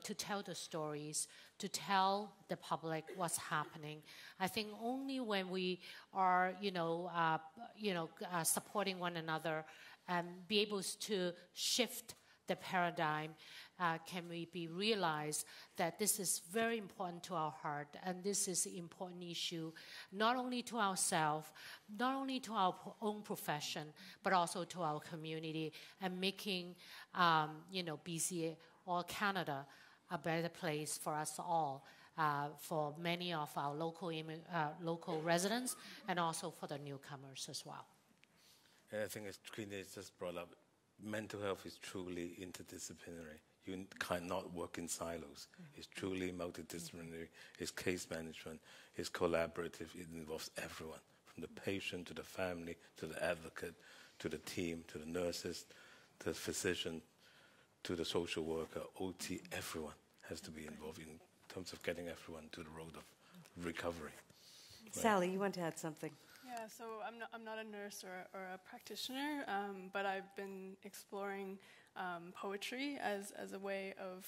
To tell the stories, to tell the public what's happening. I think only when we are, supporting one another and be able to shift the paradigm, can we be realized that this is very important to our heart, and this is an important issue, not only to ourselves, not only to our own profession, but also to our community, and making, BC or Canada a better place for us all, for many of our local residents, and also for the newcomers as well. And I think as Queenie just brought up, mental health is truly interdisciplinary. You cannot work in silos. It's truly multidisciplinary. It's case management. It's collaborative. It involves everyone, from the patient to the family to the advocate to the team to the nurses to the physician to the social worker, OT. Everyone has to be involved in terms of getting everyone to the road of recovery. Right? Sally, you want to add something? Yeah, so I'm not a nurse or a practitioner, but I've been exploring poetry as a way of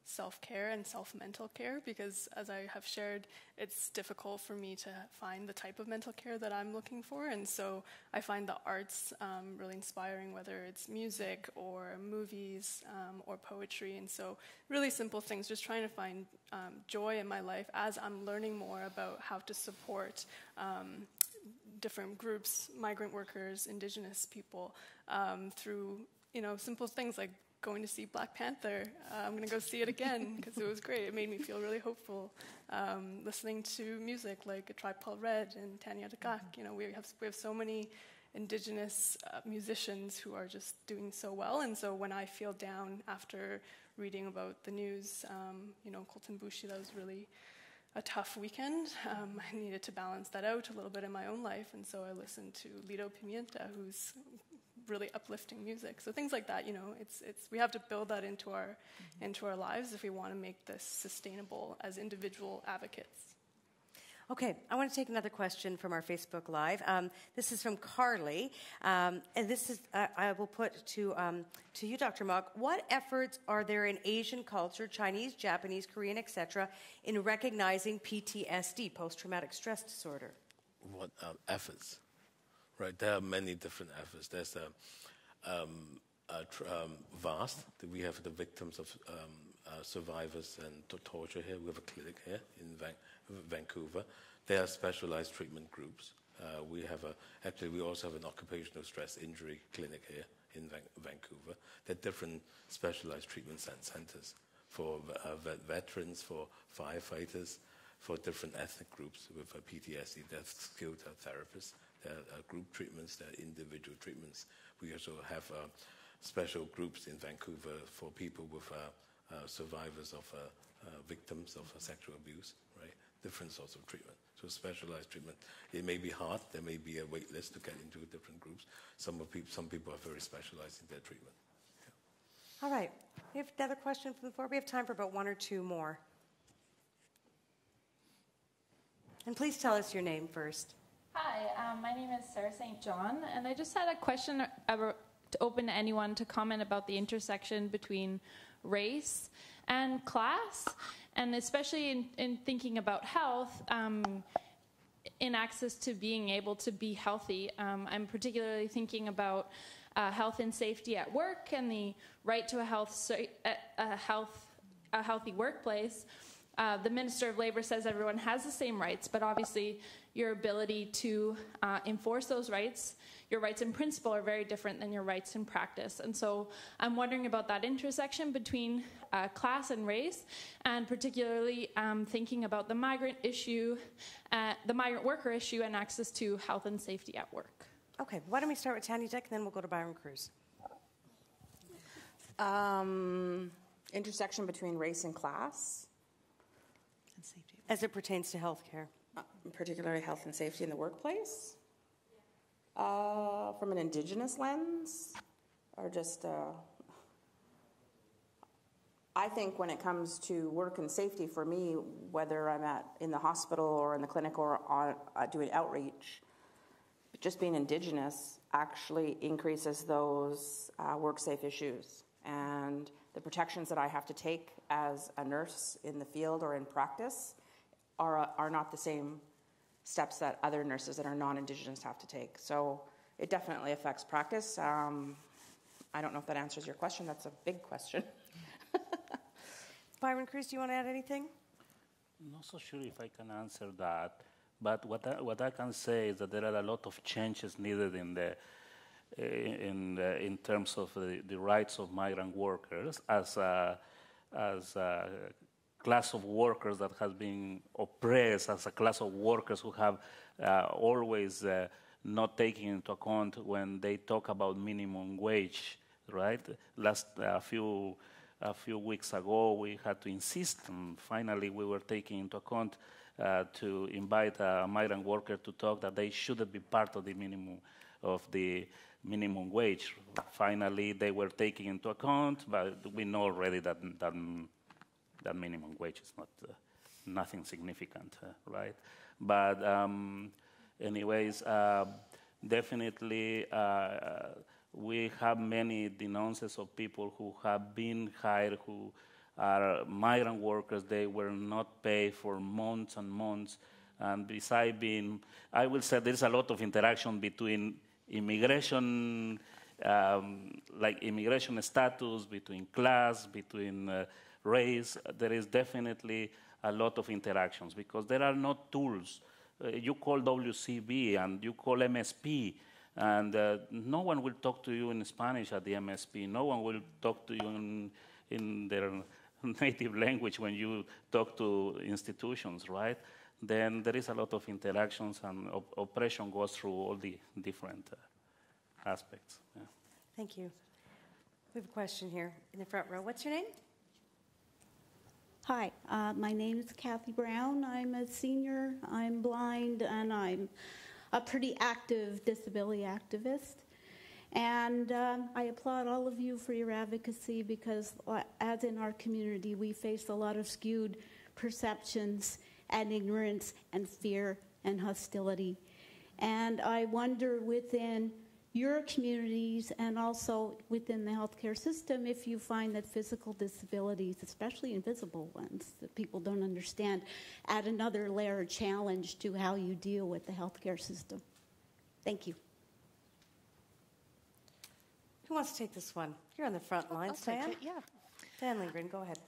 self-care and self-mental care, because as I have shared, it's difficult for me to find the type of mental care that I'm looking for, and so I find the arts really inspiring, whether it's music or movies or poetry, and so really simple things, just trying to find joy in my life as I'm learning more about how to support different groups, migrant workers, Indigenous people, through simple things like going to see Black Panther. I'm going to go see it again because it was great. It made me feel really hopeful. Listening to music like A Tribe Called Red and Tanya Tagaq. We have so many Indigenous musicians who are just doing so well. And so when I feel down after reading about the news, Colton Bushi, that was really a tough weekend. I needed to balance that out a little bit in my own life, and so I listened to Lido Pimienta, who's really uplifting music. So things like that, it's we have to build that into our lives if we want to make this sustainable as individual advocates. Okay, I want to take another question from our Facebook Live. This is from Carly, and this is I will put to you, Dr. Mock. What efforts are there in Asian culture, Chinese, Japanese, Korean, etc., in recognizing PTSD, post-traumatic stress disorder? What efforts? Right, there are many different efforts. There's VAST. We have the victims of survivors and torture here. We have a clinic here in Vancouver. There are specialized treatment groups. We also have an occupational stress injury clinic here in Vancouver. There are different specialized treatment centers for veterans, for firefighters, for different ethnic groups with PTSD. There are skilled therapists. There are group treatments. There are individual treatments. We also have special groups in Vancouver for people with survivors of victims of sexual abuse, right? Different sorts of treatment. So specialized treatment. It may be hard. There may be a wait list to get into different groups. Some people are very specialized in their treatment. Yeah. All right. We have another question from the floor. We have time for about one or two more. And please tell us your name first. Hi, my name is Sarah St. John, and I just had a question to open to anyone to comment about the intersection between race and class, and especially in thinking about health, in access to being able to be healthy. I'm particularly thinking about health and safety at work and the right to a healthy workplace. The Minister of Labour says everyone has the same rights, but obviously your ability to enforce those rights, your rights in principle, are very different than your rights in practice. And so I'm wondering about that intersection between class and race, and particularly thinking about the migrant issue, the migrant worker issue, and access to health and safety at work. Okay, why don't we start with Tanya Dick, and then we'll go to Byron Cruz. Intersection between race and class. As it pertains to healthcare. Particularly health and safety in the workplace? From an Indigenous lens? Or just... I think when it comes to work and safety, for me, whether I'm in the hospital or in the clinic or doing outreach, just being Indigenous actually increases those work-safe issues. And the protections that I have to take as a nurse in the field or in practice are not the same steps that other nurses that are non-Indigenous have to take. So it definitely affects practice. I don't know if that answers your question. That's a big question. Byron Cruz, do you want to add anything? I'm not so sure if I can answer that, but what I can say is that there are a lot of changes needed in terms of the rights of migrant workers as a class of workers that has been oppressed, as a class of workers who have always not taken into account when they talk about minimum wage, right? A few weeks ago, we had to insist, and finally we were taking into account to invite a migrant worker to talk that they shouldn't be part of the minimum wage. Finally, they were taken into account, but we know already that minimum wage is nothing significant, right? But anyways, definitely we have many denounces of people who have been hired, who are migrant workers. They were not paid for months and months. And besides being, I will say there's a lot of interaction between immigration, like immigration status, between class, between race. There is definitely a lot of interactions because there are no tools. You call WCB and you call MSP, and no one will talk to you in Spanish at the MSP. No one will talk to you in their native language when you talk to institutions, right? Then there is a lot of interactions, and oppression goes through all the different aspects. Yeah. Thank you. We have a question here in the front row. What's your name? Hi, my name is Kathy Brown. I'm a senior, I'm blind, and I'm a pretty active disability activist. And I applaud all of you for your advocacy because, as in our community, we face a lot of skewed perceptions and ignorance and fear and hostility. And I wonder within your communities and also within the healthcare system if you find that physical disabilities, especially invisible ones that people don't understand, add another layer of challenge to how you deal with the healthcare system. Thank you. Who wants to take this one? You're on the front lines, Diane. Yeah. Dan Lindgren, go ahead.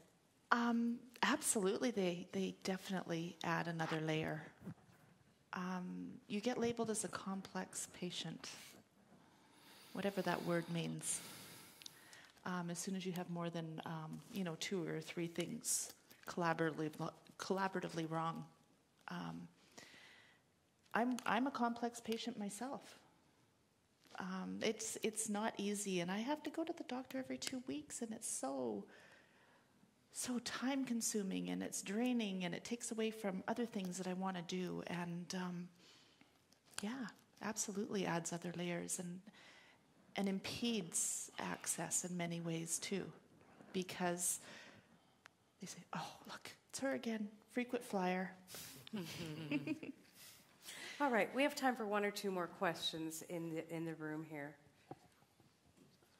Absolutely, they definitely add another layer. You get labeled as a complex patient, whatever that word means. As soon as you have more than 2 or 3 things collaboratively wrong. I'm a complex patient myself. It's not easy, and I have to go to the doctor every 2 weeks, and it's so time-consuming, and it's draining, and it takes away from other things that I want to do, and absolutely adds other layers and impedes access in many ways too, because they say, "Oh, look, it's her again, frequent flyer." All right, we have time for 1 or 2 more questions in the room here.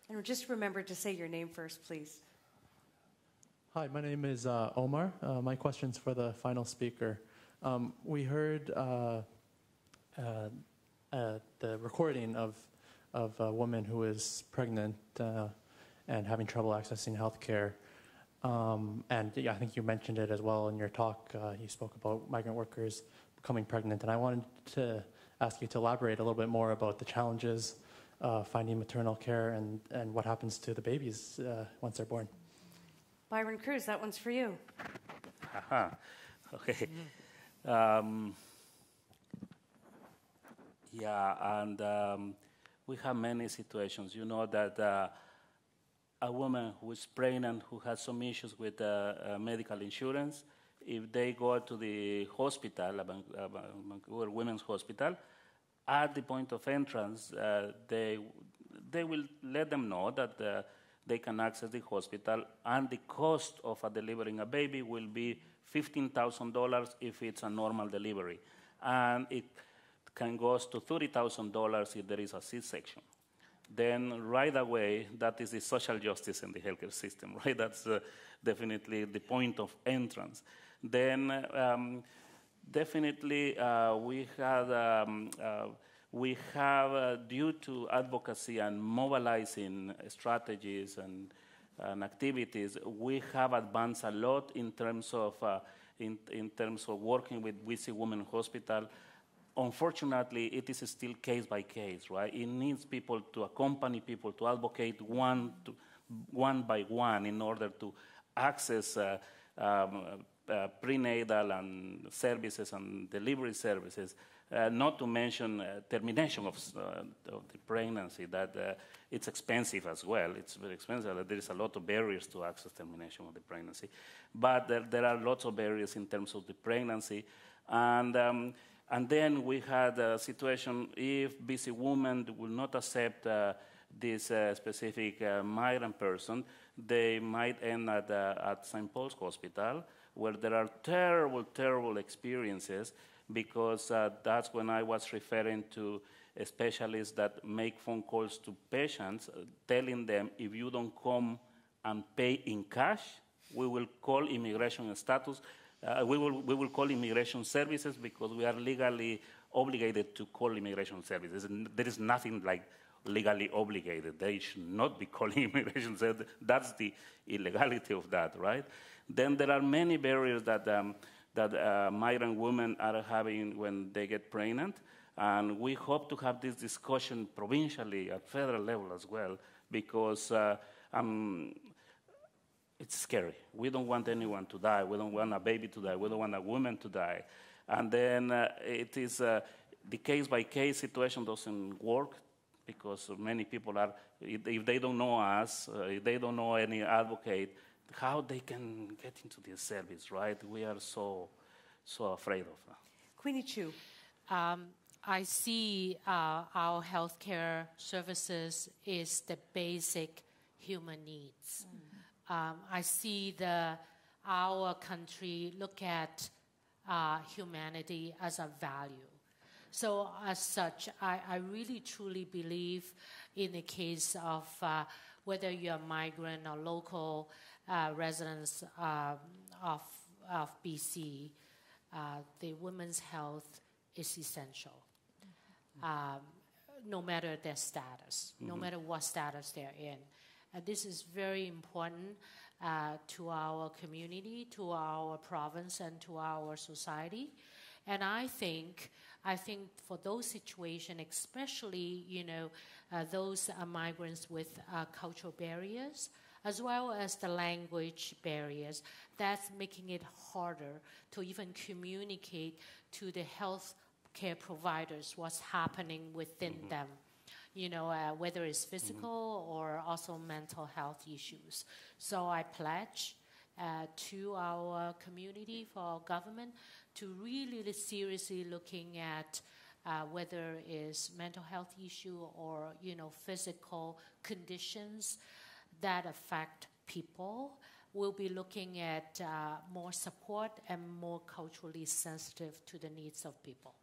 And just remember to say your name first, please. Hi, my name is Omar. My question's for the final speaker. We heard the recording of a woman who is pregnant and having trouble accessing health care. And I think you mentioned it as well in your talk. You spoke about migrant workers becoming pregnant, and I wanted to ask you to elaborate a little bit more about the challenges finding maternal care and what happens to the babies once they're born. Byron Cruz, that one's for you. Okay. We have many situations. You know that a woman who is pregnant, who has some issues with medical insurance, if they go to the hospital, Vancouver Women's Hospital, at the point of entrance, they will let them know that they can access the hospital, and the cost of delivering a baby will be $15,000 if it's a normal delivery, and it can go to $30,000 if there is a C-section. Then right away, that is the social justice in the healthcare system, right? That's definitely the point of entrance. Then definitely we have due to advocacy and mobilizing strategies and activities, we have advanced a lot in terms of working with WC Women Hospital. Unfortunately, it is still case by case, right? It needs people to accompany people, to advocate one by one in order to access prenatal and services and delivery services, not to mention termination of the pregnancy, that it's expensive as well. It's very expensive. There is a lot of barriers to access termination of the pregnancy. But there are lots of barriers in terms of the pregnancy. And then we had a situation, if BC women will not accept this specific migrant person, they might end at St. Paul's Hospital, where there are terrible, terrible experiences, because that's when I was referring to specialists that make phone calls to patients, telling them, if you don't come and pay in cash, We will call immigration status. We will call immigration services because we are legally obligated to call immigration services. And there is nothing like legally obligated. They should not be calling immigration services. That's the illegality of that, right? Then there are many barriers that migrant women are having when they get pregnant. And we hope to have this discussion provincially at federal level as well, because it's scary. We don't want anyone to die. We don't want a baby to die. We don't want a woman to die. And then it is the case-by-case situation doesn't work because many people are, if they don't know us, if they don't know any advocate, how they can get into this service, right? We are so afraid of that. Queenie Chu. I see our healthcare services is the basic human needs. I see our country look at humanity as a value. So as such, I really truly believe in the case of whether you're a migrant or local residents of BC, the women's health is essential. No matter their status, no matter what status they're in. This is very important to our community, to our province, and to our society. And I think for those situations, especially, those migrants with cultural barriers, as well as the language barriers, that's making it harder to even communicate to the health care providers what's happening within them. Whether it's physical or also mental health issues. So I pledge to our community, for our government, to really seriously looking at whether it's mental health issue or, physical conditions that affect people. We'll be looking at more support and more culturally sensitive to the needs of people.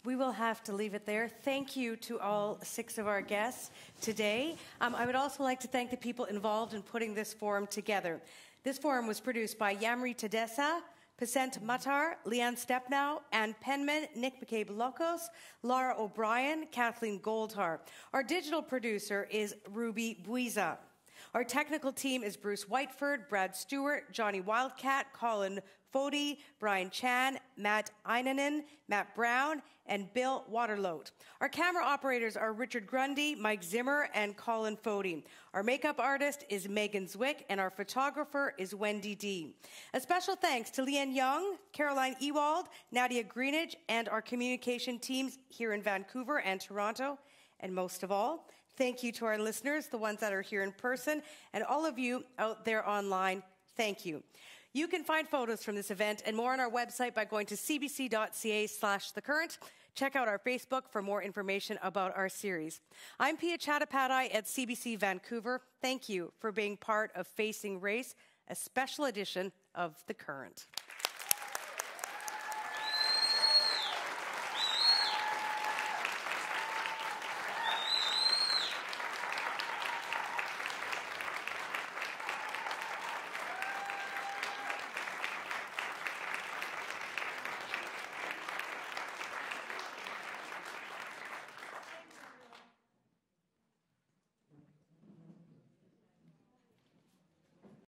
We will have to leave it there. Thank you to all 6 of our guests today. I would also like to thank the people involved in putting this forum together. This forum was produced by Yamri Tedessa, Pacent Matar, Leanne Stepnow, Ann Penman, Nick McCabe-Locos, Laura O'Brien, Kathleen Goldhar. Our digital producer is Ruby Buiza. Our technical team is Bruce Whiteford, Brad Stewart, Johnny Wildcat, Colin Fody, Brian Chan, Matt Einanen, Matt Brown, and Bill Waterloat. Our camera operators are Richard Grundy, Mike Zimmer, and Colin Fody. Our makeup artist is Megan Zwick, and our photographer is Wendy D. A special thanks to Leanne Young, Caroline Ewald, Nadia Greenidge, and our communication teams here in Vancouver and Toronto. And most of all, thank you to our listeners, the ones that are here in person, and all of you out there online, thank you. You can find photos from this event and more on our website by going to cbc.ca/thecurrent. Check out our Facebook for more information about our series. I'm Piya Chattopadhyay at CBC Vancouver. Thank you for being part of Facing Race, a special edition of The Current.